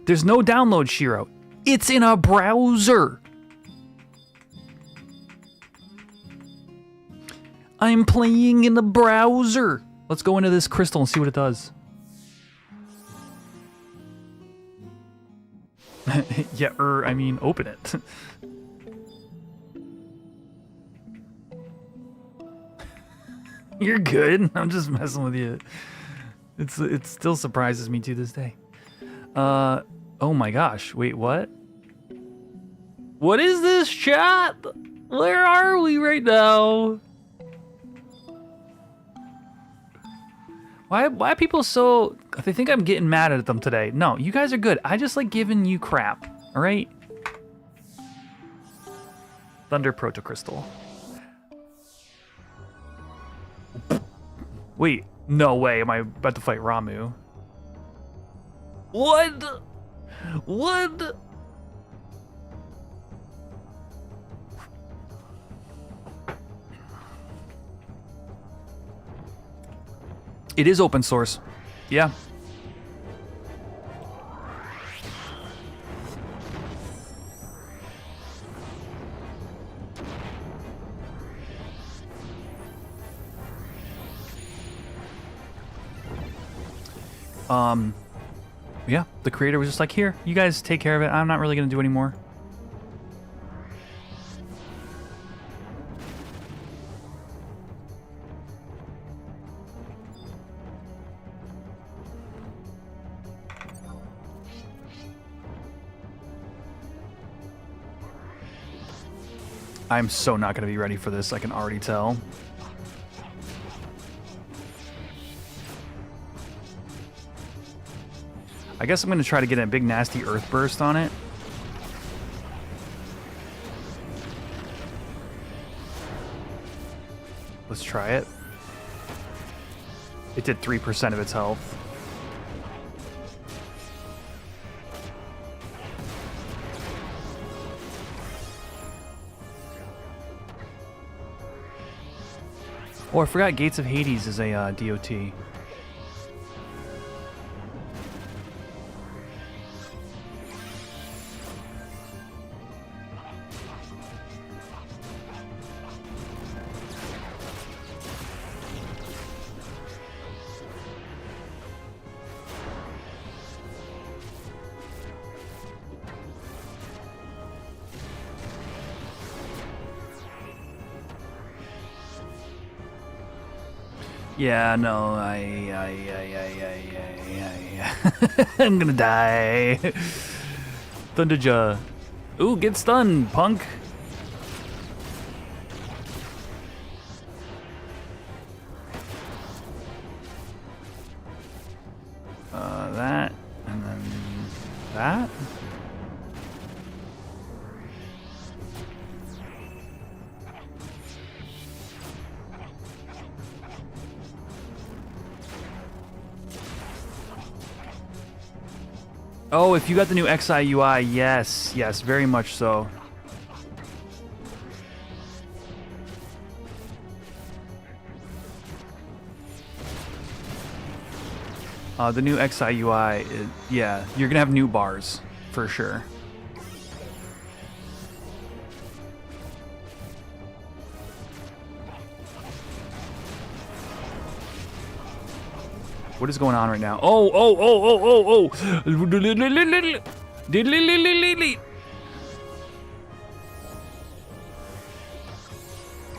There's no download, Shiro. It's in a browser. I'm playing in the browser. Let's go into this crystal and see what it does. Yeah, I mean, open it. You're good. I'm just messing with you. It still surprises me to this day. Oh my gosh. Wait, what? What is this, chat? Where are we right now? Why are people so... They think I'm getting mad at them today. No, you guys are good. I just like giving you crap. All right? Thunder Protocrystal. Wait, no way am I about to fight Ramu. What? What? It is open source. Yeah. Yeah, the creator was just like, here, you guys take care of it. I'm not really going to do any more. I'm so not going to be ready for this, I can already tell. I guess I'm going to try to get a big nasty earth burst on it. Let's try it. It did 3% of its health. Oh, I forgot Gates of Hades is a DOT. Yeah, no, I'm gonna die. Thunderjaw. Ooh, get stunned, punk. That, and then that. Oh, if you got the new XI UI, yes, yes, very much so. The new XI UI, yeah, you're gonna have new bars, for sure. What is going on right now? Oh, oh, oh, oh, oh, oh!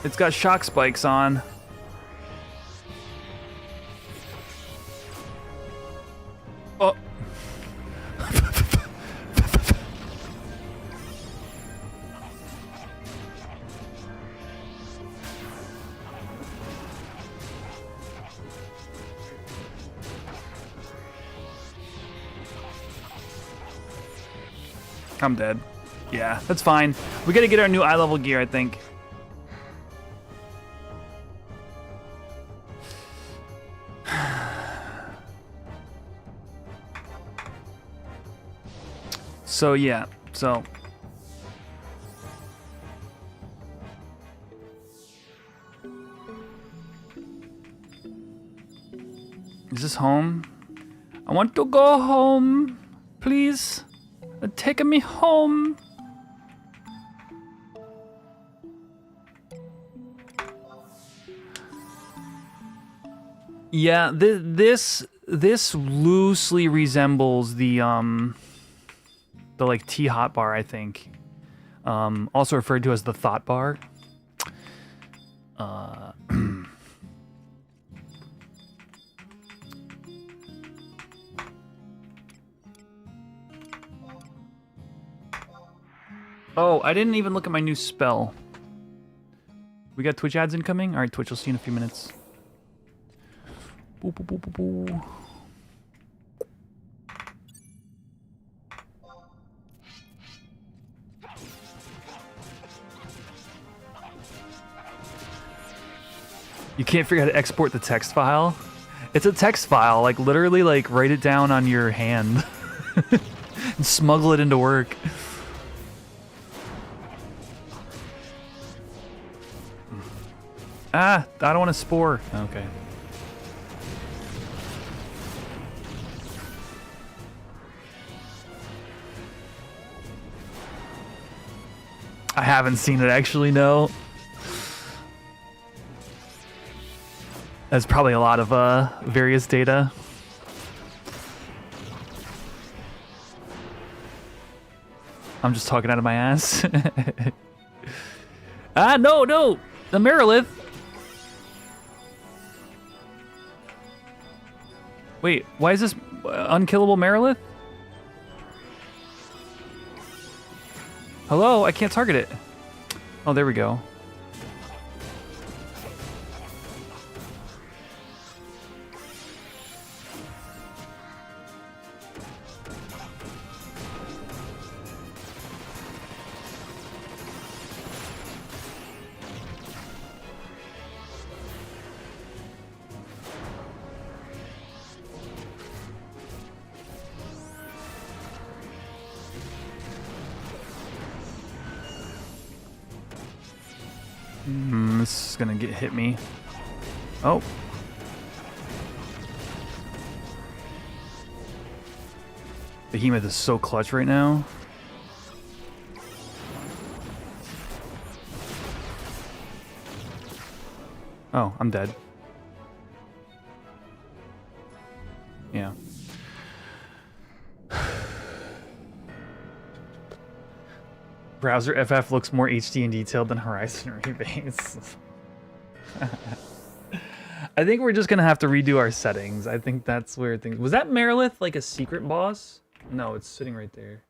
It's got shock spikes on. Oh. I'm dead. Yeah, that's fine. We gotta get our new eye level gear, I think. So yeah, so is this home? I want to go home, please. Take me home. Yeah, this loosely resembles the like T hot bar, I think. Also referred to as the thought bar. Oh, I didn't even look at my new spell. We got Twitch ads incoming? All right, Twitch, I'll see you in a few minutes. Boo, boo, boo, boo, boo. You can't figure out how to export the text file? It's a text file, like literally like write it down on your hand and smuggle it into work. Ah, I don't want to spore. Okay. I haven't seen it actually, no. That's probably a lot of various data. I'm just talking out of my ass. Ah, no, no! The Merilith! Wait, why is this unkillable Merilith? Hello, I can't target it. Oh, there we go. This is gonna hit me. Oh. Behemoth is so clutch right now. Oh, I'm dead. Yeah. Browser FF looks more HD and detailed than Horizon Rebase. I think we're just gonna have to redo our settings. I think that's where things... Was that Merilith like a secret boss? No, it's sitting right there.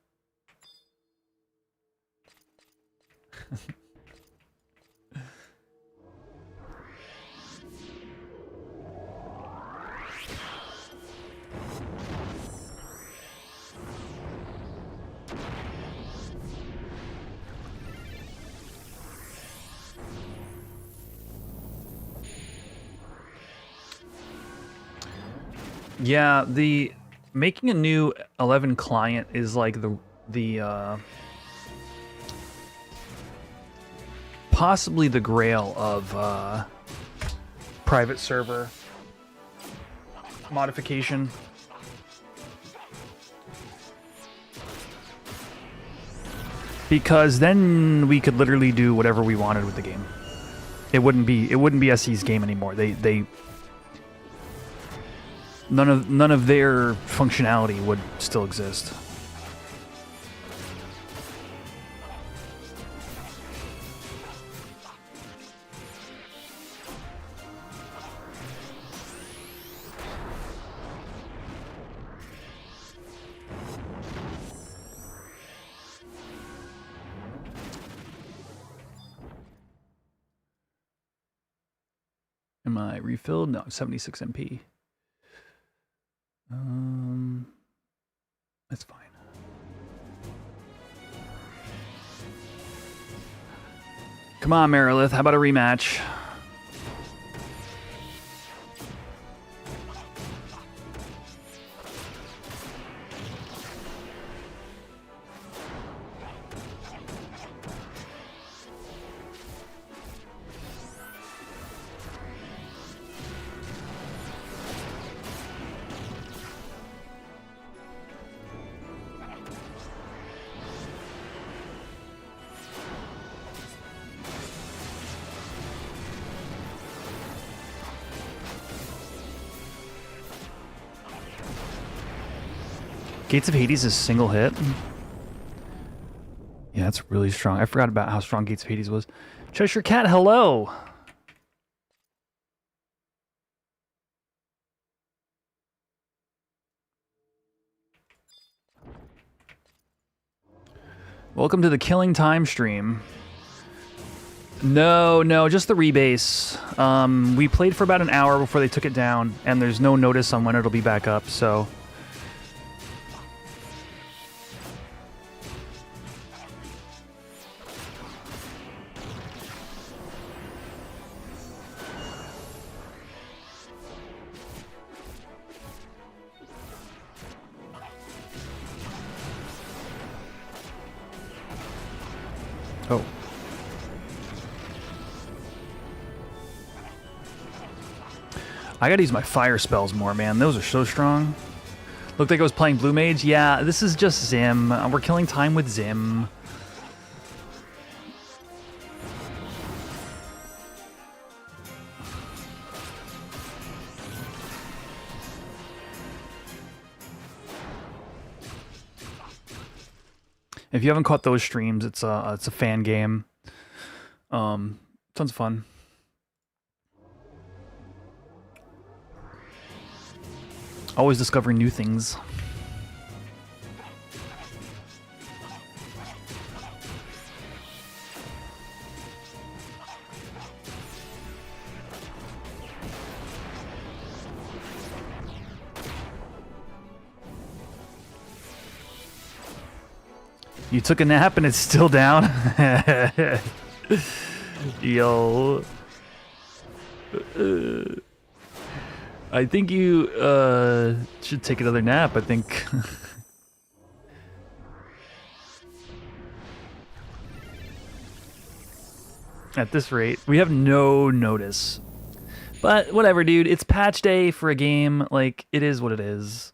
Yeah, the making a new 11 client is like the possibly the grail of private server modification. Because then we could literally do whatever we wanted with the game. It wouldn't be SE's game anymore. They none of their functionality would still exist. Am I refilled? No, 76 MP. That's fine. Come on, Merilith. How about a rematch? Gates of Hades is single hit. Yeah, that's really strong. I forgot about how strong Gates of Hades was. Cheshire Cat, hello! Welcome to the Killing Time stream. No, just the rebase. We played for about an hour before they took it down, and there's no notice on when it'll be back up, so... Oh. I gotta use my fire spells more, man. Those are so strong. Looked like I was playing Blue Mage. Yeah, this is just Zim. We're killing time with Zim. If you haven't caught those streams, it's a fan game. Tons of fun. Always discovering new things. You took a nap and it's still down? Yo. I think you should take another nap, I think. At this rate, we have no notice. But whatever, dude. It's patch day for a game. Like, it is what it is.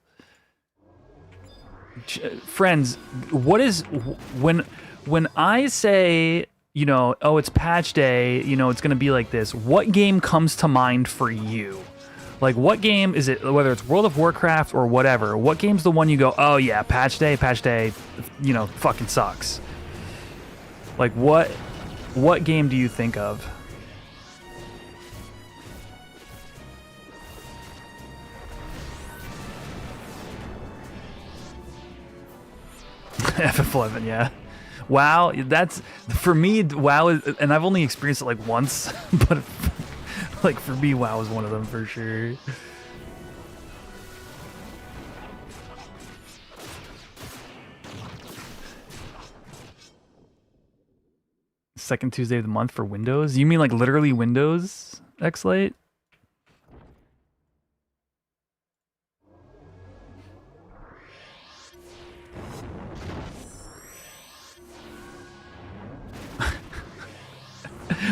Friends, what is when I say, you know, oh, it's patch day, you know, it's gonna be like this, what game comes to mind for you? Like, what game is it, whether it's World of Warcraft or whatever, what game's the one you go, oh yeah, patch day, you know, fucking sucks? Like, what game do you think of? FF11, yeah. WoW, that's for me. WoW is, and I've only experienced it like once, but like for me, WoW is one of them for sure. Second Tuesday of the month for Windows? You mean like literally Windows X-Lite?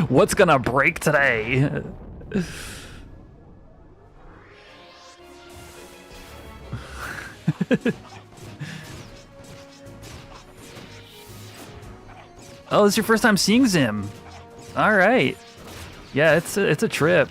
What's gonna break today? Oh, it's your first time seeing Zim. All right. Yeah, it's a trip.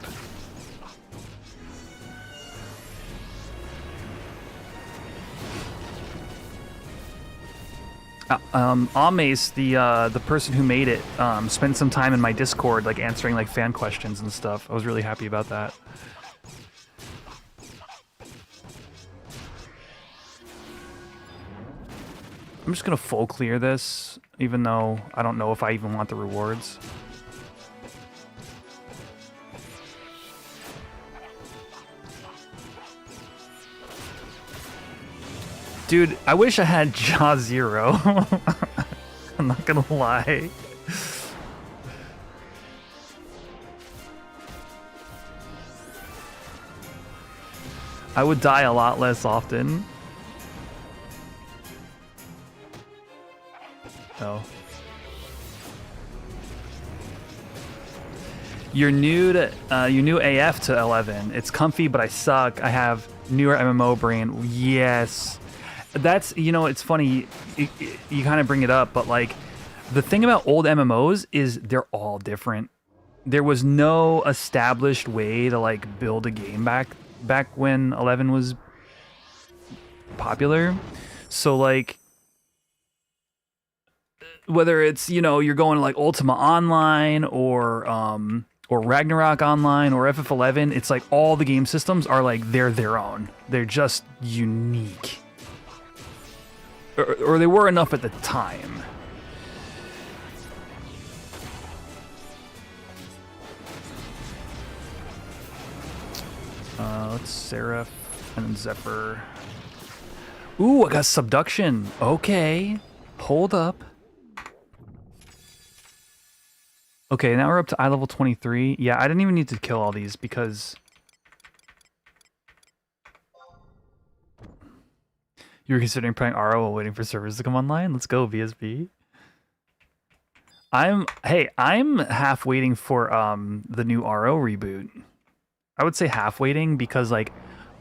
Amace, the person who made it, spent some time in my Discord, like answering like fan questions and stuff. I was really happy about that. I'm just gonna full clear this, even though I don't know if I even want the rewards. Dude, I wish I had Jaw Zero. I'm not gonna lie. I would die a lot less often. Oh. You're new AF to 11. It's comfy, but I suck. I have newer MMO brain. Yes. That's, you know, it's funny. You kind of bring it up, but like the thing about old MMOs is they're all different. There was no established way to like build a game back when 11 was popular. So like, whether it's, you know, you're going to like Ultima Online or Ragnarok Online or FF11, it's like all the game systems are like they're their own. They're just unique. Or they were enough at the time. Let's Seraph and then Zephyr. Ooh, I got Subduction. Okay. Hold up. Okay, now we're up to eye level 23. Yeah, I didn't even need to kill all these because you were considering playing RO while waiting for servers to come online. Let's go, VSB. I'm half waiting for the new RO reboot. I would say half waiting because like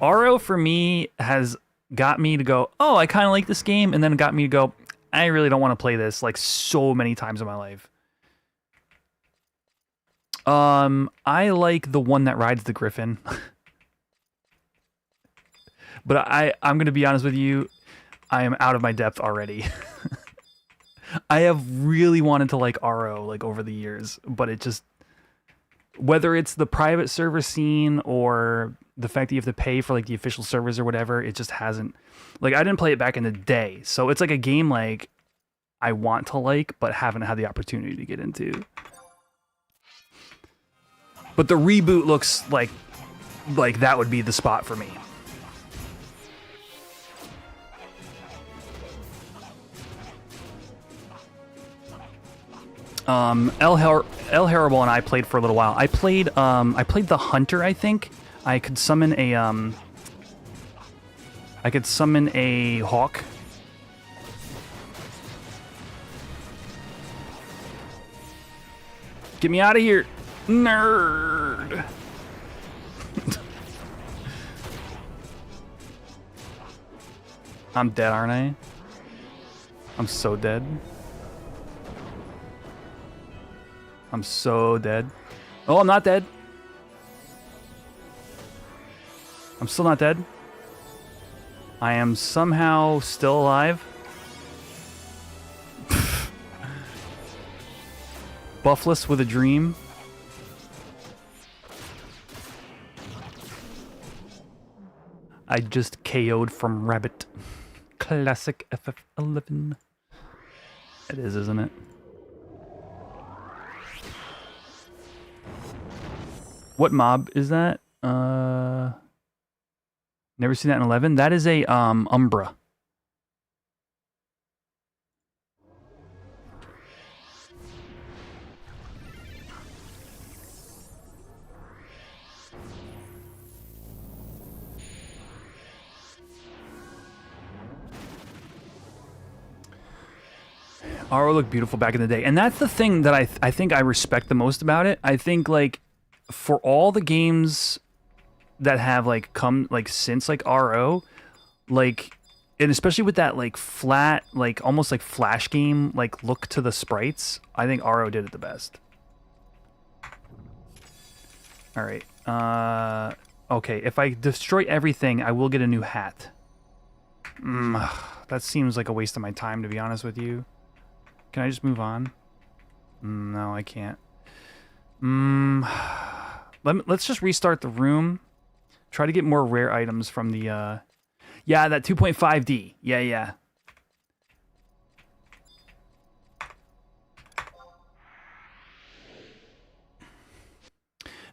RO for me has got me to go, oh, I kind of like this game, and then it got me to go, I really don't want to play this like so many times in my life. I like the one that rides the Griffin. But I'm going to be honest with you, I am out of my depth already. I have really wanted to like RO like over the years, but it just, whether it's the private server scene or the fact that you have to pay for like the official servers or whatever, it just hasn't, like I didn't play it back in the day. So it's like a game like I want to like, but haven't had the opportunity to get into. But the reboot looks like that would be the spot for me. El Horrible and I played for a little while. I played the Hunter, I think. I could summon a hawk. Get me out of here, nerd. I'm dead, aren't I? I'm so dead. I'm so dead. Oh, I'm not dead. I'm still not dead. I am somehow still alive. Buffless with a dream. I just KO'd from Rabbit. Classic FF11. It is, isn't it? What mob is that? Never seen that in 11. That is a Umbra. RO looked beautiful back in the day. And that's the thing that I think I respect the most about it. I think, like, for all the games that have, like, come, like, since, like, RO, like, and especially with that, like, flat, like, almost, like, Flash game, like, look to the sprites, I think RO did it the best. All right. Okay, if I destroy everything, I will get a new hat. That seems like a waste of my time, to be honest with you. Can I just move on? No, I can't. Let's just restart the room. Try to get more rare items from the... Yeah, that 2.5D. Yeah.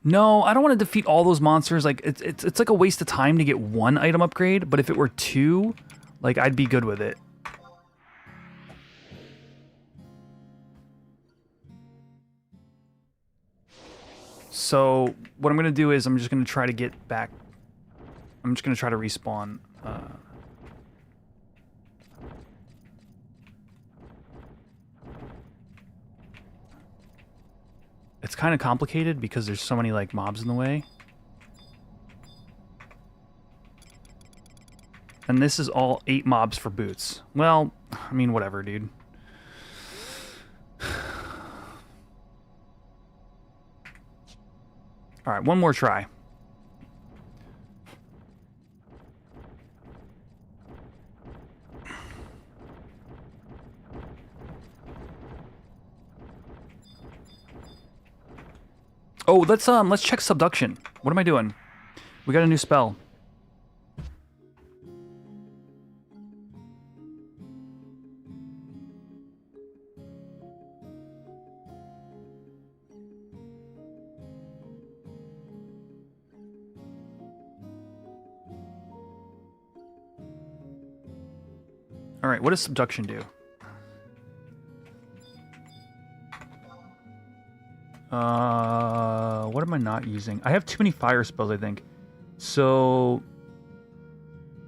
No, I don't want to defeat all those monsters. Like, it's like a waste of time to get one item upgrade, but if it were two, like, I'd be good with it. So what I'm going to do is I'm just going to try to get back. I'm just going to try to respawn. It's kind of complicated because there's so many, like, mobs in the way. And this is all 8 mobs for boots. Well, I mean, whatever, dude. All right, one more try. Oh, let's check subduction. What am I doing? We got a new spell. All right, what does subduction do? What am I not using? I have too many fire spells, I think. So...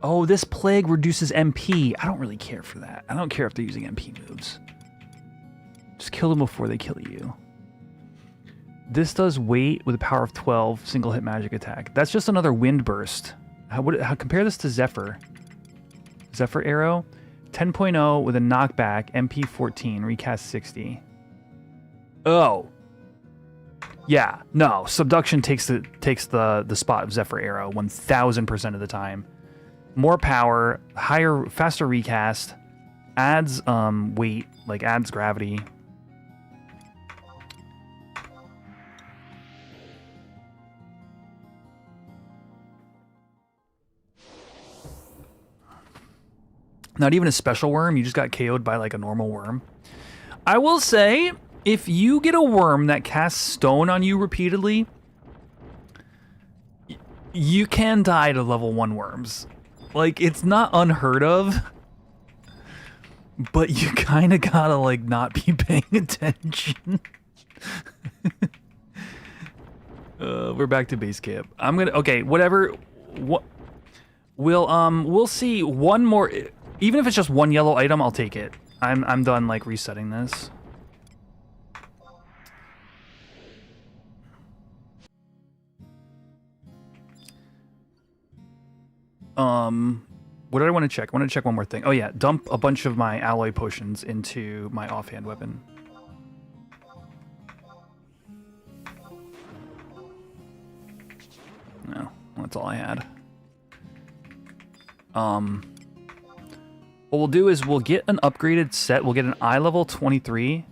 Oh, this plague reduces MP. I don't really care for that. I don't care if they're using MP moves. Just kill them before they kill you. This does weight with a power of 12, single hit magic attack. That's just another wind burst. How compare this to Zephyr? Zephyr arrow? 10.0 with a knockback, MP 14, recast 60. Oh. Yeah, no, subduction takes the spot of Zephyr arrow 1000% of the time. More power, higher, faster recast, adds weight, like adds gravity. Not even a special worm, you just got KO'd by like a normal worm. I will say, if you get a worm that casts stone on you repeatedly, you can die to level 1 worms. Like, it's not unheard of, but you kind of gotta, like, not be paying attention. We're back to base camp. I'm gonna, okay, whatever. We'll see one more. Even if it's just one yellow item, I'll take it. I'm done, like, resetting this. What did I want to check? I want to check one more thing. Oh yeah, dump a bunch of my alloy potions into my offhand weapon. No, that's all I had. What we'll do is we'll get an upgraded set. We'll get an eye level 23.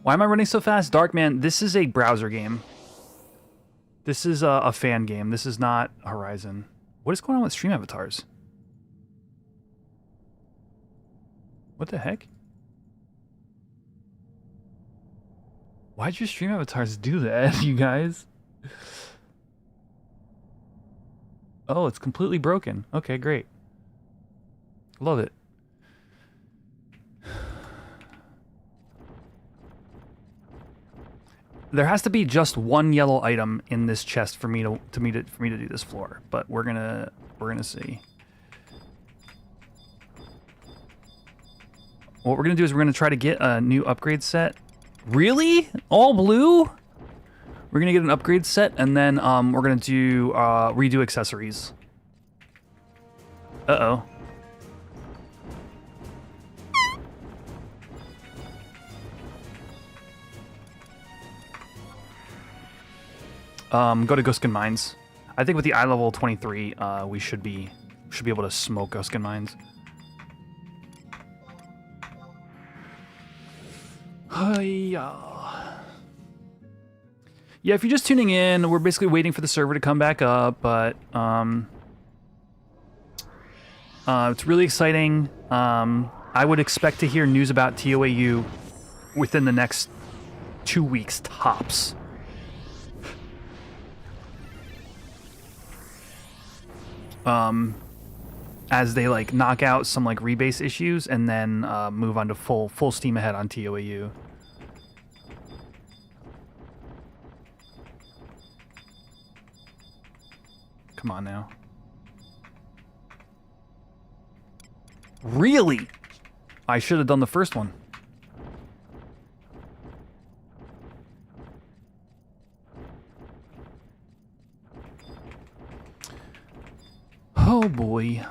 Why am I running so fast? Darkman, this is a browser game. This is a fan game. This is not Horizon. What is going on with stream avatars? What the heck? Why'd your stream avatars do that, you guys? Oh, it's completely broken. Okay, great. Love it. There has to be just one yellow item in this chest for me to do this floor, but we're gonna see. What we're gonna do is we're gonna try to get a new upgrade set. Really? All blue? We're gonna get an upgrade set, and then we're gonna do redo accessories. Uh-oh. Go to Guskin Mines. I think with the eye level 23, we should be able to smoke Guskin Mines. Yeah, if you're just tuning in, we're basically waiting for the server to come back up, but it's really exciting. I would expect to hear news about TOAU within the next 2 weeks tops. As they like knock out some like rebase issues and then move on to full steam ahead on TOAU. Come on now. Really? I should have done the first one. Oh boy.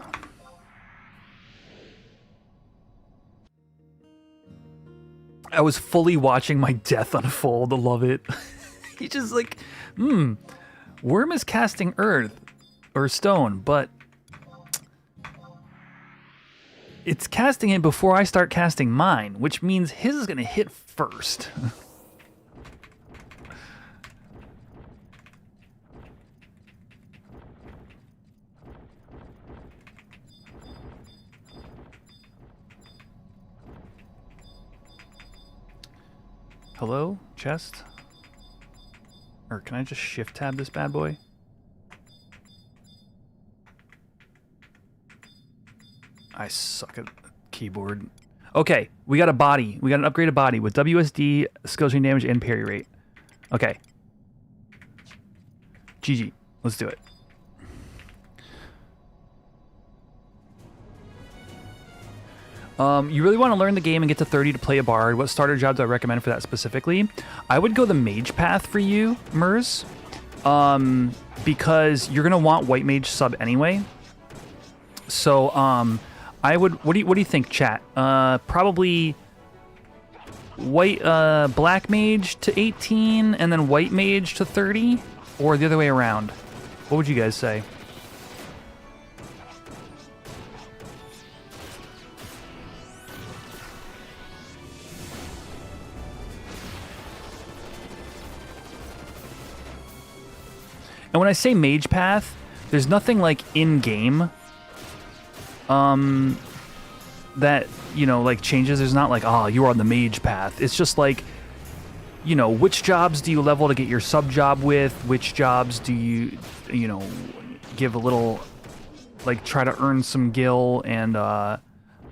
I was fully watching my death unfold. I love it. He just like, Worm is casting earth or stone, but it's casting it before I start casting mine, which means his is gonna hit first. Hello, chest? Or can I just shift tab this bad boy? I suck at keyboard. Okay, we got a body. We got an upgraded body with WSD, skill chain damage, and parry rate. Okay. GG. Let's do it. You really want to learn the game and get to 30 to play a bard. What starter job do I recommend for that specifically? I would go the mage path for you, Mers, because you're gonna want white mage sub anyway. So I would. What do you think, chat? Probably white black mage to 18 and then white mage to 30, or the other way around. What would you guys say? And when I say mage path, there's nothing like in-game that, you know, like changes. There's not like, oh, you're on the mage path. It's just like, you know, which jobs do you level to get your sub job with? Which jobs do you, you know, give a little, like try to earn some gil and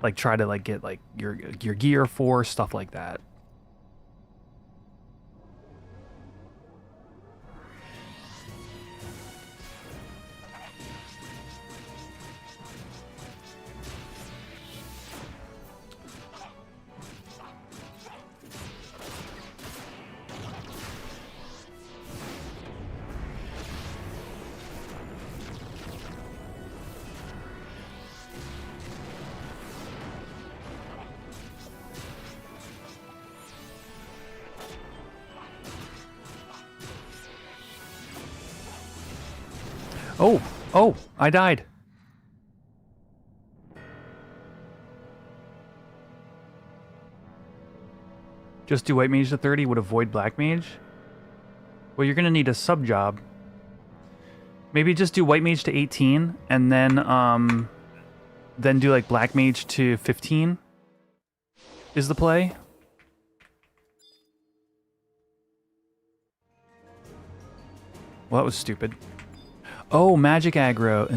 like try to like get like your gear for, stuff like that. Oh, I died. Just do white mage to 30 would avoid black mage? Well, you're gonna need a sub job. Maybe just do white mage to 18 and then do like black mage to 15 is the play. Well, that was stupid. Oh, magic aggro.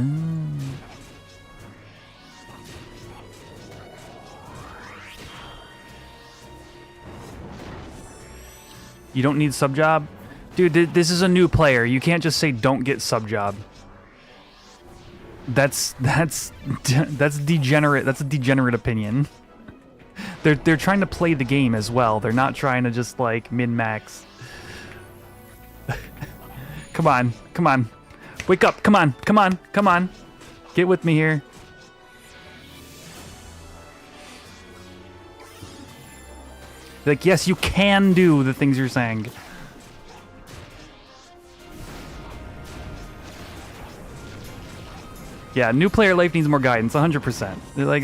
You don't need sub job? Dude, this is a new player. You can't just say don't get sub job. That's degenerate. That's a degenerate opinion. They're trying to play the game as well. They're not trying to just like min-max. Come on, come on. Wake up, come on, come on, come on. Get with me here. Like, yes, you can do the things you're saying. Yeah, new player life needs more guidance, 100%. Like,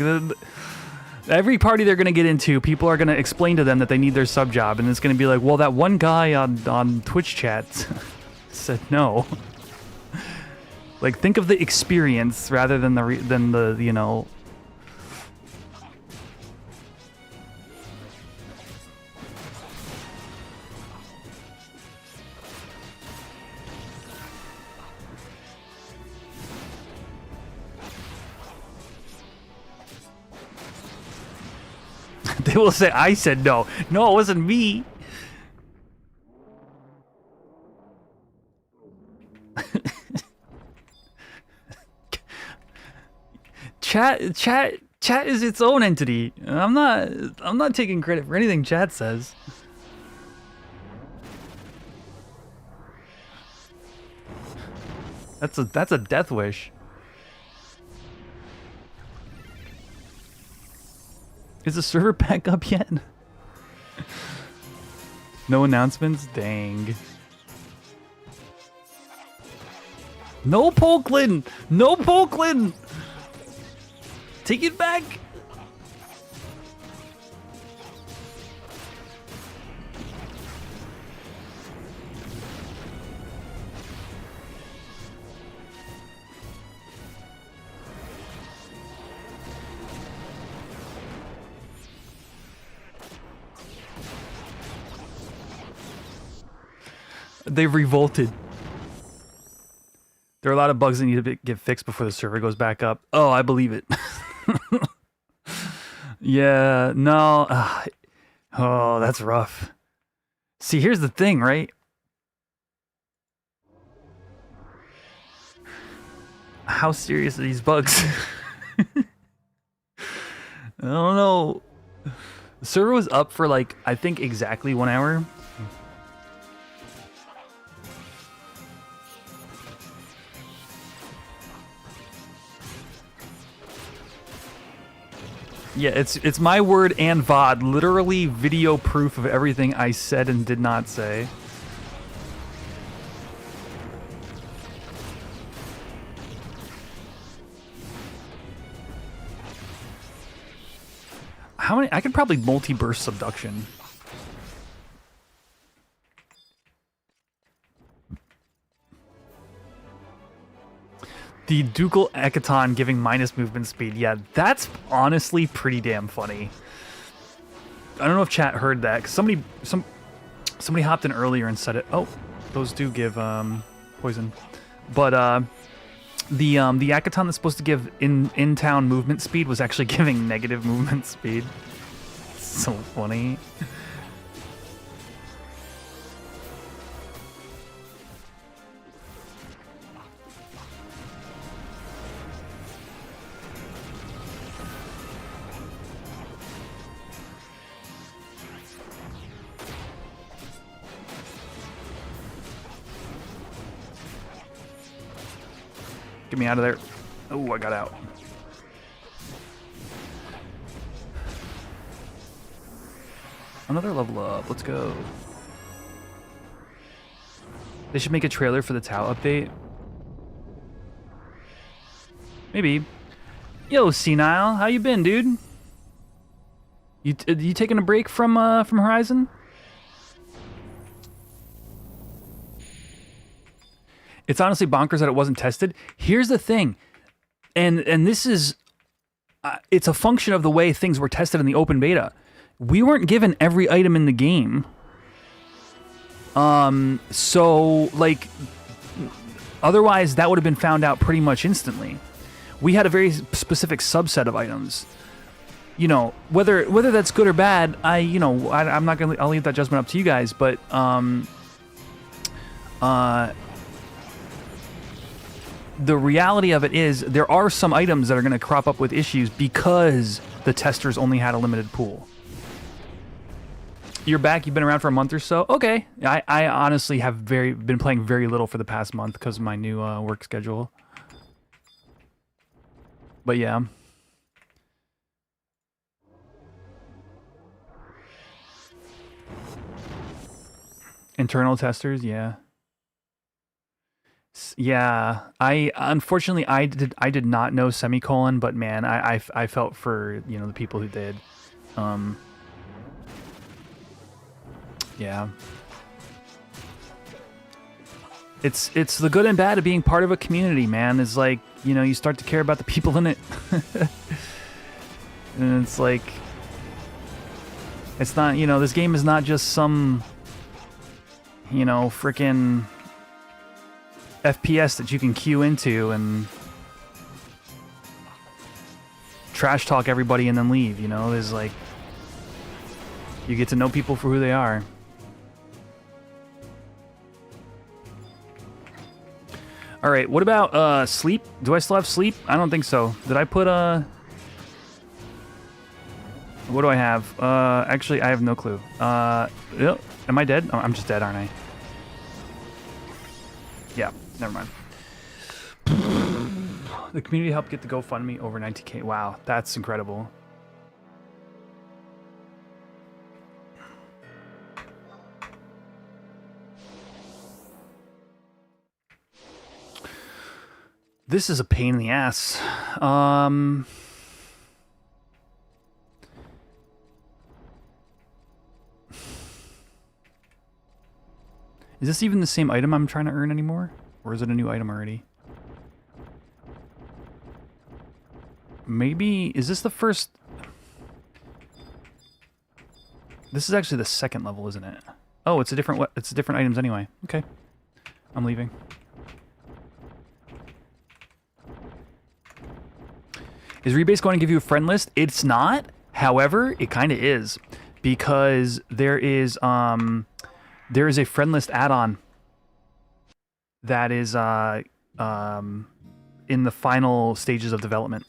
every party they're going to get into, people are going to explain to them that they need their sub job, and it's going to be like, well, that one guy on Twitch chat said no. Like, think of the experience rather than the you know. They will say, I said no. No, it wasn't me. Chat is its own entity. I'm not taking credit for anything chat says. That's a death wish. Is the server back up yet? No announcements? Dang. No Polklin! No Polklin! Take it back! They've revolted. There are a lot of bugs that need to get fixed before the server goes back up. Oh, I believe it. Yeah, no. Oh, that's rough. See, here's the thing, right? How serious are these bugs? I don't know. The server was up for like, I think exactly 1 hour. Yeah, it's my word and VOD, literally video proof of everything I said and did not say. How many? I could probably multi-burst subduction. The Ducal Ekaton giving minus movement speed. Yeah, that's honestly pretty damn funny. I don't know if chat heard that, because somebody hopped in earlier and said it. Oh, those do give poison. But the Ekaton that's supposed to give in-town movement speed was actually giving negative movement speed. So funny. Get me out of there. Oh, I got out. Another level up. Let's go. They should make a trailer for the Tau update. Maybe. Yo, Senile, how you been, dude? You taking a break from Horizon? It's honestly bonkers that it wasn't tested. Here's the thing, and this is, it's a function of the way things were tested in the open beta. We weren't given every item in the game. So, like, Otherwise, that would have been found out pretty much instantly. We had a very specific subset of items. You know, whether that's good or bad, I'm not gonna. I'll leave that judgment up to you guys. But the reality of it is, there are some items that are gonna crop up with issues because the testers only had a limited pool. You're back. You've been around for a month or so. Okay. I honestly have been playing very little for the past month because of my new work schedule. But yeah. Internal testers, yeah. Yeah, unfortunately I did not know semicolon, but man, I felt for, you know, the people who did. Yeah. It's the good and bad of being part of a community, man. Is like, you know, you start to care about the people in it. And it's like, it's not, you know, this game is not just some, you know, frickin' FPS that you can queue into and trash talk everybody and then leave, you know? There's like, you get to know people for who they are. All right, what about sleep? Do I still have sleep? I don't think so. Did I put what do I have? Actually, I have no clue. Am I dead? Oh, I'm just dead, aren't I? Yeah, never mind. The community helped get the GoFundMe over 90K. Wow, that's incredible. This is a pain in the ass. Is this even the same item I'm trying to earn anymore? Or is it a new item already? Maybe, is this the first? This is actually the second level, isn't it? Oh, it's a different items anyway. Okay. I'm leaving. Is Rebase going to give you a friend list? It's not. However, it kind of is, because there is a friend list add-on that is in the final stages of development.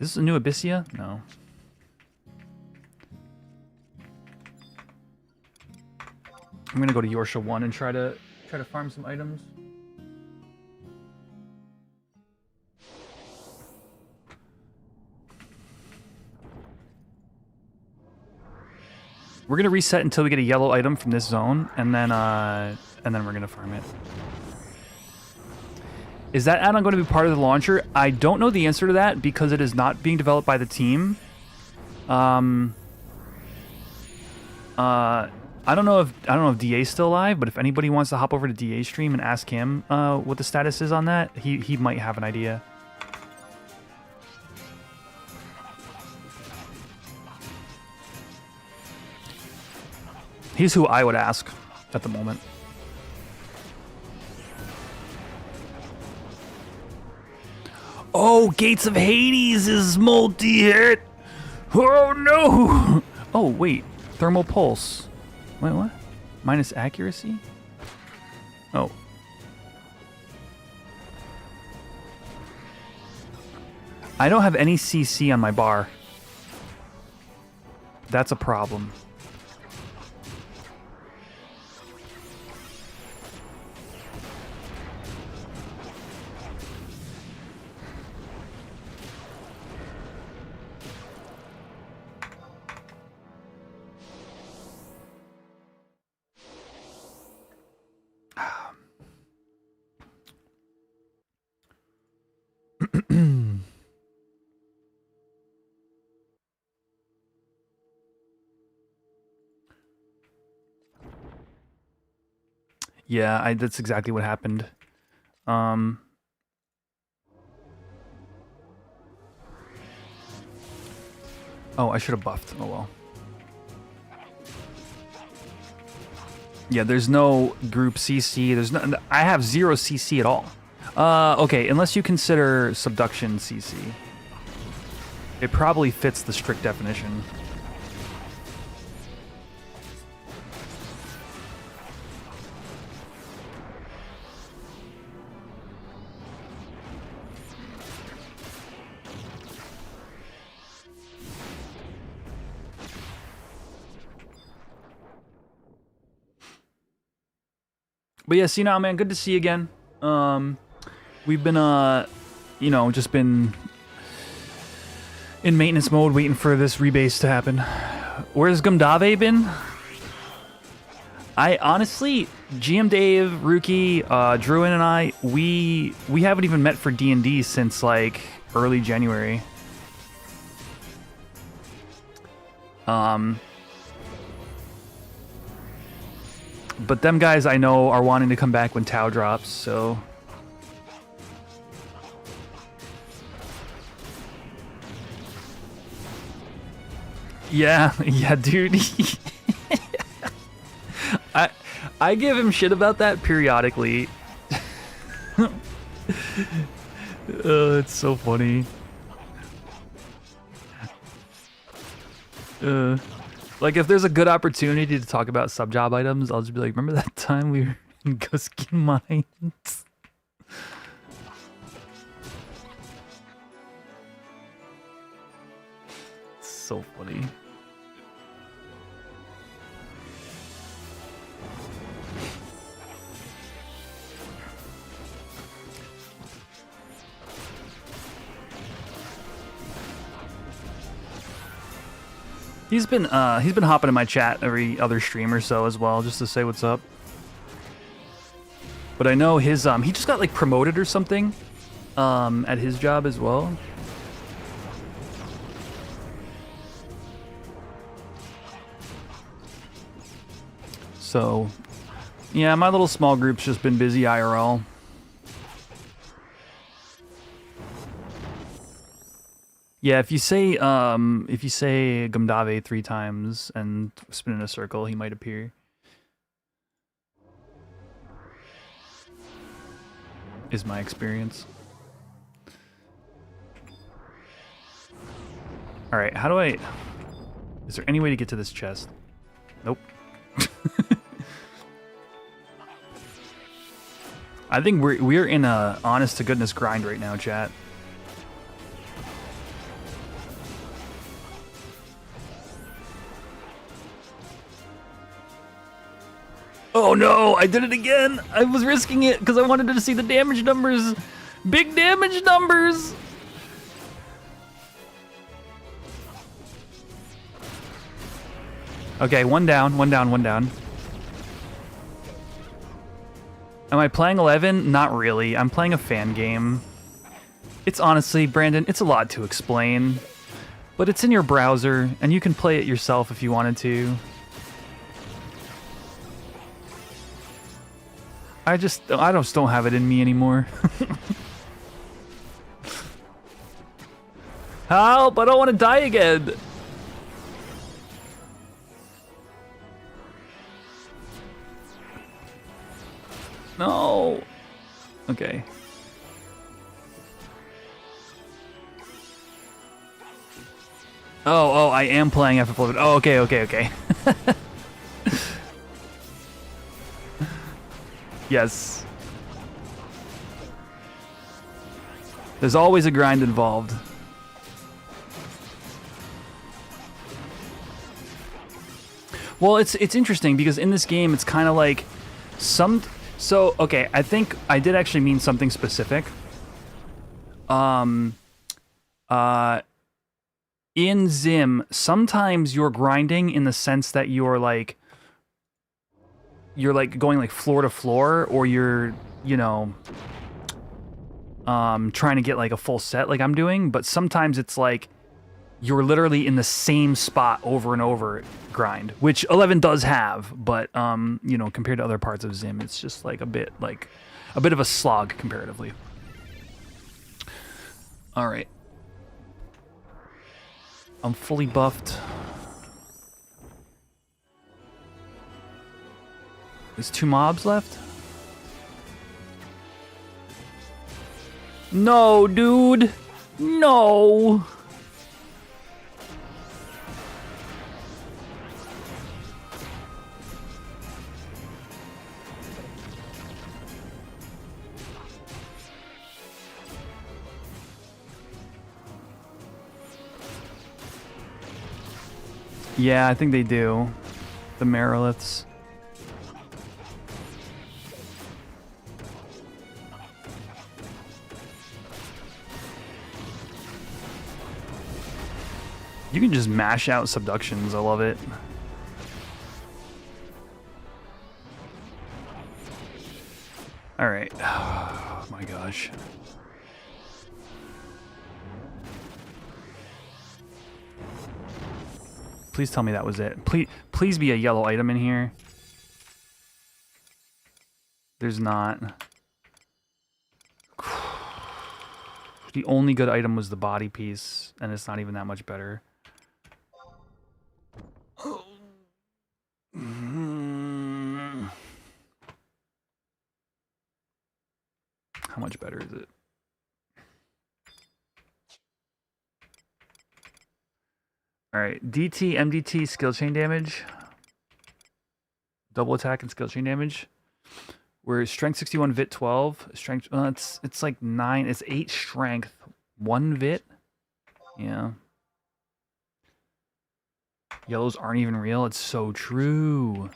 Is this a new Abyssia? No. I'm gonna go to Yorsha 1 and try to farm some items. We're gonna reset until we get a yellow item from this zone, and then we're gonna farm it. Is that add-on going to be part of the launcher? I don't know the answer to that because it is not being developed by the team. I don't know if DA's still alive, but if anybody wants to hop over to DA's stream and ask him what the status is on that, he might have an idea. He's who I would ask at the moment. Oh, Gates of Hades is multi-hit! Oh no! Oh wait, thermal pulse. Wait, what? Minus accuracy? Oh. I don't have any CC on my bar. That's a problem. Yeah, that's exactly what happened. Oh, I should have buffed. Oh well. Yeah, there's no group CC. There's no. I have 0 CC at all. Okay, unless you consider subduction CC. It probably fits the strict definition. But yeah, see now, man, good to see you again. We've been, you know, just been in maintenance mode waiting for this rebase to happen. Where's Gumdave been? I honestly, GM Dave, Rookie, Druin and I, we haven't even met for D&D since like early January. But them guys I know are wanting to come back when Tau drops, so... Yeah, yeah, dude. I give him shit about that periodically. It's so funny. Like, if there's a good opportunity to talk about sub-job items, I'll just be like, remember that time we were in Guskin Mines? So funny. He's been hopping in my chat every other stream or so as well, just to say what's up. But I know his he just got like promoted or something at his job as well. So yeah, my little small group's just been busy IRL. Yeah, if you say Gumdave 3 times and spin in a circle, he might appear. Is my experience. All right, how do I? Is there any way to get to this chest? Nope. I think we're in a honest to goodness grind right now, chat. Oh no, I did it again! I was risking it because I wanted to see the damage numbers! Big damage numbers! Okay, one down, one down, one down. Am I playing 11? Not really. I'm playing a fan game. It's honestly, Brandon, it's a lot to explain. But it's in your browser, and you can play it yourself if you wanted to. I just don't have it in me anymore. Help! I don't want to die again! No! Okay. Oh, I am playing FF11. Oh, okay. Yes. There's always a grind involved. Well, it's interesting because in this game it's kind of like so okay, I think I did actually mean something specific. In Zim, sometimes you're grinding in the sense that you're like going like floor to floor, or you're, you know, trying to get like a full set like I'm doing, but sometimes it's like you're literally in the same spot over and over grind, which 11 does have, but you know, compared to other parts of Zim, it's just like a bit of a slog comparatively. All right. I'm fully buffed. There's 2 mobs left? No, dude! No! Yeah, I think they do. The Meriliths. You can just mash out subductions. I love it. All right. Oh my gosh. Please tell me that was it. Please be a yellow item in here. There's not. The only good item was the body piece, and it's not even that much better. How much better is it? All right, DT, MDT, skill chain damage. Double attack and skill chain damage. We're strength 61, vit 12. Strength, it's like 9, it's 8 strength, 1 vit. Yeah. Yellows aren't even real. It's so true.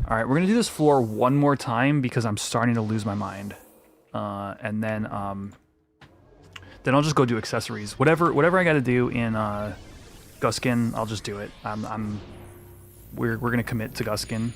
All right, we're gonna do this floor one more time because I'm starting to lose my mind. And then I'll just go do accessories. Whatever I got to do in Guskin, I'll just do it. We're gonna commit to Guskin.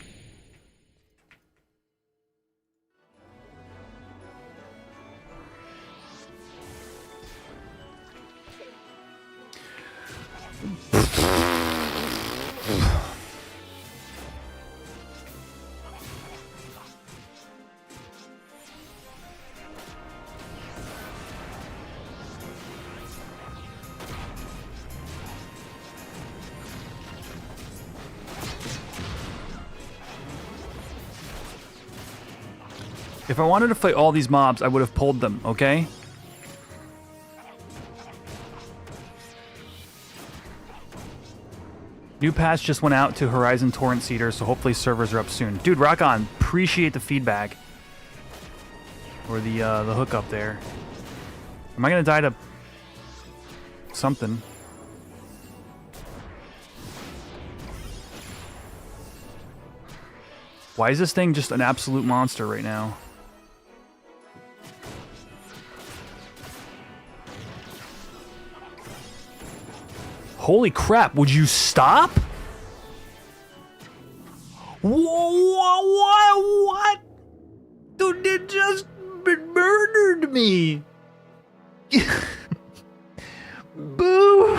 If I wanted to fight all these mobs, I would have pulled them, okay? New patch just went out to Horizon Torrent Seeder, so hopefully servers are up soon. Dude, rock on. Appreciate the feedback. Or the hookup there. Am I gonna die to something? Why is this thing just an absolute monster right now? Holy crap, would you stop? What? Dude, it just murdered me. Boo.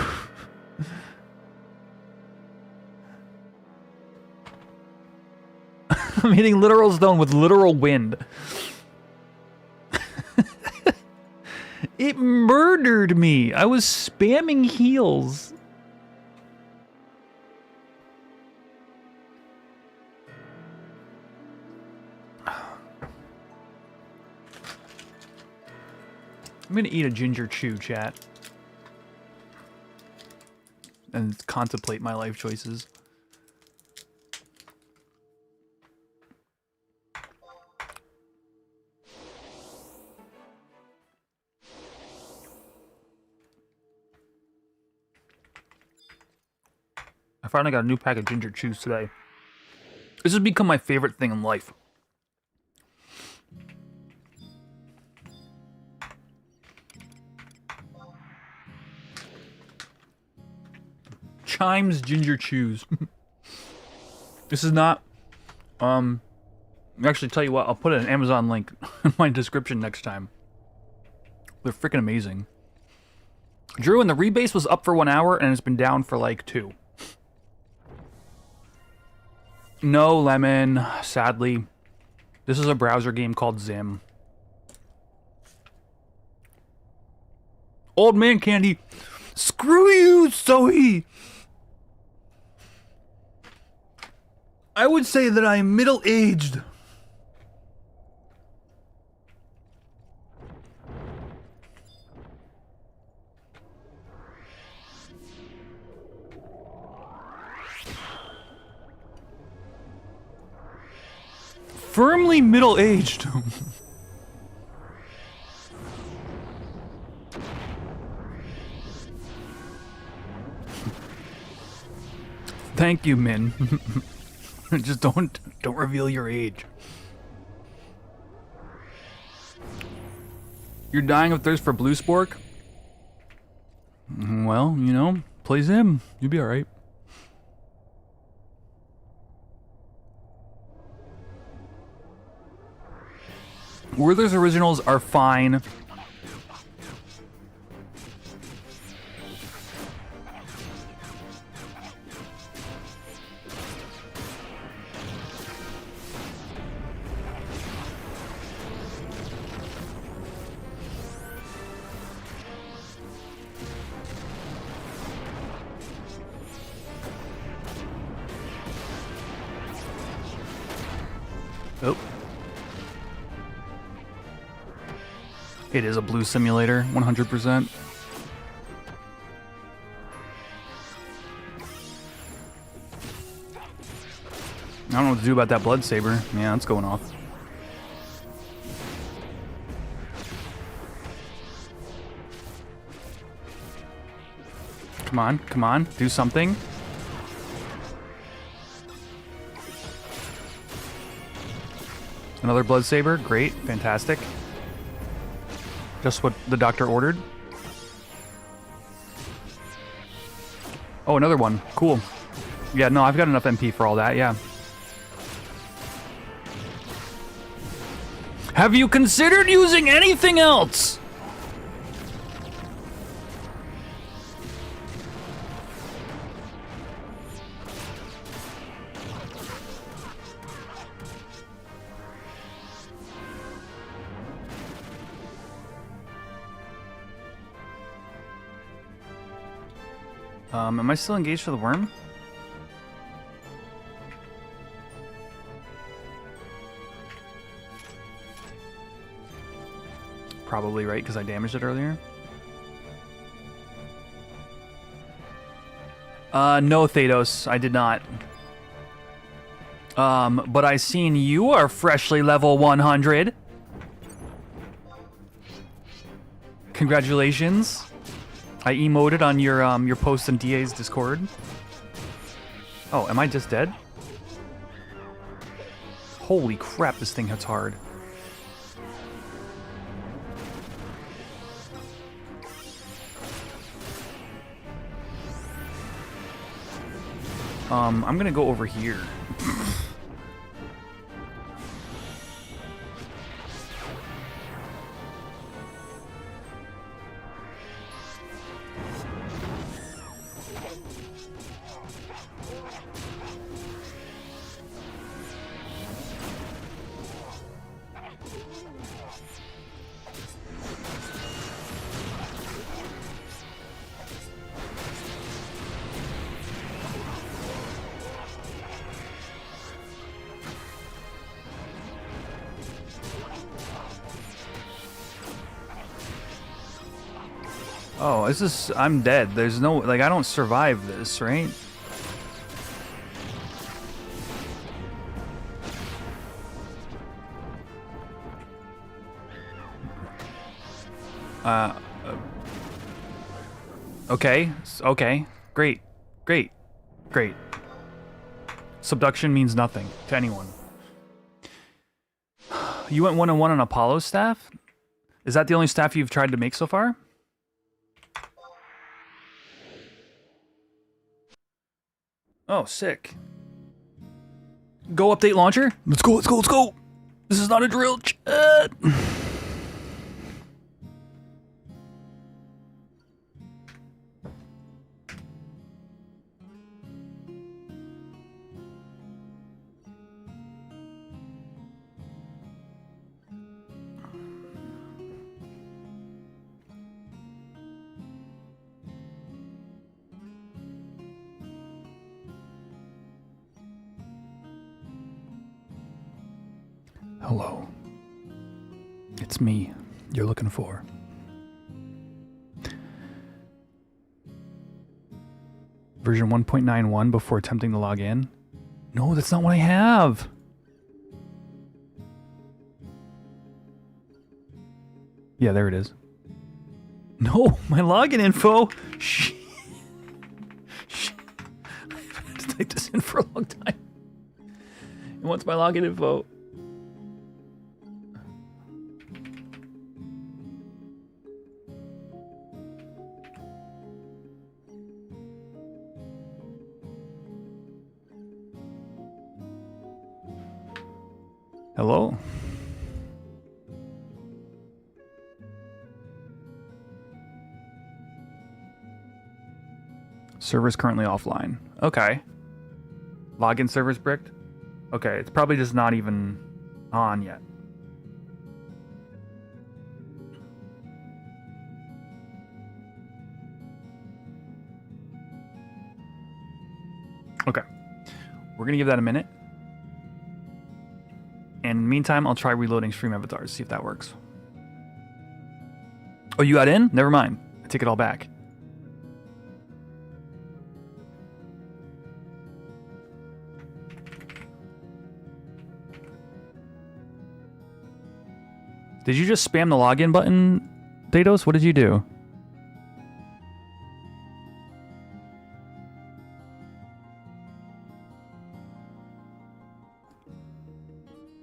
I'm hitting literal stone with literal wind. It murdered me. I was spamming heals. I'm gonna eat a ginger chew, chat. And contemplate my life choices. I finally got a new pack of ginger chews today. This has become my favorite thing in life. Chimes ginger chews. This is not actually, tell you what, I'll put an Amazon link in my description next time. They're freaking amazing. Drew, and the rebase was up for 1 hour and it's been down for like 2. No, Lemon, sadly. This is a browser game called Zim. Old man candy. Screw you, Zoe! I would say that I'm middle-aged. Firmly middle-aged. Thank you, Min. Just don't reveal your age. You're dying of thirst for blue spork? Well, you know, play Zim. You'll be alright. Werther's originals are fine. Oh. It is a blue simulator, 100%. I don't know what to do about that blood saber. Yeah, it's going off. Come on, do something. Another blood saber, great, fantastic. Just what the doctor ordered. Oh, another one, cool. Yeah, no, I've got enough MP for all that, yeah. Have you considered using anything else? Am I still engaged for the worm? Probably right, because I damaged it earlier. No, Thados, I did not. But I seen you are freshly level 100. Congratulations. I emoted on your post in DA's Discord. Oh, am I just dead? Holy crap, this thing hits hard. I'm gonna go over here. Oh, this is... I'm dead. There's no... Like, I don't survive this, right? Okay. Okay. Great. Great. Great. Subduction means nothing to anyone. You went 1-1 on Apollo staff? Is that the only staff you've tried to make so far? Oh, sick. Go update launcher? Let's go, let's go, let's go! This is not a drill. Chat. Hello. It's me you're looking for. Version 1.91 before attempting to log in. No, that's not what I have. Yeah, there it is. No, my login info. Shit. I've had to type this in for a long time. And what's my login info? Hello? Server's currently offline. Okay. Login server's bricked? Okay, it's probably just not even on yet. Okay. We're gonna give that a minute. And in the meantime, I'll try reloading stream avatars, see if that works. Oh, you got in? Never mind. I take it all back. Did you just spam the login button, Dados? What did you do?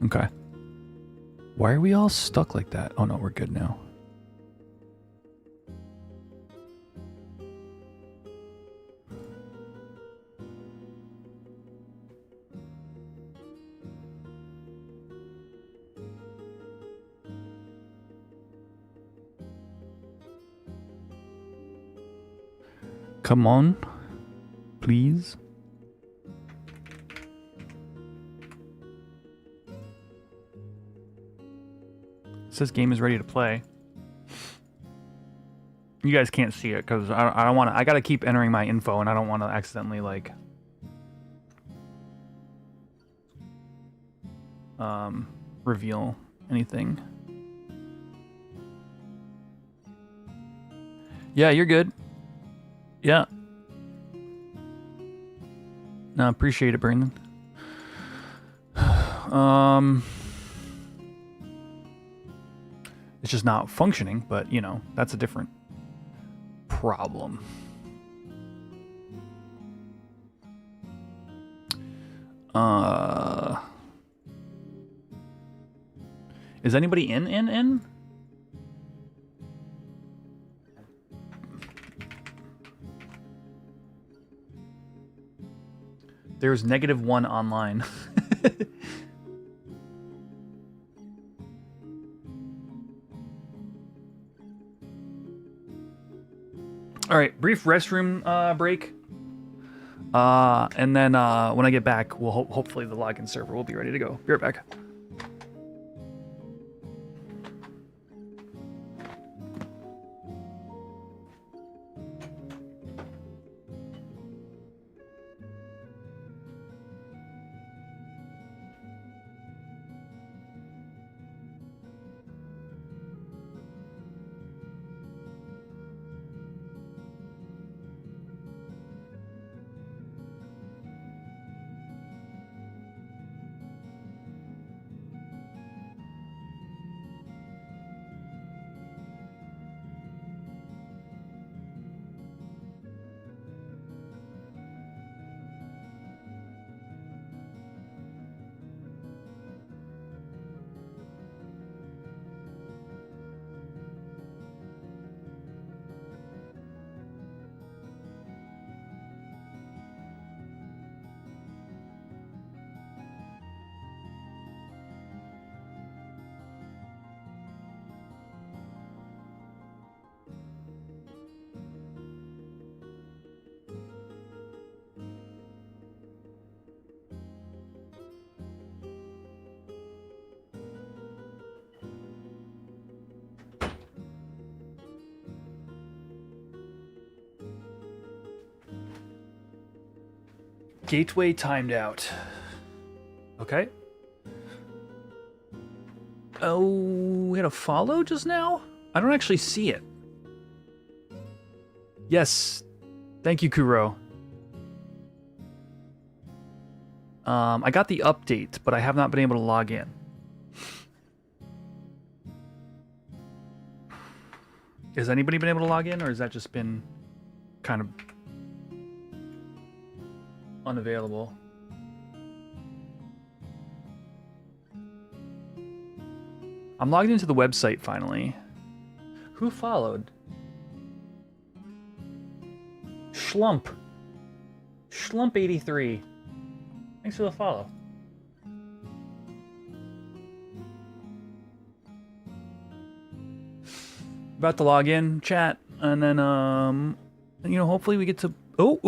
Okay. Why are we all stuck like that? Oh no, we're good now. Come on, please. It says game is ready to play. You guys can't see it because I don't want to. I gotta keep entering my info, and I don't want to accidentally like reveal anything. Yeah, you're good. Yeah. No, appreciate it, Brandon. It's just not functioning, but you know, that's a different problem. Is anybody in? There's -1 online. All right, brief restroom break. And then when I get back, we'll hopefully the login server will be ready to go. Be right back. Gateway timed out. Okay. Oh, we had a follow just now? I don't actually see it. Yes. Thank you, Kuro. I got the update, but I have not been able to log in. Has anybody been able to log in, or has that just been kind of unavailable? I'm logged into the website finally. Who followed? Schlump. Schlump83. Thanks for the follow. About to log in, chat, and then you know, hopefully we get to oh.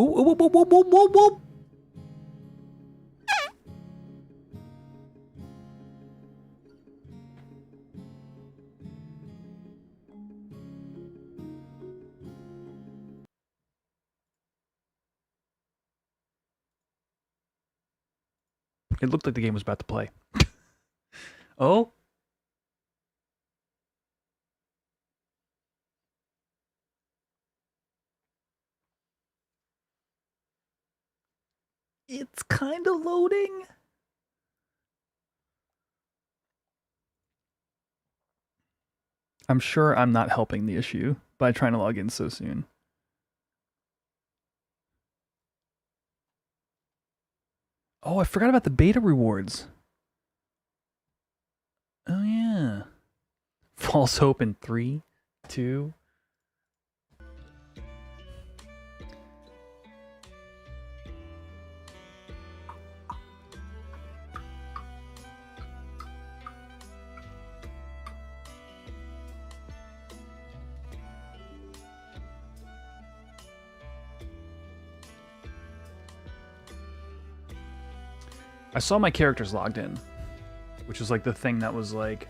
It looked like the game was about to play. Oh. It's kind of loading. I'm sure I'm not helping the issue by trying to log in so soon. Oh, I forgot about the beta rewards. Oh, yeah. False hope in 3, 2. I saw my characters logged in, which was like the thing that was like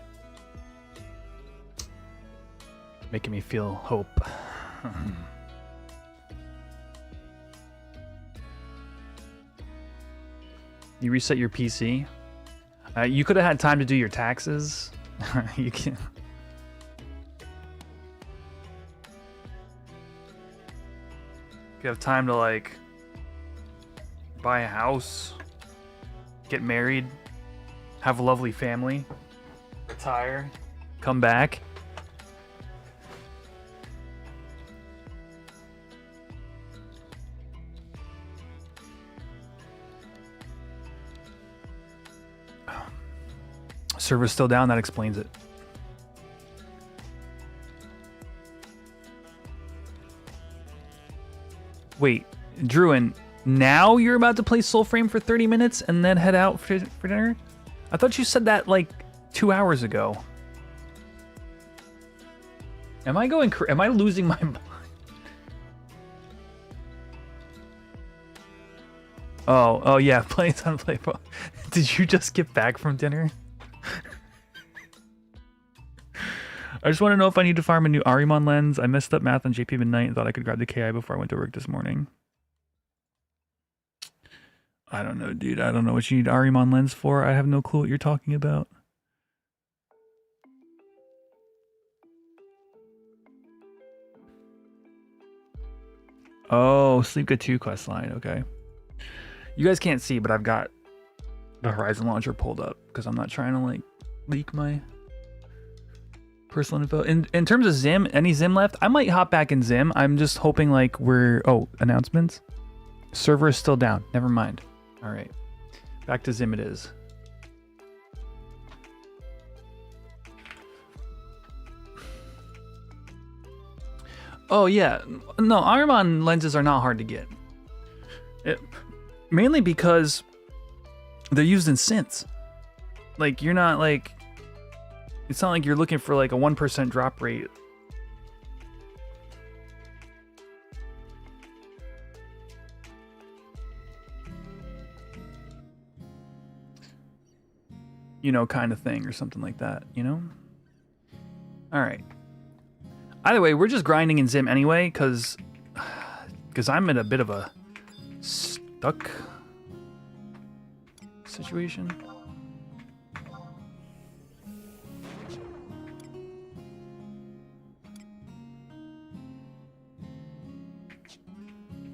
making me feel hope. You reset your PC? You could have had time to do your taxes. You can. You have time to like buy a house. Get married, have a lovely family, retire, come back. Server's still down, that explains it. Wait, Druin, now you're about to play Soulframe for 30 minutes and then head out for dinner? I thought you said that like 2 hours ago. Am I losing my mind? Oh yeah, play on Playful. Did you just get back from dinner? I just want to know if I need to farm a new Arimon lens. I messed up math on JP midnight and thought I could grab the KI before I went to work this morning. I don't know, dude. I don't know what you need Arimon lens for. I have no clue what you're talking about. Oh, Sleepka 2 quest line. Okay. You guys can't see, but I've got the Horizon launcher pulled up because I'm not trying to like leak my personal info. In terms of Zim, any Zim left? I might hop back in Zim. I'm just hoping like announcements. Server is still down. Never mind. All right, back to Zim it is. Oh yeah, no, Arimon lenses are not hard to get. Mainly because they're used in synths. Like you're not like, it's not like you're looking for like a 1% drop rate. You know, kind of thing or something like that, you know? All right. Either way, we're just grinding in Zim anyway, because I'm in a bit of a stuck situation.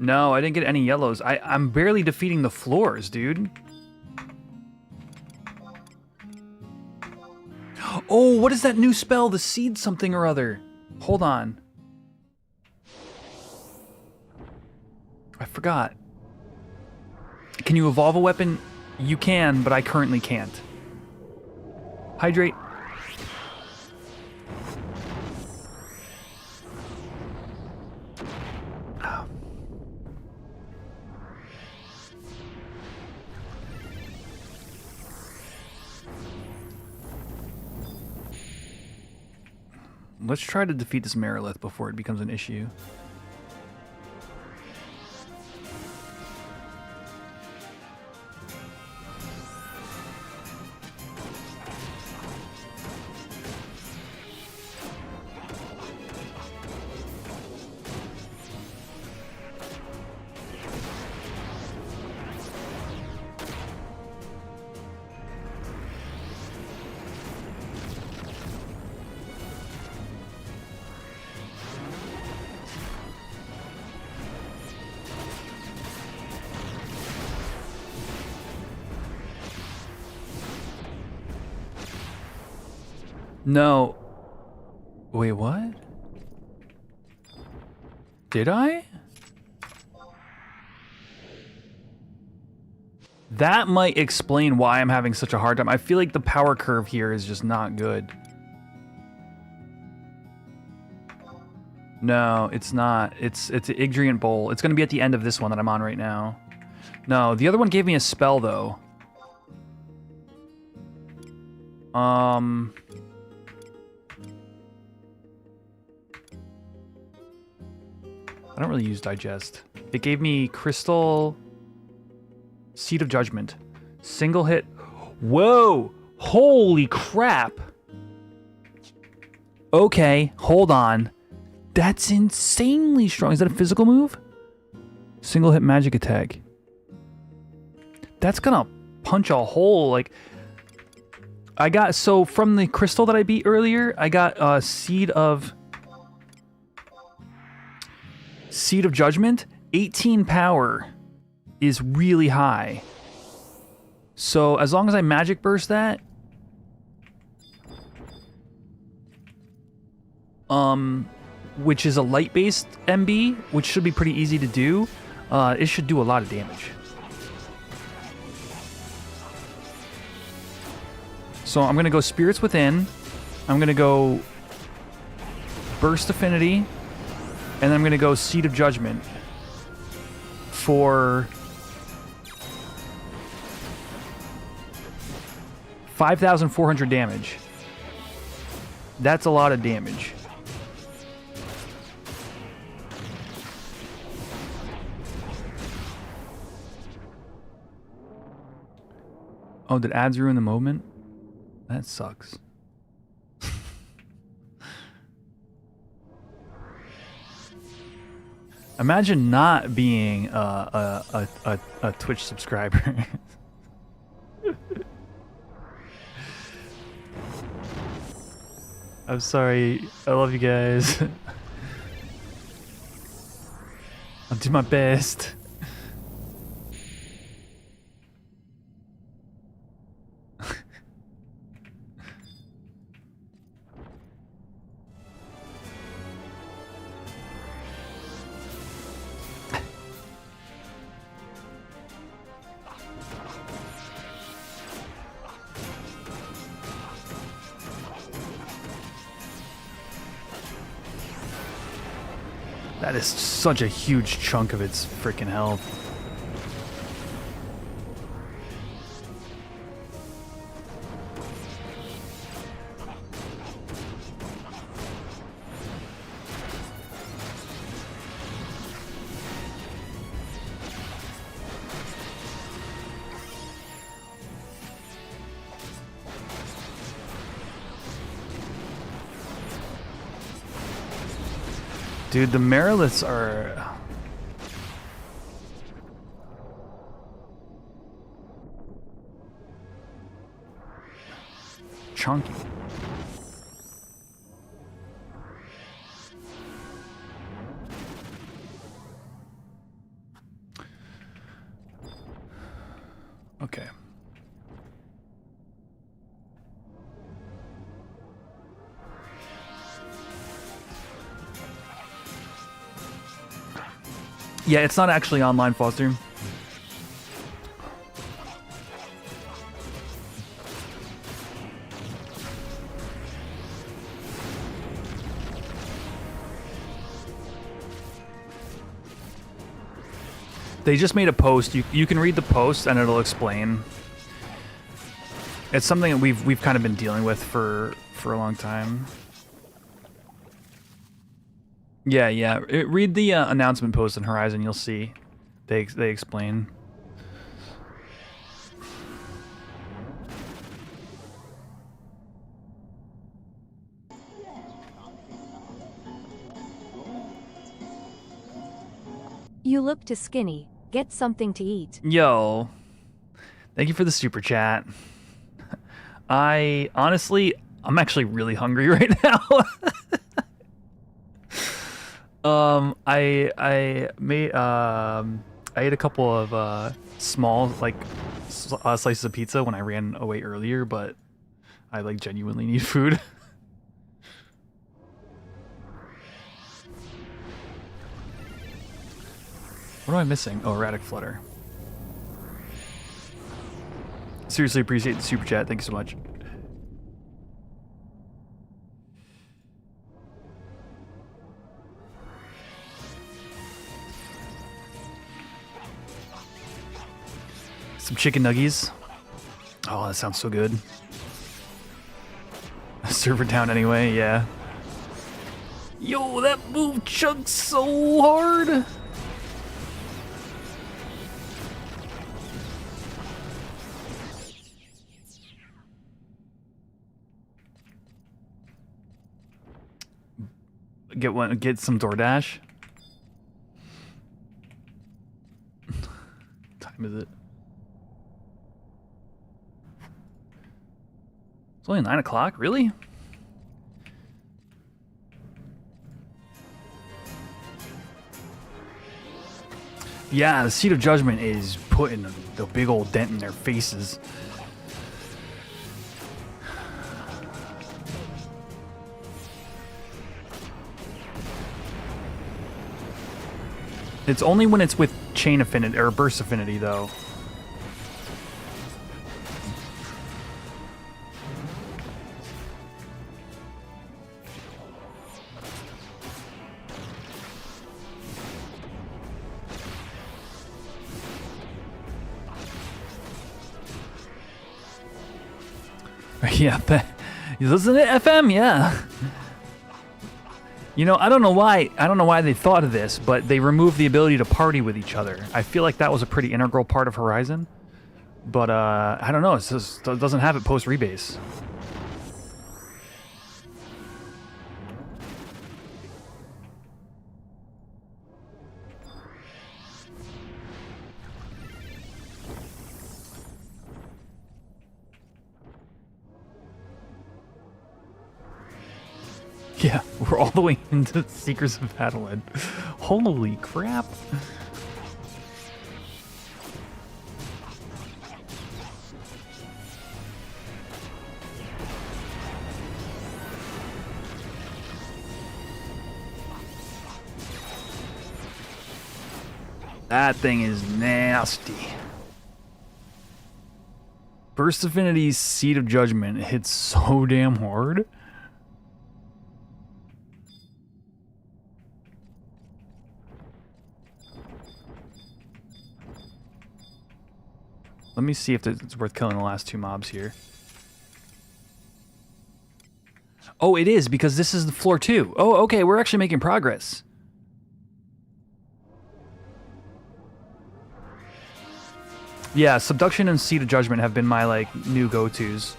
No, I didn't get any yellows. I'm barely defeating the floors, dude. Oh, what is that new spell? The seed something or other. Hold on. I forgot. Can you evolve a weapon? You can, but I currently can't. Hydrate. Let's try to defeat this Merilith before it becomes an issue. No. Wait, what? Did I? That might explain why I'm having such a hard time. I feel like the power curve here is just not good. No, it's not. It's an Igriant Bowl. It's going to be at the end of this one that I'm on right now. No, the other one gave me a spell, though. I don't really use Digest. It gave me Crystal... Seed of Judgment. Single hit. Whoa! Holy crap! Okay, hold on. That's insanely strong. Is that a physical move? Single hit magic attack. That's gonna punch a hole, like... I got... So, from the crystal that I beat earlier, I got Seed of Judgment. 18 power is really high. So as long as I magic burst that, which is a light based MB, which should be pretty easy to do, it should do a lot of damage. So I'm gonna go Spirits Within, I'm gonna go Burst Affinity, and then I'm going to go Seed of Judgment for 5,400 damage. That's a lot of damage. Oh, did ads ruin the moment? That sucks. Imagine not being a Twitch subscriber. I'm sorry. I love you guys. I'll do my best. That is such a huge chunk of its freaking health. Dude, the Meriliths are... chunky. Okay. Yeah, it's not actually online, Foster. They just made a post. You can read the post and it'll explain. It's something that we've kind of been dealing with for a long time. Yeah, yeah. Read the announcement post on Horizon. You'll see. They explain. You look too skinny. Get something to eat. Yo, thank you for the super chat. I'm actually really hungry right now. I ate a couple of small slices of pizza when I ran away earlier, but I like genuinely need food. What am I missing? Oh, erratic flutter. Seriously appreciate the super chat. Thank you so much. Some chicken nuggies. Oh, that sounds so good. Server down anyway, yeah. Yo, that move chugs so hard. Get some DoorDash. What time is it? It's only 9 o'clock, really? Yeah, the Seat of Judgment is putting the big old dent in their faces. It's only when it's with chain affinity or burst affinity, though. Yeah, you listen to FM, yeah. You know, I don't know why they thought of this, but they removed the ability to party with each other. I feel like that was a pretty integral part of Horizon. But I don't know, it doesn't have it post rebase. Yeah, we're all the way into Seekers of Vana'diel. Holy crap. That thing is nasty. Burst Affinity's Seat of Judgment hits so damn hard. Let me see if it's worth killing the last two mobs here. Oh, it is, because this is the floor 2. Oh, okay, we're actually making progress. Yeah, Subduction and Seat of Judgment have been my, like, new go-tos.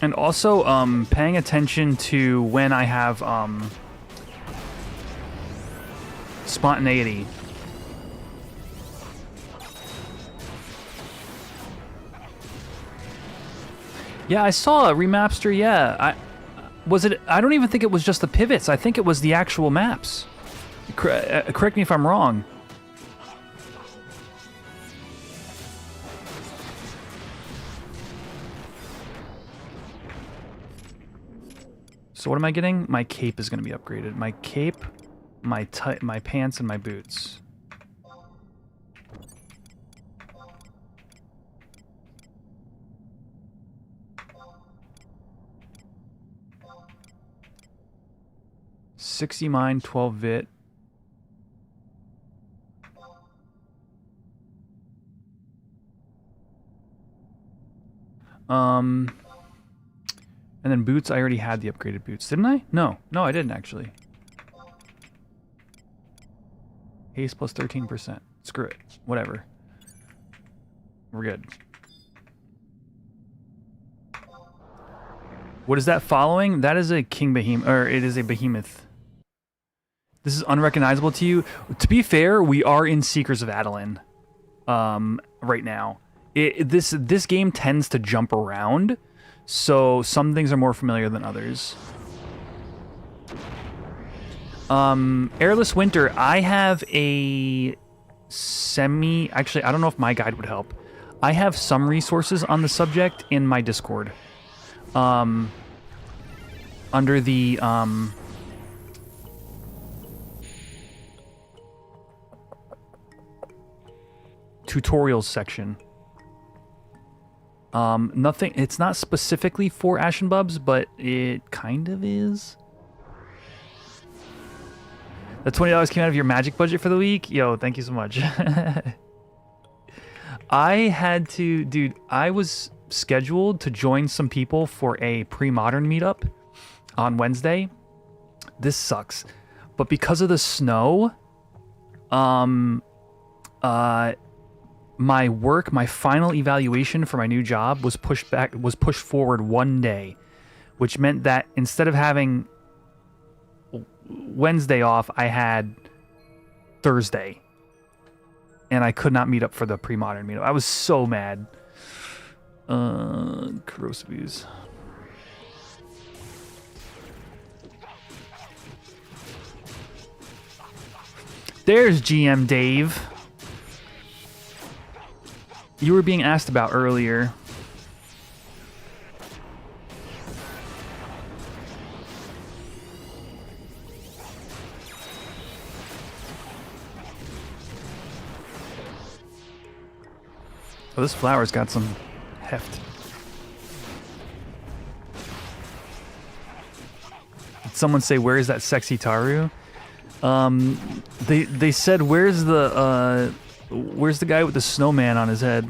And also, paying attention to when I have, spontaneity. Yeah, I saw a remapster, yeah. I don't even think it was just the pivots. I think it was the actual maps. Correct me if I'm wrong. So what am I getting? My cape is going to be upgraded. My cape, my pants, and my boots. $60 mine, 12 vit. And then boots, I already had the upgraded boots, didn't I? No, I didn't actually. Haste plus 13%. Screw it. Whatever. We're good. What is that following? That is a king behemoth, or it is a behemoth. This is unrecognizable to you. To be fair, we are in Seekers of Adeline right now. This game tends to jump around, so some things are more familiar than others. Airless Winter, I have a actually, I don't know if my guide would help. I have some resources on the subject in my Discord. Under the, tutorials section. Nothing, it's not specifically for Ashen Bubs, but it kind of is. The $20 came out of your magic budget for the week? Yo, thank you so much. I had to, dude, I was scheduled to join some people for a pre-modern meetup on Wednesday. This sucks. But because of the snow, my work, my final evaluation for my new job was pushed forward one day, which meant that instead of having Wednesday off, I had Thursday, and I could not meet up for the pre-modern meetup. I was so mad. Corrosive views. There's GM Dave. You were being asked about earlier. Oh, this flower's got some heft. Did someone say, "Where is that sexy Taru?" They said, "Where's the guy with the snowman on his head?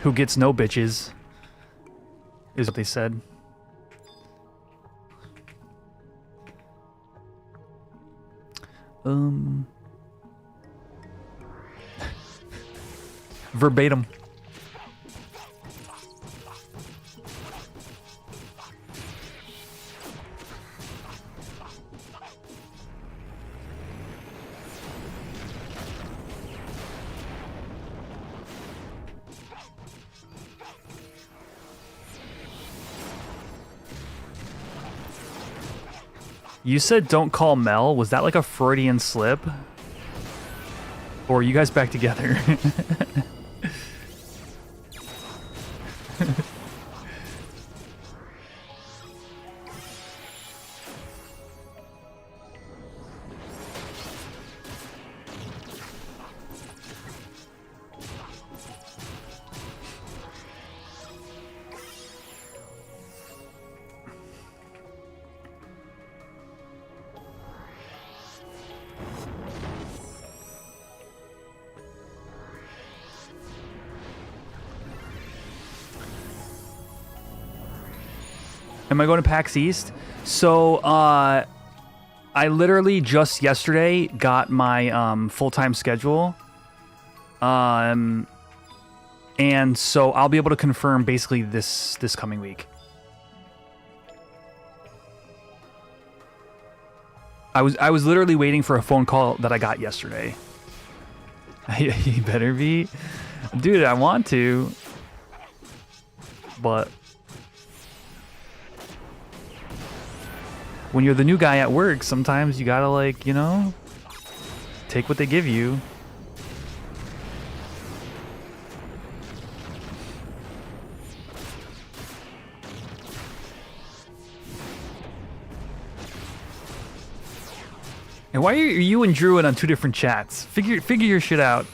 Who gets no bitches?" Is what they said. Verbatim. You said don't call Mel. Was that like a Freudian slip? Or are you guys back together? Am I going to PAX East? So, I literally just yesterday got my full-time schedule. And so I'll be able to confirm basically this coming week. I was literally waiting for a phone call that I got yesterday. You better be. Dude, I want to. But when you're the new guy at work, sometimes you gotta, like, you know, take what they give you. And why are you and Drew on two different chats? Figure your shit out.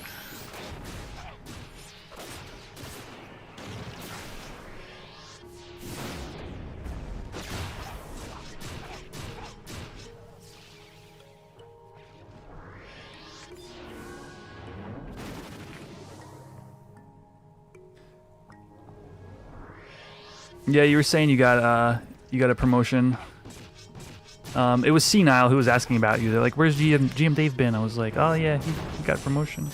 Yeah, you were saying you got a promotion. It was Senile who was asking about you. They're like, "Where's GM Dave been?" I was like, "Oh yeah, he got promotion."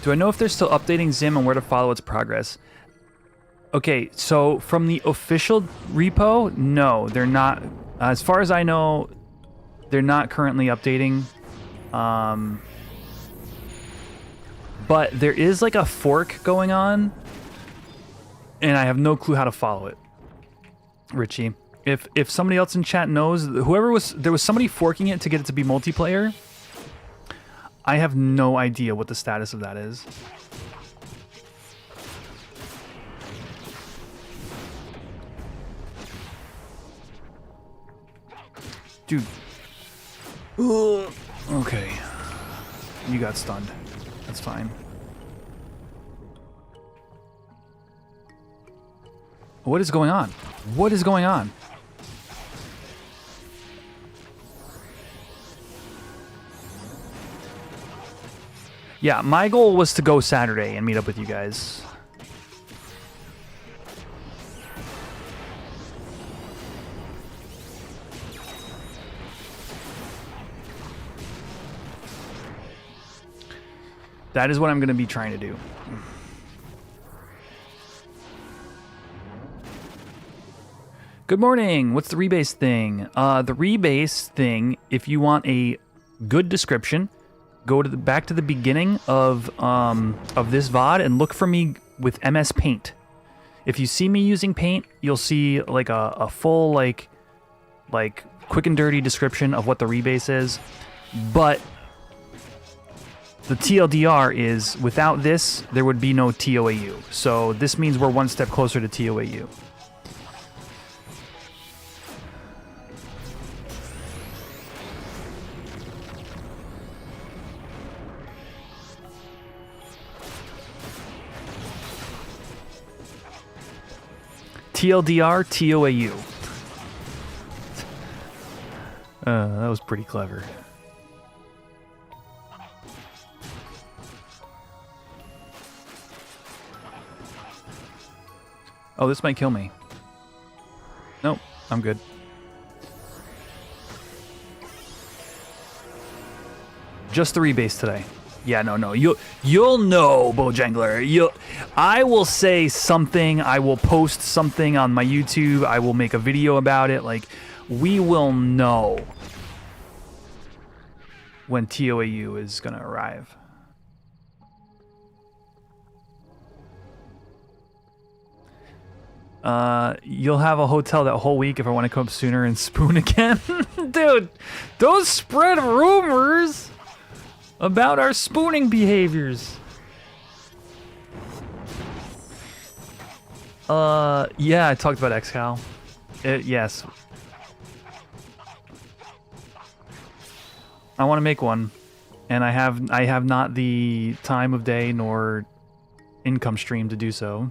Do I know if they're still updating Zim and where to follow its progress? Okay, so from the official repo, no, they're not. As far as I know, they're not currently updating. But there is like a fork going on, and I have no clue how to follow it. Richie, if somebody else in chat knows, there was somebody forking it to get it to be multiplayer. I have no idea what the status of that is. Dude. Ugh. Okay. You got stunned. That's fine. What is going on? What is going on? Yeah, my goal was to go Saturday and meet up with you guys. That is what I'm going to be trying to do. Good morning. What's the rebase thing? The rebase thing, if you want a good description, go to back to the beginning of this VOD and look for me with MS Paint. If you see me using Paint, you'll see like a full like quick and dirty description of what the rebase is. But the TLDR is, without this, there would be no TOAU. So this means we're one step closer to TOAU. TLDR, TOAU. That was pretty clever. Oh, this might kill me. Nope, I'm good. Just the rebase today. Yeah, no. You'll know, Bojangler. I will say something. I will post something on my YouTube. I will make a video about it. Like, we will know when TOAU is gonna arrive. You'll have a hotel that whole week if I want to come up sooner and spoon again. Dude, don't spread rumors about our spooning behaviors. Yeah, I talked about XCal. Yes. I want to make one, and I have not the time of day nor income stream to do so.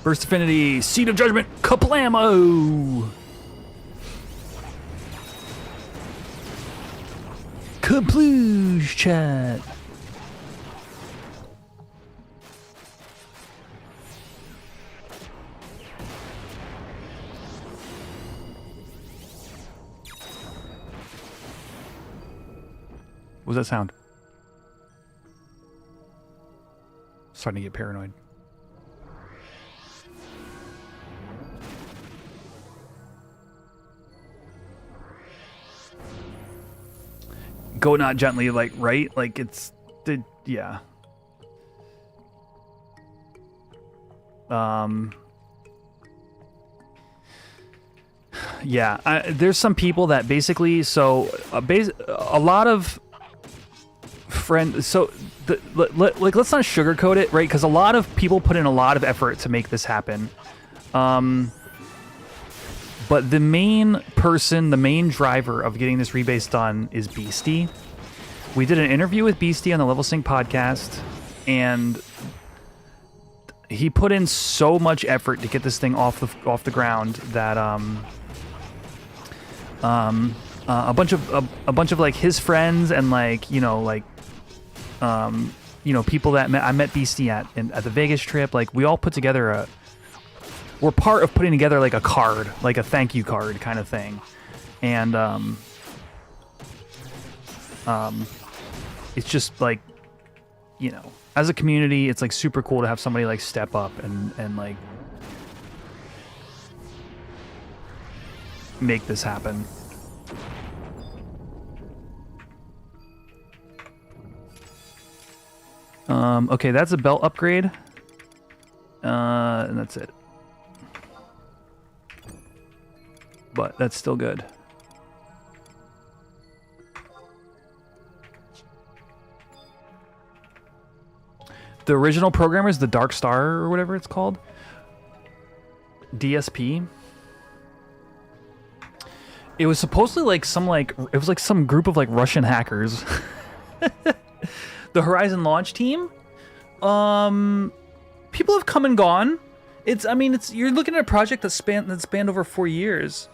Burst Affinity, Seed of Judgment, Kaplamo! Kaploosh chat. What was that sound? Starting to get paranoid. Go not gently, like, right? Like, it's... yeah. Yeah, there's some people that basically... So, a lot of... So, like, let's not sugarcoat it, right? Because a lot of people put in a lot of effort to make this happen. But the main person, the main driver of getting this rebase done is Beastie. We did an interview with Beastie on the Level Sync podcast, and he put in so much effort to get this thing off the ground that a bunch of like his friends and like people that I met Beastie at the Vegas trip, like we all put together we're part of putting together like a card, like a thank you card kind of thing. And it's just like, as a community, it's like super cool to have somebody like step up and like make this happen. Okay, that's a belt upgrade. And that's it. But that's still good. The original programmer is the Dark Star or whatever it's called. DSP. It was supposedly like it was like some group of like Russian hackers. The Horizon launch team. People have come and gone. You're looking at a project that spanned over 4 years.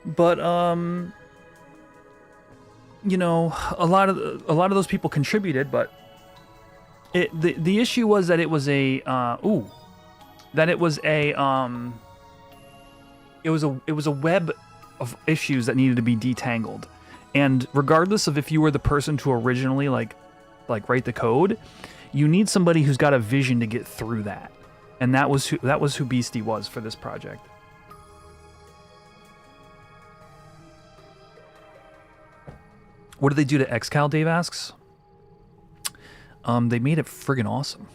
But a lot of those people contributed, but the issue was that it was a web of issues that needed to be detangled. And regardless of if you were the person to originally like write the code, you need somebody who's got a vision to get through that. And that was who Beastie was for this project. What did they do to XCal, Dave asks? They made it friggin' awesome.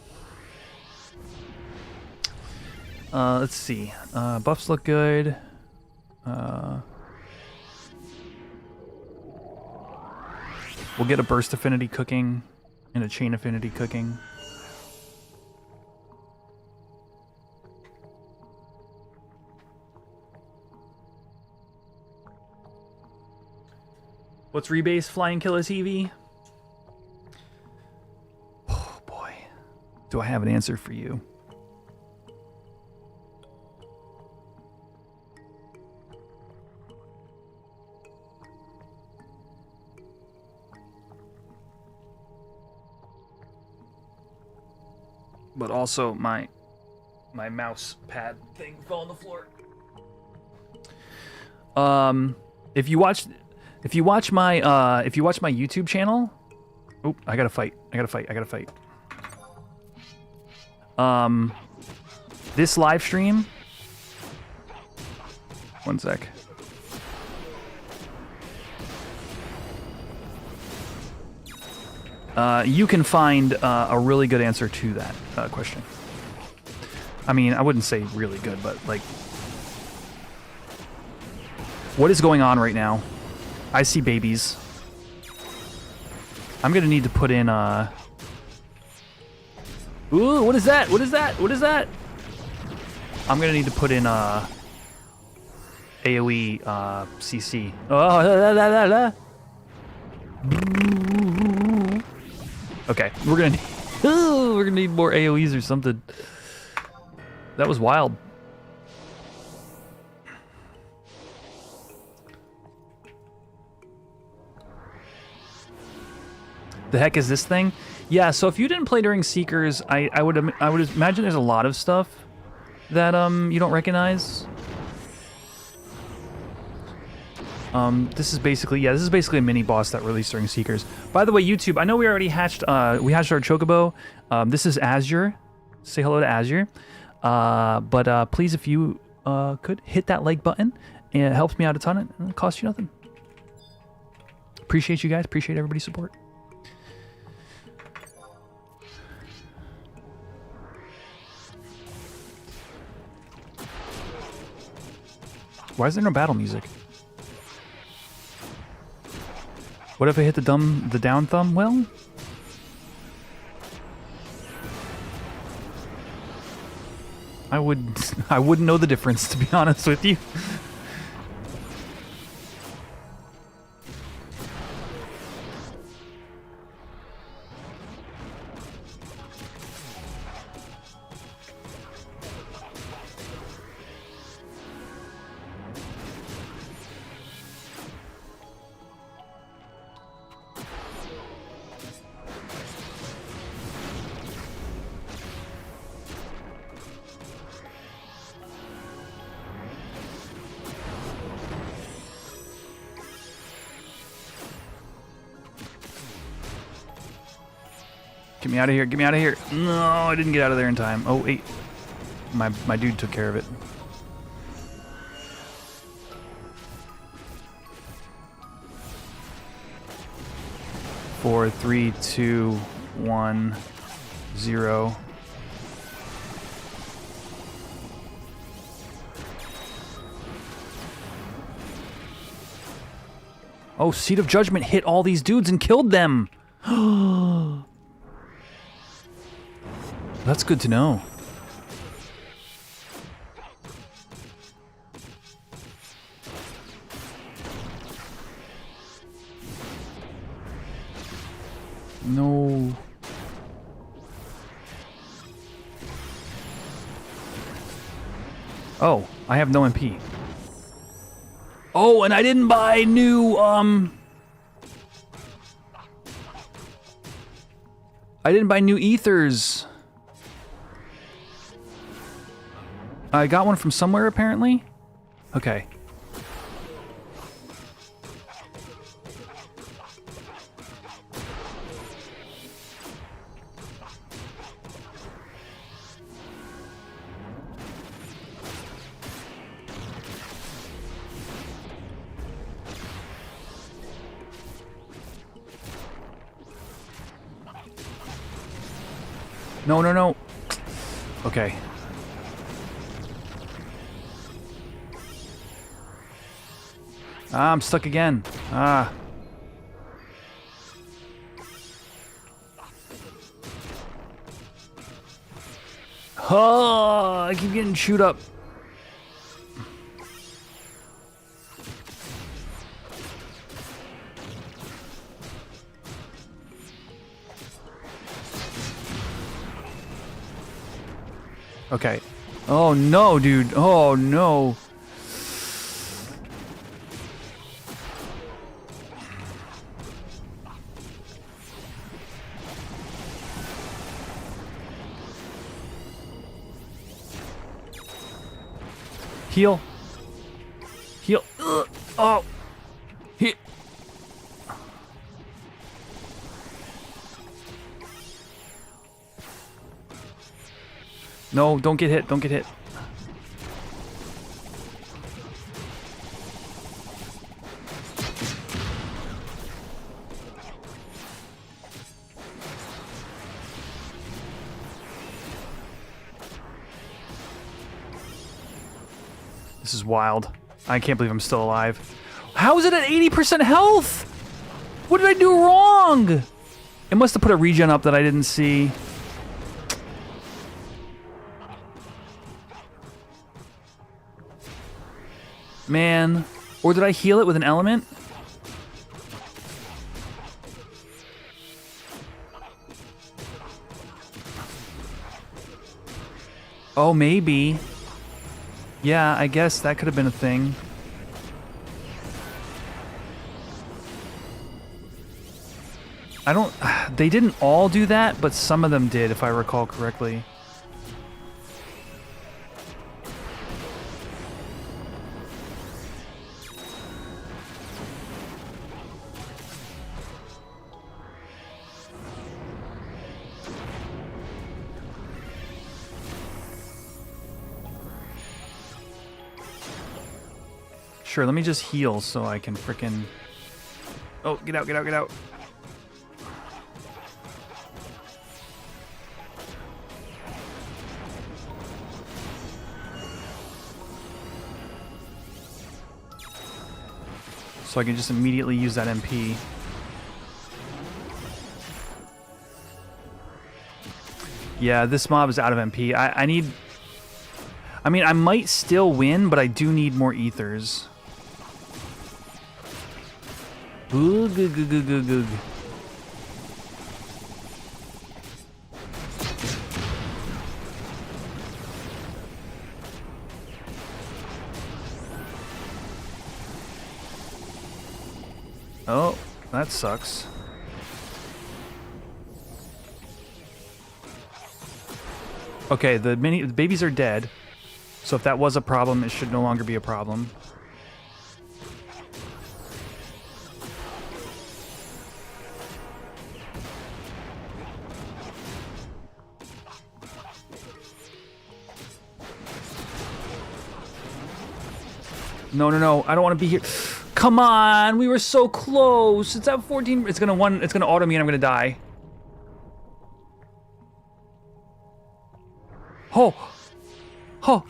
Let's see. Buffs look good. We'll get a burst affinity cooking and a chain affinity cooking. What's Rebase Flying Killer TV? Oh boy. Do I have an answer for you? But also my mouse pad thing fell on the floor. If you watch my YouTube channel, oh, I gotta fight. This live stream. One sec. You can find a really good answer to that question. I mean, I wouldn't say really good, but like, what is going on right now? I see babies. I'm gonna need to put in ooh, what is that? What is that? What is that? I'm gonna need to put in AoE CC. Oh, okay, we're gonna need more AoEs or something. That was wild. The heck is this thing? Yeah, so if you didn't play during Seekers, I would imagine there's a lot of stuff that you don't recognize. This is basically a mini boss that released during Seekers. By the way, YouTube, I know we already hatched our Chocobo. This is Azure. Say hello to Azure. But please, if you could hit that like button, it helps me out a ton and it costs you nothing. Appreciate you guys. Appreciate everybody's support. Why is there no battle music? What if I hit the down thumb? Well, I wouldn't know the difference, to be honest with you. Get me out of here, get me out of here. No, I didn't get out of there in time. Oh, wait. My dude took care of it. Four, 3, 2, 1, 0. Oh, Seed of Judgment hit all these dudes and killed them. That's good to know. No. Oh, I have no MP. Oh, and I didn't buy new, I didn't buy new ethers. I got one from somewhere, apparently. Okay. No, no, no. Okay. Ah, I'm stuck again. Ah. Oh, I keep getting chewed up. Okay. Oh no, dude. Oh no. Heal. Heal. Oh. He. No, don't get hit. Don't get hit. This is wild. I can't believe I'm still alive. How is it at 80% health? What did I do wrong? It must have put a regen up that I didn't see. Man. Or did I heal it with an element? Oh, maybe. Yeah, I guess that could have been a thing. I don't... They didn't all do that, but some of them did, if I recall correctly. Sure, let me just heal so I can frickin'... Oh, get out, get out, get out. So I can just immediately use that MP. Yeah, this mob is out of MP. I need... I mean, I might still win, but I do need more ethers. Ooh, gug, gug, gug, gug, gug. Oh, that sucks. Okay, the babies are dead. So if that was a problem, it should no longer be a problem. No, no, no. I don't want to be here. Come on. We were so close. It's at 14. It's going to auto me and I'm going to die. Oh. Oh.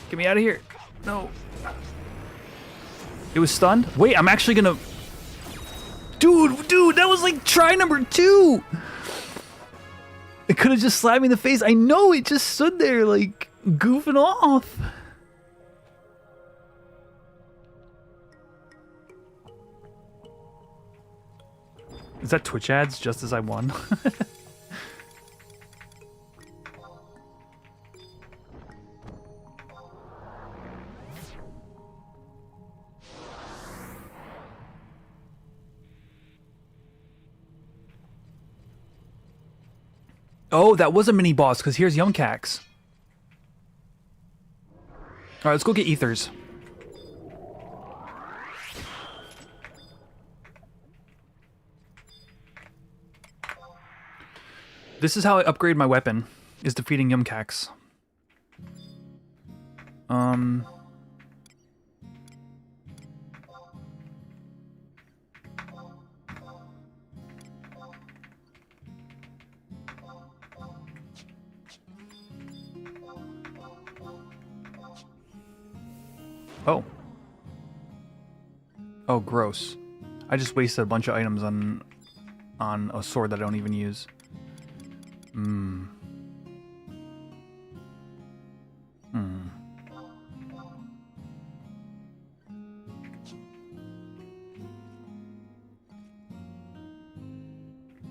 Get me out of here. No. It was stunned? Wait, I'm actually gonna... Dude, that was like try number 2! It could have just slapped me in the face. I know, it just stood there like goofing off. Is that Twitch ads just as I won? Oh, that was a mini boss, because here's Yumcax. Alright, let's go get ethers. This is how I upgrade my weapon, is defeating Yumcax. Oh. Oh, gross. I just wasted a bunch of items on a sword that I don't even use.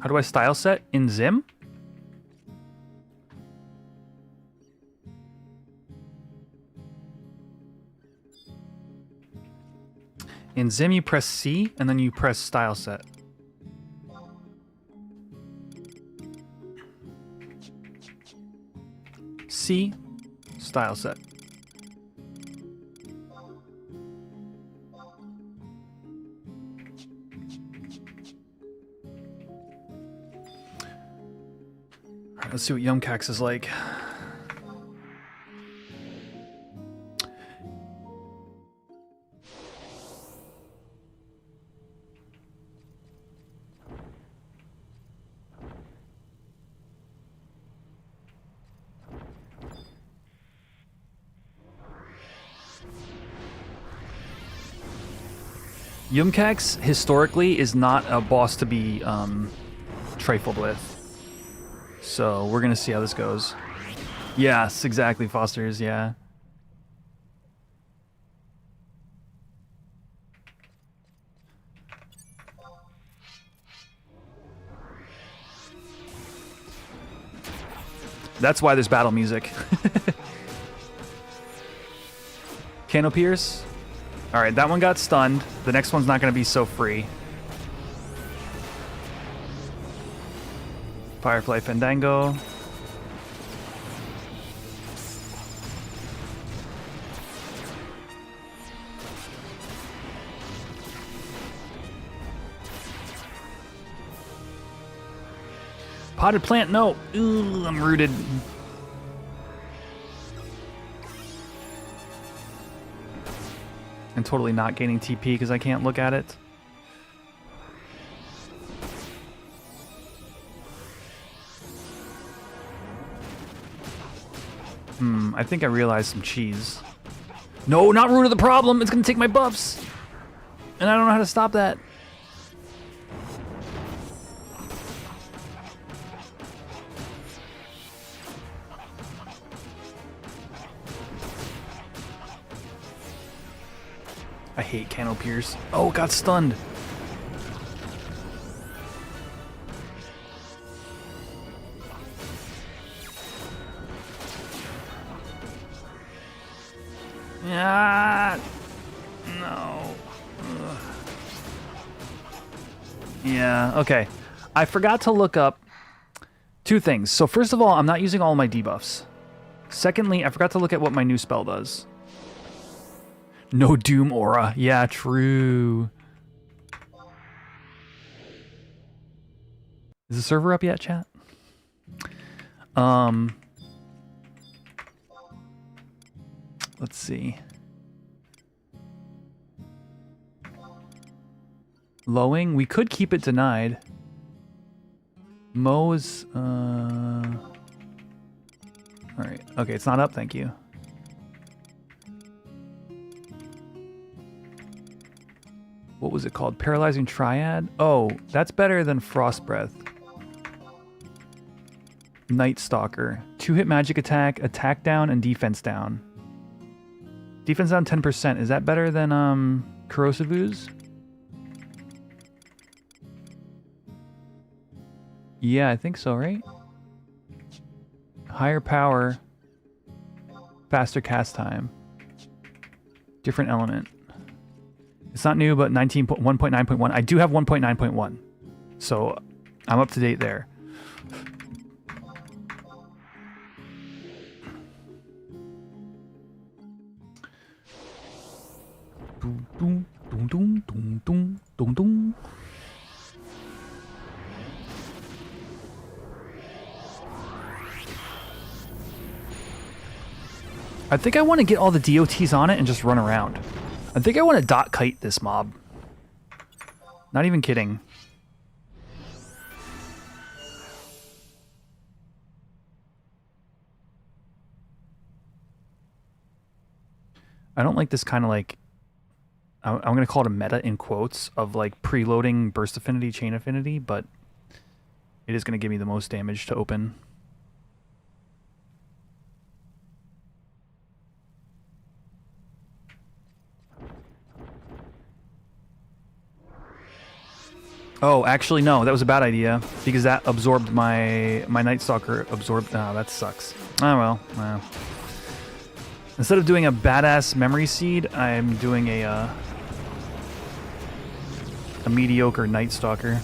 How do I style set? In Zim? In Zim, you press C, and then you press style set. C, style set. All right, let's see what Yumcax is like. Yumcax, historically, is not a boss to be trifled with. So we're gonna see how this goes. Yes, exactly, Foster's, yeah. That's why there's battle music. Cano Pierce. Alright, that one got stunned. The next one's not going to be so free. Firefly Fandango. Potted plant, no. Ooh, I'm rooted. I'm totally not gaining TP because I can't look at it. I think I realized some cheese. No, not root of the problem. It's going to take my buffs. And I don't know how to stop that. I hate Cano Pierce. Oh, got stunned. Ah, no. Ugh. Yeah, okay. I forgot to look up two things. So first of all, I'm not using all my debuffs. Secondly, I forgot to look at what my new spell does. No Doom Aura. Yeah, true. Is the server up yet, chat? Let's see. Lowing, we could keep it denied. Mo's, all right. Okay, it's not up, thank you. What was it called? Paralyzing Triad? Oh, that's better than Frost Breath. Night Stalker. 2-hit magic attack, attack down, and defense down. Defense down 10%. Is that better than Corrosive Ooze? Yeah, I think so, right? Higher power. Faster cast time. Different element. It's not new, but 1.9.1. I do have 1.9.1. So I'm up to date there. Dum, dum, dum, dum, dum, dum, dum. I think I want to get all the DOTs on it and just run around. I think I want to dot kite this mob. Not even kidding. I don't like this kind of like, I'm going to call it a meta in quotes of like preloading burst affinity, chain affinity, but it is going to give me the most damage to open. Oh, actually, no, that was a bad idea because that absorbed my Night Stalker absorbed. Oh, that sucks. Oh, well. Instead of doing a badass memory seed, I'm doing a mediocre Night Stalker.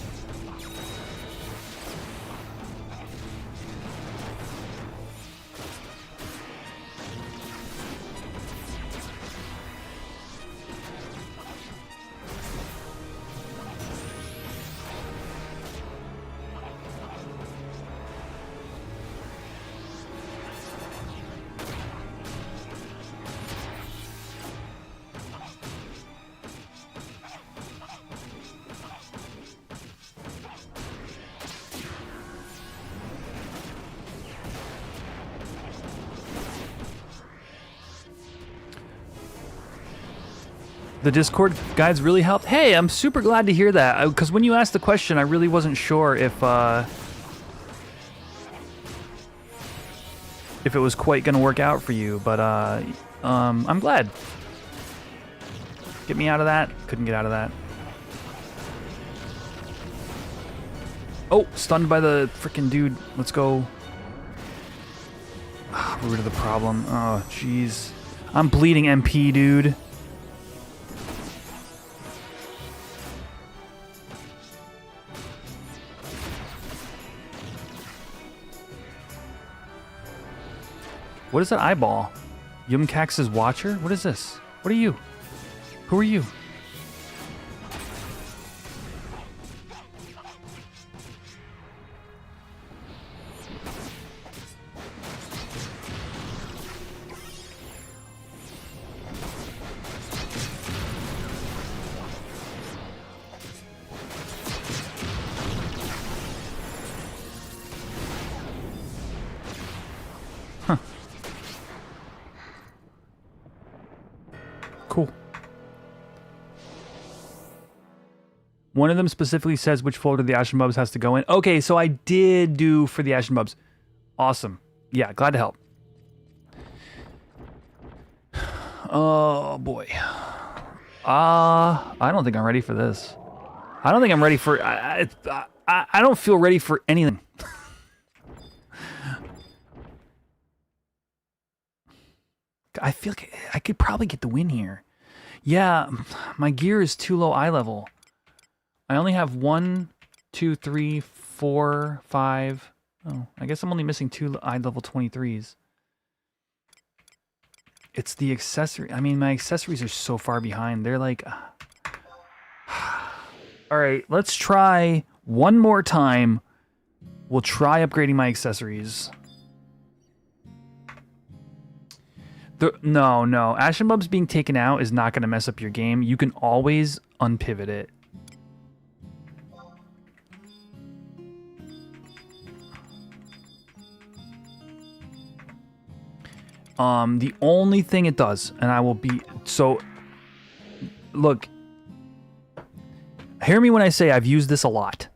The Discord guides really helped. Hey, I'm super glad to hear that. Because when you asked the question, I really wasn't sure if if it was quite gonna work out for you, but I'm glad. Get me out of that. Couldn't get out of that. Oh, stunned by the freaking dude. Let's go. Root of the problem. Oh, jeez. I'm bleeding MP, dude. What is that eyeball? Yumcax's Watcher? What is this? What are you? Who are you? Cool. One of them specifically says which folder the Ashen Bubs has to go in. Okay, so I did do for the Ashen Bubs. Awesome. Yeah, glad to help. Oh, boy. I don't think I'm ready for this. I don't think I'm ready for... I don't feel ready for anything. I feel like I could probably get the win here. Yeah, my gear is too low eye level. I only have 1, 2, 3, 4, 5. Oh, I guess I'm only missing 2 eye level 23s. It's the accessory. I mean, my accessories are so far behind. They're like... All right, let's try one more time. We'll try upgrading my accessories. No. Ashen Bubs being taken out is not going to mess up your game. You can always unpivot it. The only thing it does, and I will be... So, look. Hear me when I say I've used this a lot.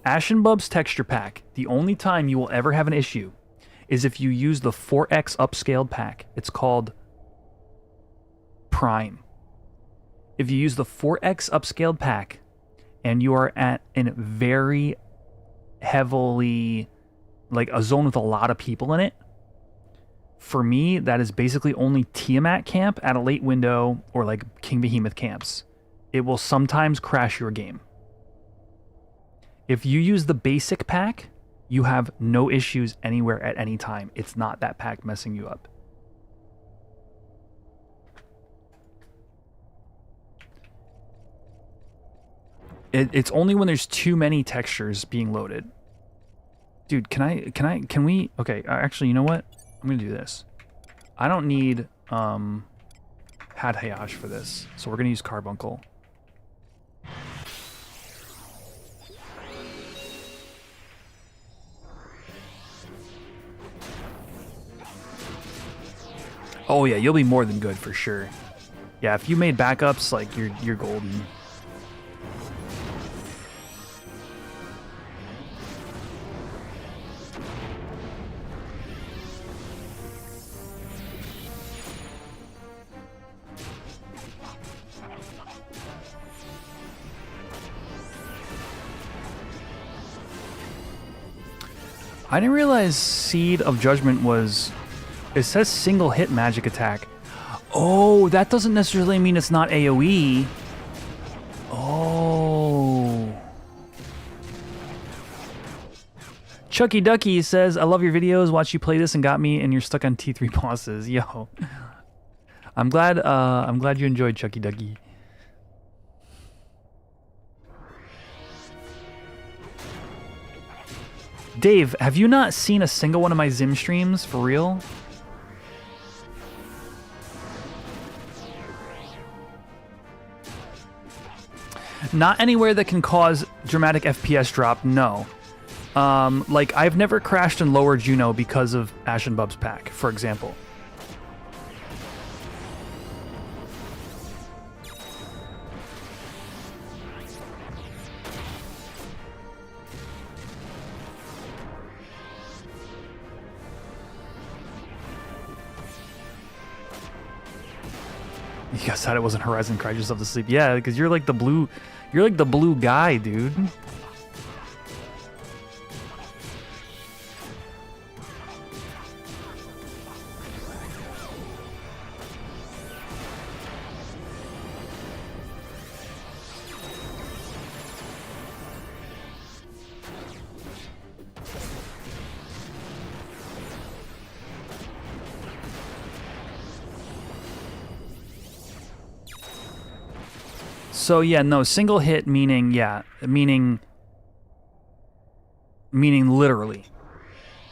Ashen Bubs texture pack, the only time you will ever have an issue is if you use the 4X upscaled pack. It's called Prime. If you use the 4X upscaled pack and you are at a very heavily, like a zone with a lot of people in it, for me, that is basically only Tiamat camp at a late window or like King Behemoth camps. It will sometimes crash your game. If you use the basic pack, you have no issues anywhere at any time. It's not that pack messing you up. It's only when there's too many textures being loaded. Dude, can we? Okay, actually, you know what? I'm gonna do this. I don't need Had Hayash for this, so we're gonna use Carbuncle. Oh yeah, you'll be more than good for sure. Yeah, if you made backups, like you're golden. I didn't realize Seed of Judgment was... It says single hit magic attack. Oh, that doesn't necessarily mean it's not AoE. Oh. Chucky Ducky says, I love your videos. Watch you play this and got me, and you're stuck on T3 bosses. Yo. I'm glad you enjoyed Chucky Ducky. Dave, have you not seen a single one of my Zim streams for real? Not anywhere that can cause dramatic FPS drop, no. Like, I've never crashed in Lower Juno because of Ashen Bub's pack, for example. You guys thought it wasn't Horizon, cried yourself to sleep. Yeah, because you're like the blue guy, dude. So yeah, no, single hit meaning, yeah, meaning literally.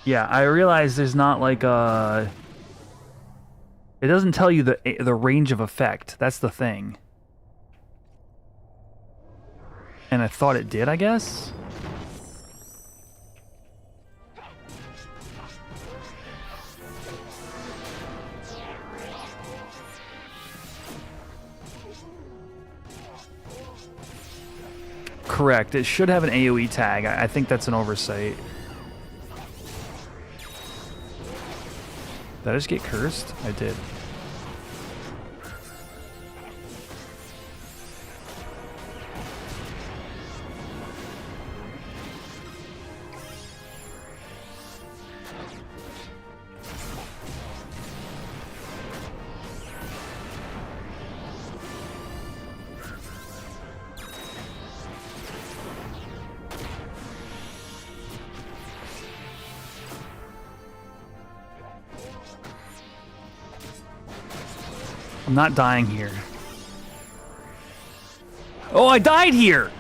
Yeah, I realize there's not like a... It doesn't tell you the range of effect. That's the thing. And I thought it did, I guess? Correct. It should have an AoE tag. I think that's an oversight. Did I just get cursed? I did. I'm not dying here. Oh, I died here!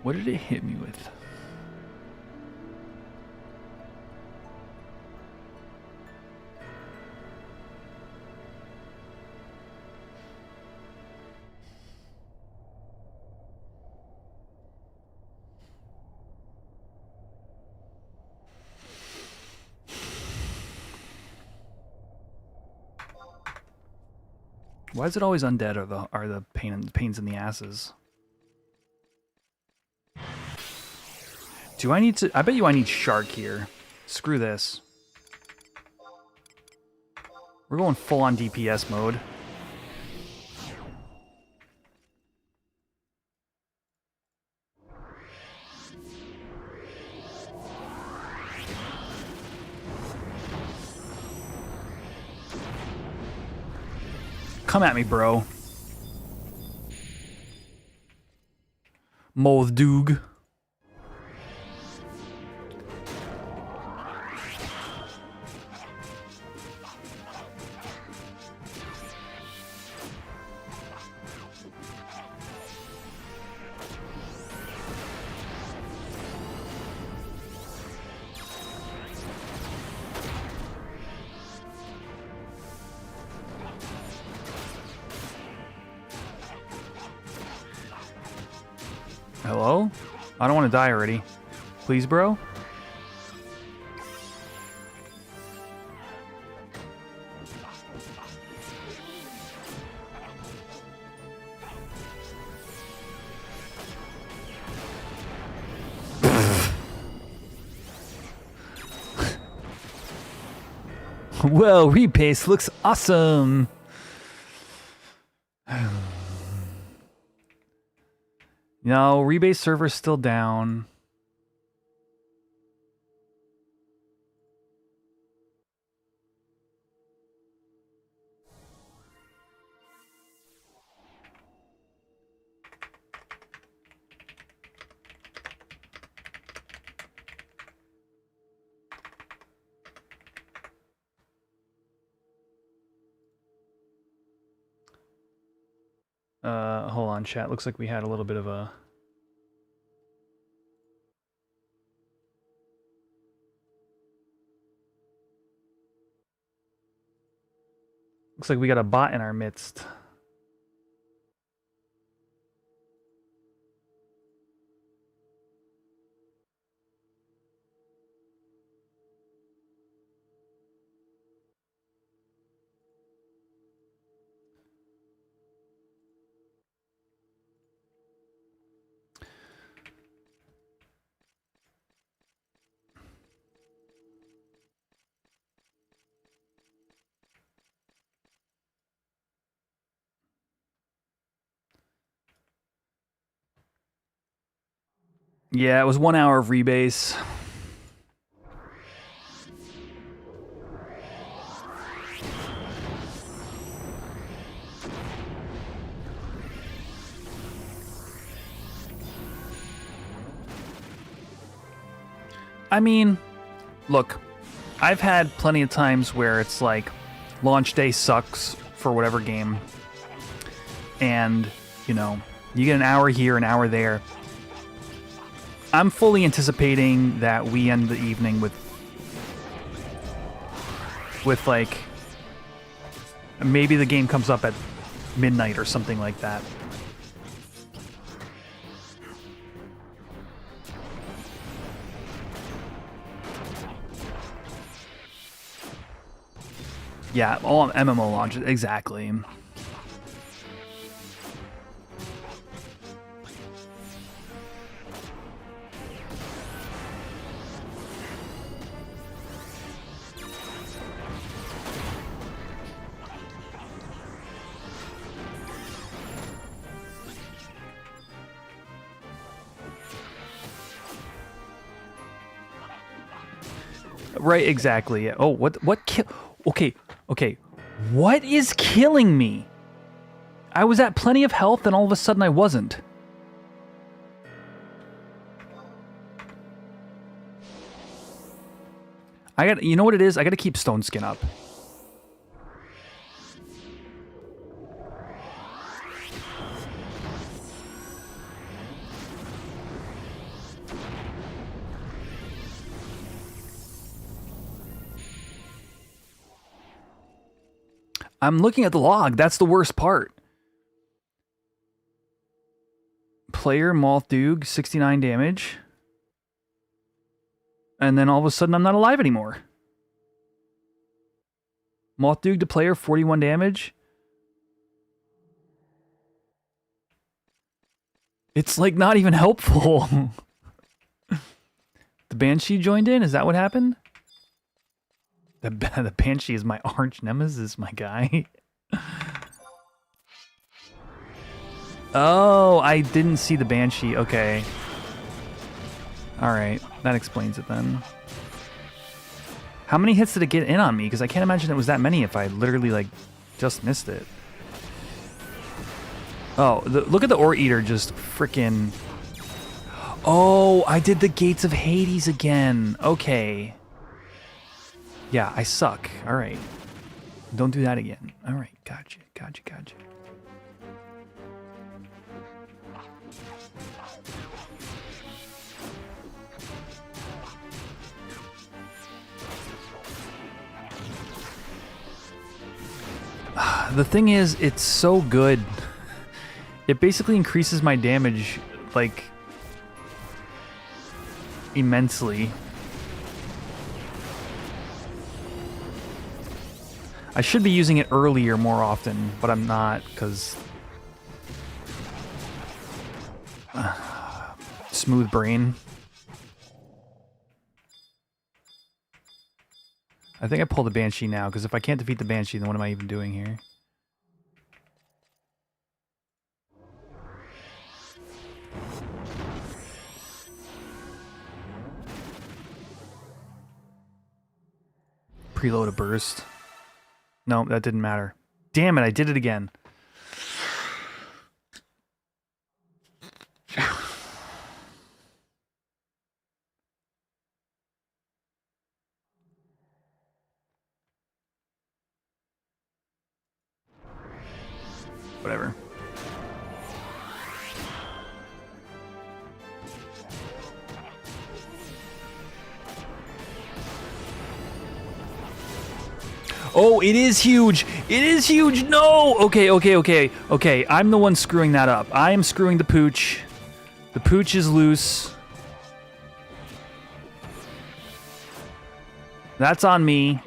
What did it hit me with? Why is it always undead are the pains in the asses? Do I need to... I bet you I need Shark here. Screw this. We're going full on DPS mode. Come at me, bro. Moldug. Hello? I don't want to die already. Please, bro? Whoa, Rebase looks awesome! No, Rebase server's still down. Hold on, chat. Looks like we had a little bit of a... Looks like we got a bot in our midst. Yeah, it was 1 hour of rebase. I mean, look, I've had plenty of times where it's like launch day sucks for whatever game. And, you know, you get an hour here, an hour there. I'm fully anticipating that we end the evening with like, maybe the game comes up at midnight or something like that. Yeah, all MMO launches, exactly. Right, exactly. Oh, what okay. What is killing me? I was at plenty of health and all of a sudden I wasn't. You know what it is? I gotta keep Stone Skin up. I'm looking at the log. That's the worst part. Player Moth Doog, 69 damage. And then all of a sudden I'm not alive anymore. Moth Doog to player, 41 damage. It's like not even helpful. The Banshee joined in? Is that what happened? The Banshee is my arch nemesis, my guy. Oh, I didn't see the Banshee. Okay. Alright, that explains it then. How many hits did it get in on me? Because I can't imagine it was that many if I literally, like, just missed it. Oh, look at the Ore Eater just frickin'... Oh, I did the Gates of Hades again. Okay. Yeah, I suck. All right. Don't do that again. All right. Gotcha. The thing is, it's so good. It basically increases my damage, like, immensely. I should be using it earlier more often, but I'm not, because... smooth brain. I think I pulled the Banshee now, because if I can't defeat the Banshee, then what am I even doing here? Preload a burst. No, that didn't matter. Damn it, I did it again. Whatever. Oh, it is huge. It is huge. No. Okay. I'm the one screwing that up. I am screwing the pooch. The pooch is loose. That's on me.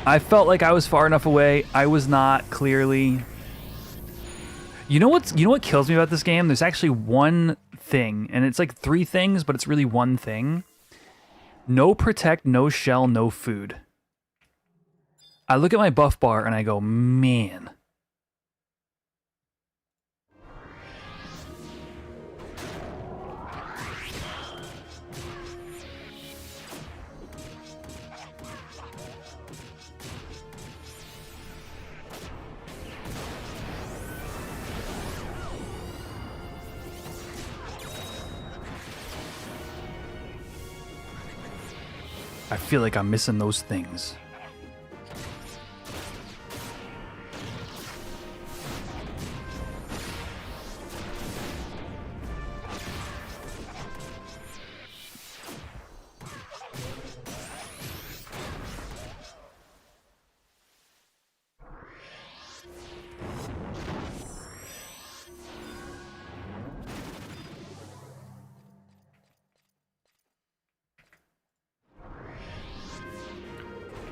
I felt like I was far enough away. I was not, clearly. You know what kills me about this game? There's actually one thing, and it's like 3 things, but it's really one thing. No protect, no shell, no food. I look at my buff bar and I go, man. I feel like I'm missing those things.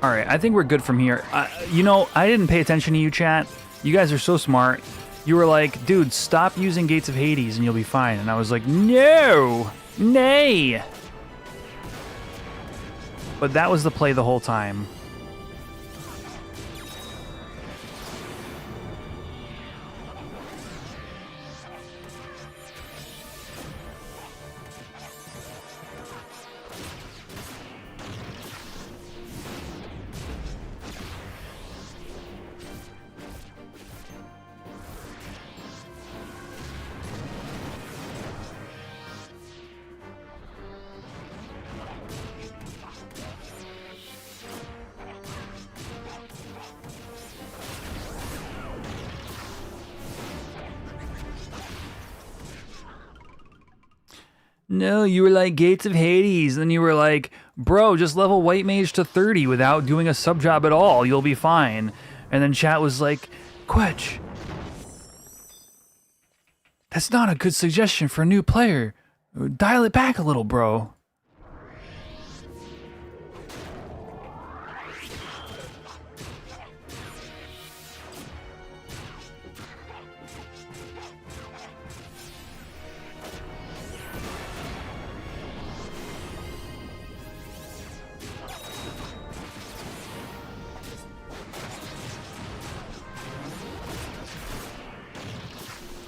All right, I think we're good from here. You know, I didn't pay attention to you, chat. You guys are so smart. You were like, dude, stop using Gates of Hades and you'll be fine. And I was like, no, nay. But that was the play the whole time. No, you were like Gates of Hades, and you were like, bro, just level White Mage to 30 without doing a sub job at all. You'll be fine. And then chat was like, Quetch, that's not a good suggestion for a new player. Dial it back a little, bro.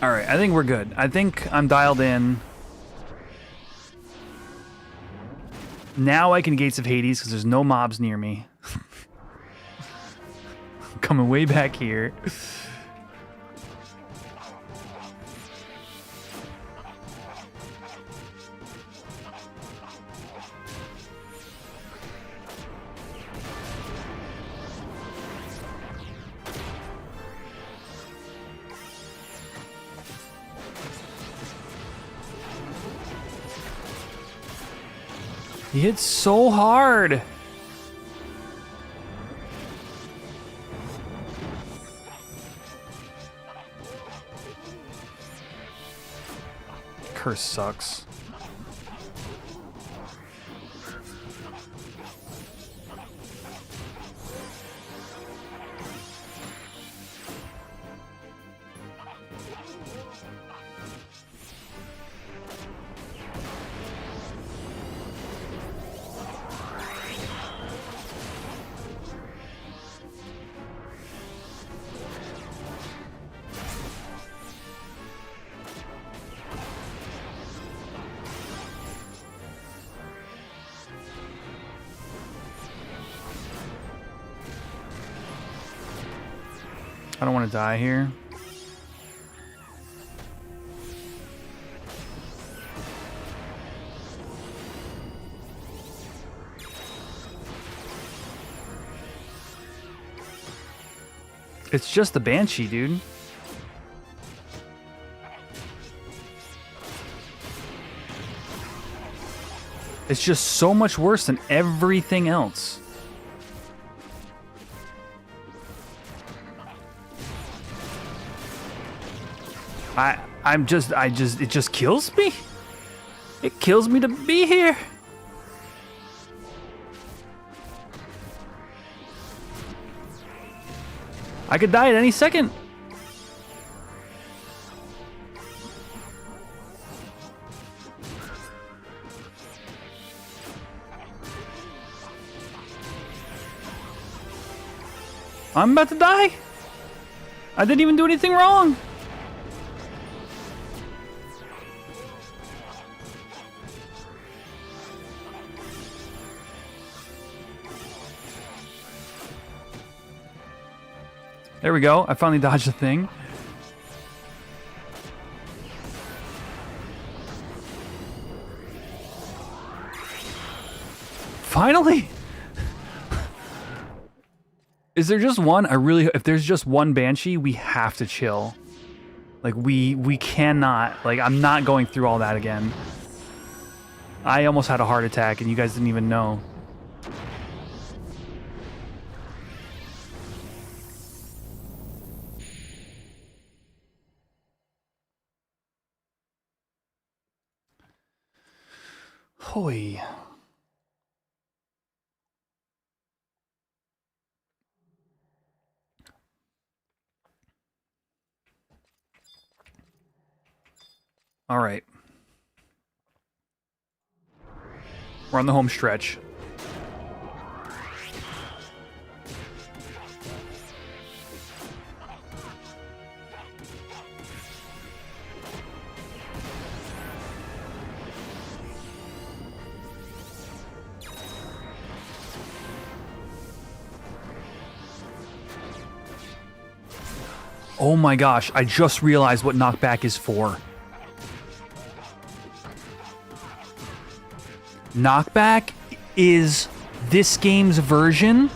All right, I think we're good. I think I'm dialed in. Now I can Gates of Hades because there's no mobs near me. Coming way back here. He hits so hard. Curse sucks. I don't want to die here. It's just the Banshee, dude. It's just so much worse than everything else. It just kills me. It kills me to be here. I could die at any second. I'm about to die. I didn't even do anything wrong. There we go. I finally dodged the thing. Finally! Is there just one? If there's just one Banshee, we have to chill. Like, we cannot. Like, I'm not going through all that again. I almost had a heart attack, and you guys didn't even know. Hoy. All right. We're on the home stretch. Oh my gosh, I just realized what knockback is for. Knockback is this game's version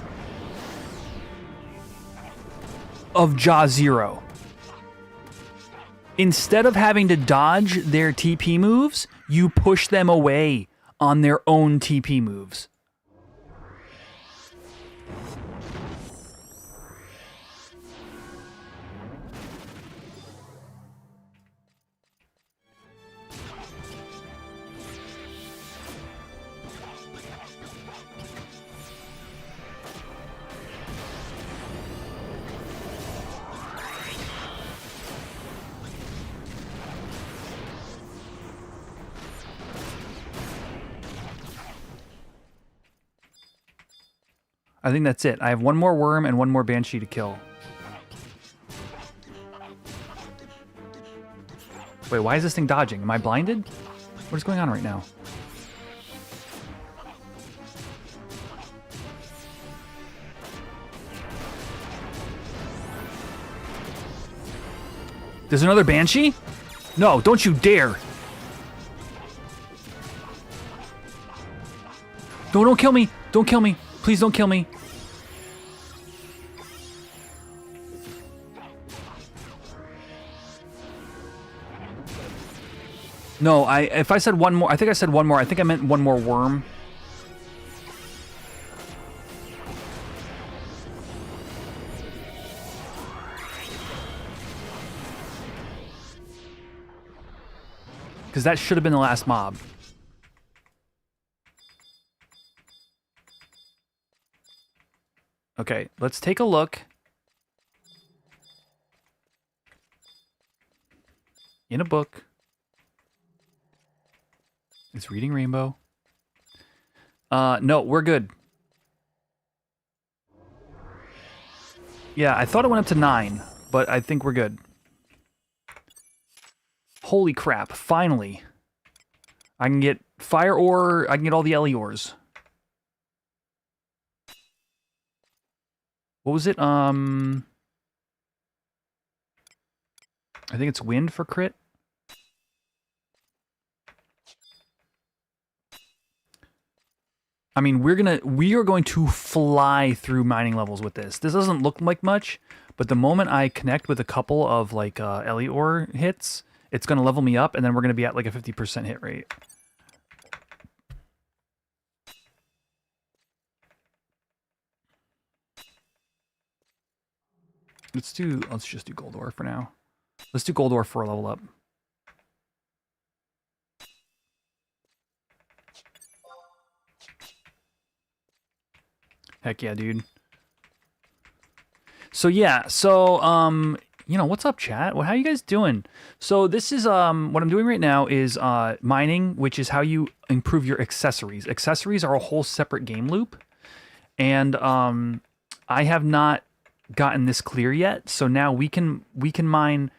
of Jaw Zero. Instead of having to dodge their TP moves, you push them away on their own TP moves. I think that's it. I have one more worm and one more banshee to kill. Wait, why is this thing dodging? Am I blinded? What is going on right now? There's another banshee? No, don't you dare. No, don't kill me. Don't kill me. Please don't kill me. No, if I said one more, I think I said one more. I think I meant one more worm. Because that should have been the last mob. Okay, let's take a look. In a book. It's reading Rainbow. No, we're good. Yeah, I thought it went up to 9, but I think we're good. Holy crap, finally. I can get fire ore, I can get all the Ellie ores. What was it? I think it's wind for crit. I mean, we are going to fly through mining levels with this. This doesn't look like much, but the moment I connect with a couple of like Ellie ore hits, it's going to level me up, and then we're going to be at like a 50% hit rate. Let's just do gold ore for now. Let's do gold ore for a level up. Heck yeah, dude. So yeah, you know, what's up, chat? How you guys doing? So this is what I'm doing right now is mining, which is how you improve your accessories. Accessories are a whole separate game loop, and I have not gotten this clear yet. So now we can mine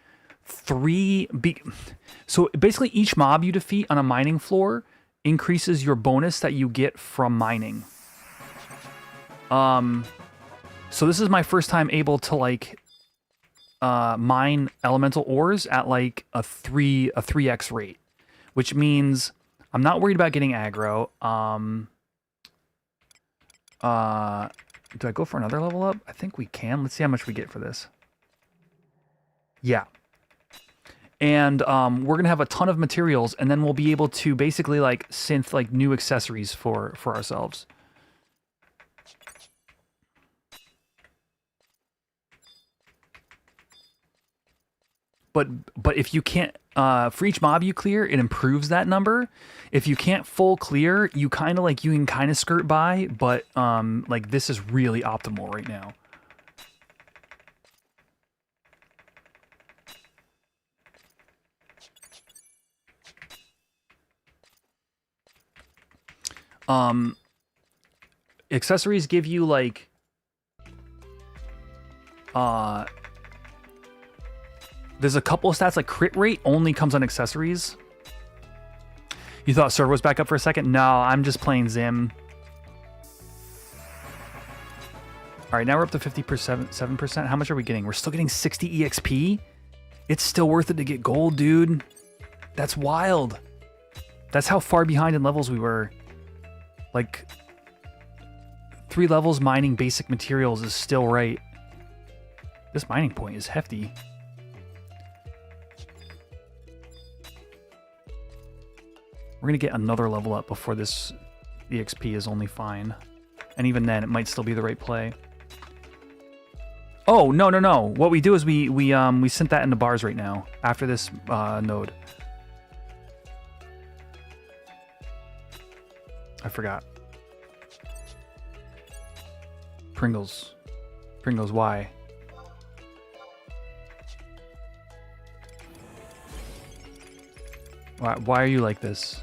so basically each mob you defeat on a mining floor increases your bonus that you get from mining. So this is my first time able to like mine elemental ores at like a 3x rate, which means I'm not worried about getting aggro. Do I go for another level up? I think we can. Let's see how much we get for this. Yeah. And we're gonna have a ton of materials, and then we'll be able to basically like synth like new accessories for ourselves. But if you can't, for each mob you clear, it improves that number. If you can't full clear, you kind of like, you can kind of skirt by, but like this is really optimal right now. Accessories give you like, there's a couple of stats, like crit rate only comes on accessories. You thought server was back up for a second? No, I'm just playing Zim. All right, now we're up to 7%. How much are we getting? We're still getting 60 EXP? It's still worth it to get gold, dude. That's wild. That's how far behind in levels we were. Like, 3 levels mining basic materials is still right. This mining point is hefty. We're going to get another level up before this EXP is only fine. And even then, it might still be the right play. Oh, no, no, no. What we do is we sent that into bars right now after this node. I forgot. Pringles. Pringles, why? Why are you like this?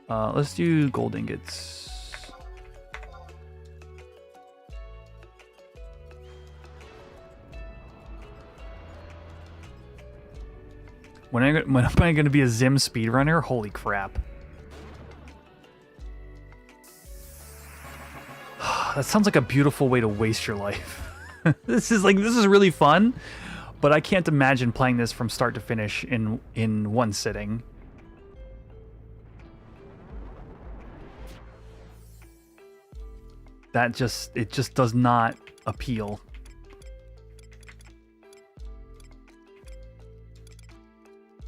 Let's do gold ingots. When am I going to be a Zim speedrunner? Holy crap. That sounds like a beautiful way to waste your life. This is really fun, but I can't imagine playing this from start to finish in one sitting. It just does not appeal.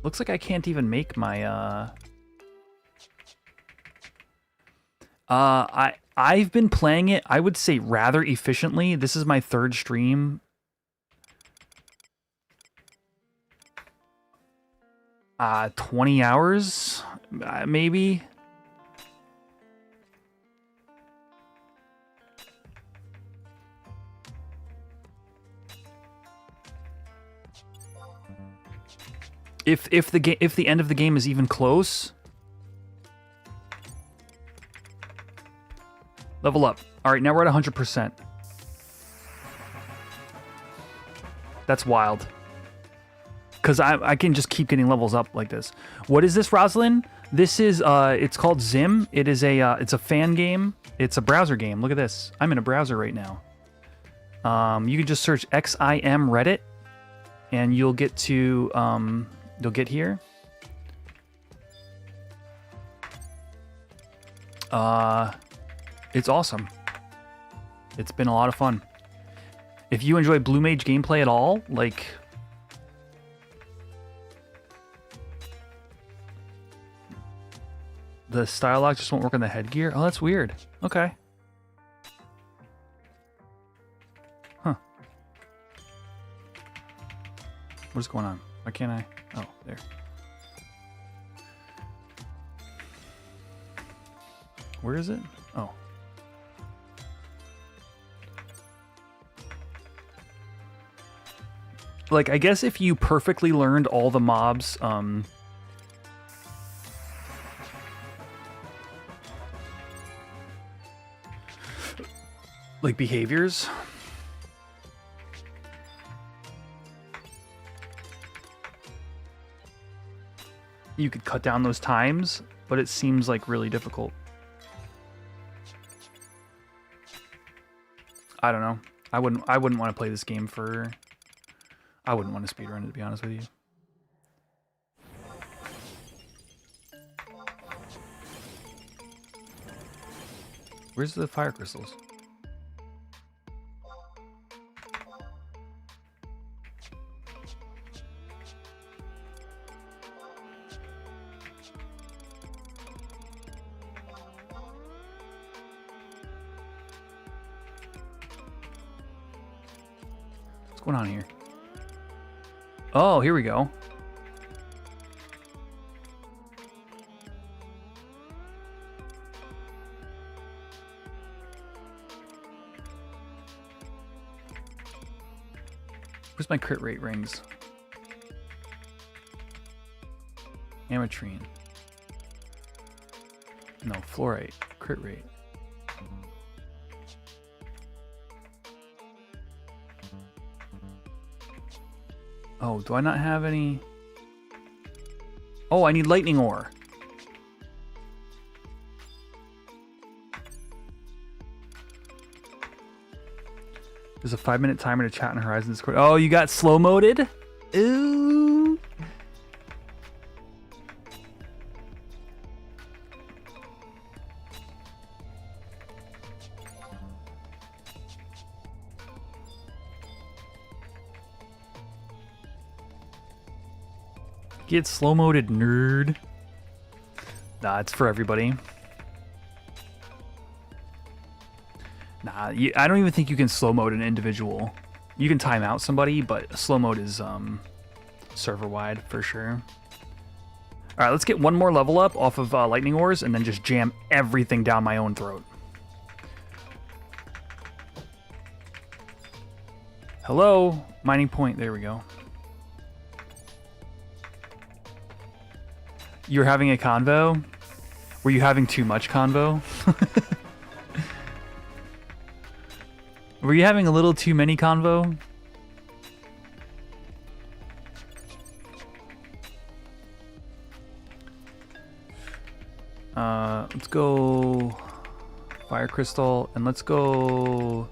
Looks like I can't even make my I've been playing it, I would say, rather efficiently. This is my 3rd stream. 20 hours, maybe. If the end of the game is even close. Level up. All right, now we're at 100%. That's wild. Because I can just keep getting levels up like this. What is this, Rosalind? This is it's called Zim. It is it's a fan game. It's a browser game. Look at this. I'm in a browser right now. You can just search XIM Reddit, and you'll get to you'll get here. It's awesome. It's been a lot of fun. If you enjoy Blue Mage gameplay at all, like, the style lock just won't work on the headgear. Oh, that's weird. Okay. Huh. What's going on? Why can't I? Oh, there. Where is it? Oh. Like, I guess if you perfectly learned all the mobs, Like behaviors. You could cut down those times, but it seems like really difficult. I don't know. I wouldn't want to play this game for... I wouldn't want to speedrun it, to be honest with you. Where's the fire crystals? What's going on here? Oh, here we go. Where's my crit rate rings? Ametrine. No, fluorite. Crit rate. Oh, do I not have any? Oh, I need lightning ore. There's a 5-minute timer to chat in Horizon Discord. Oh, you got slow-moded? Ooh. Get slow-moded, nerd. Nah, it's for everybody. Nah, I don't even think you can slow mode an individual. You can time out somebody, but slow mode is server wide for sure. All right, let's get one more level up off of lightning ores and then just jam everything down my own throat. Hello, mining point. There we go. You're having a convo? Were you having too much convo? Were you having a little too many convo? Let's go fire crystal and let's go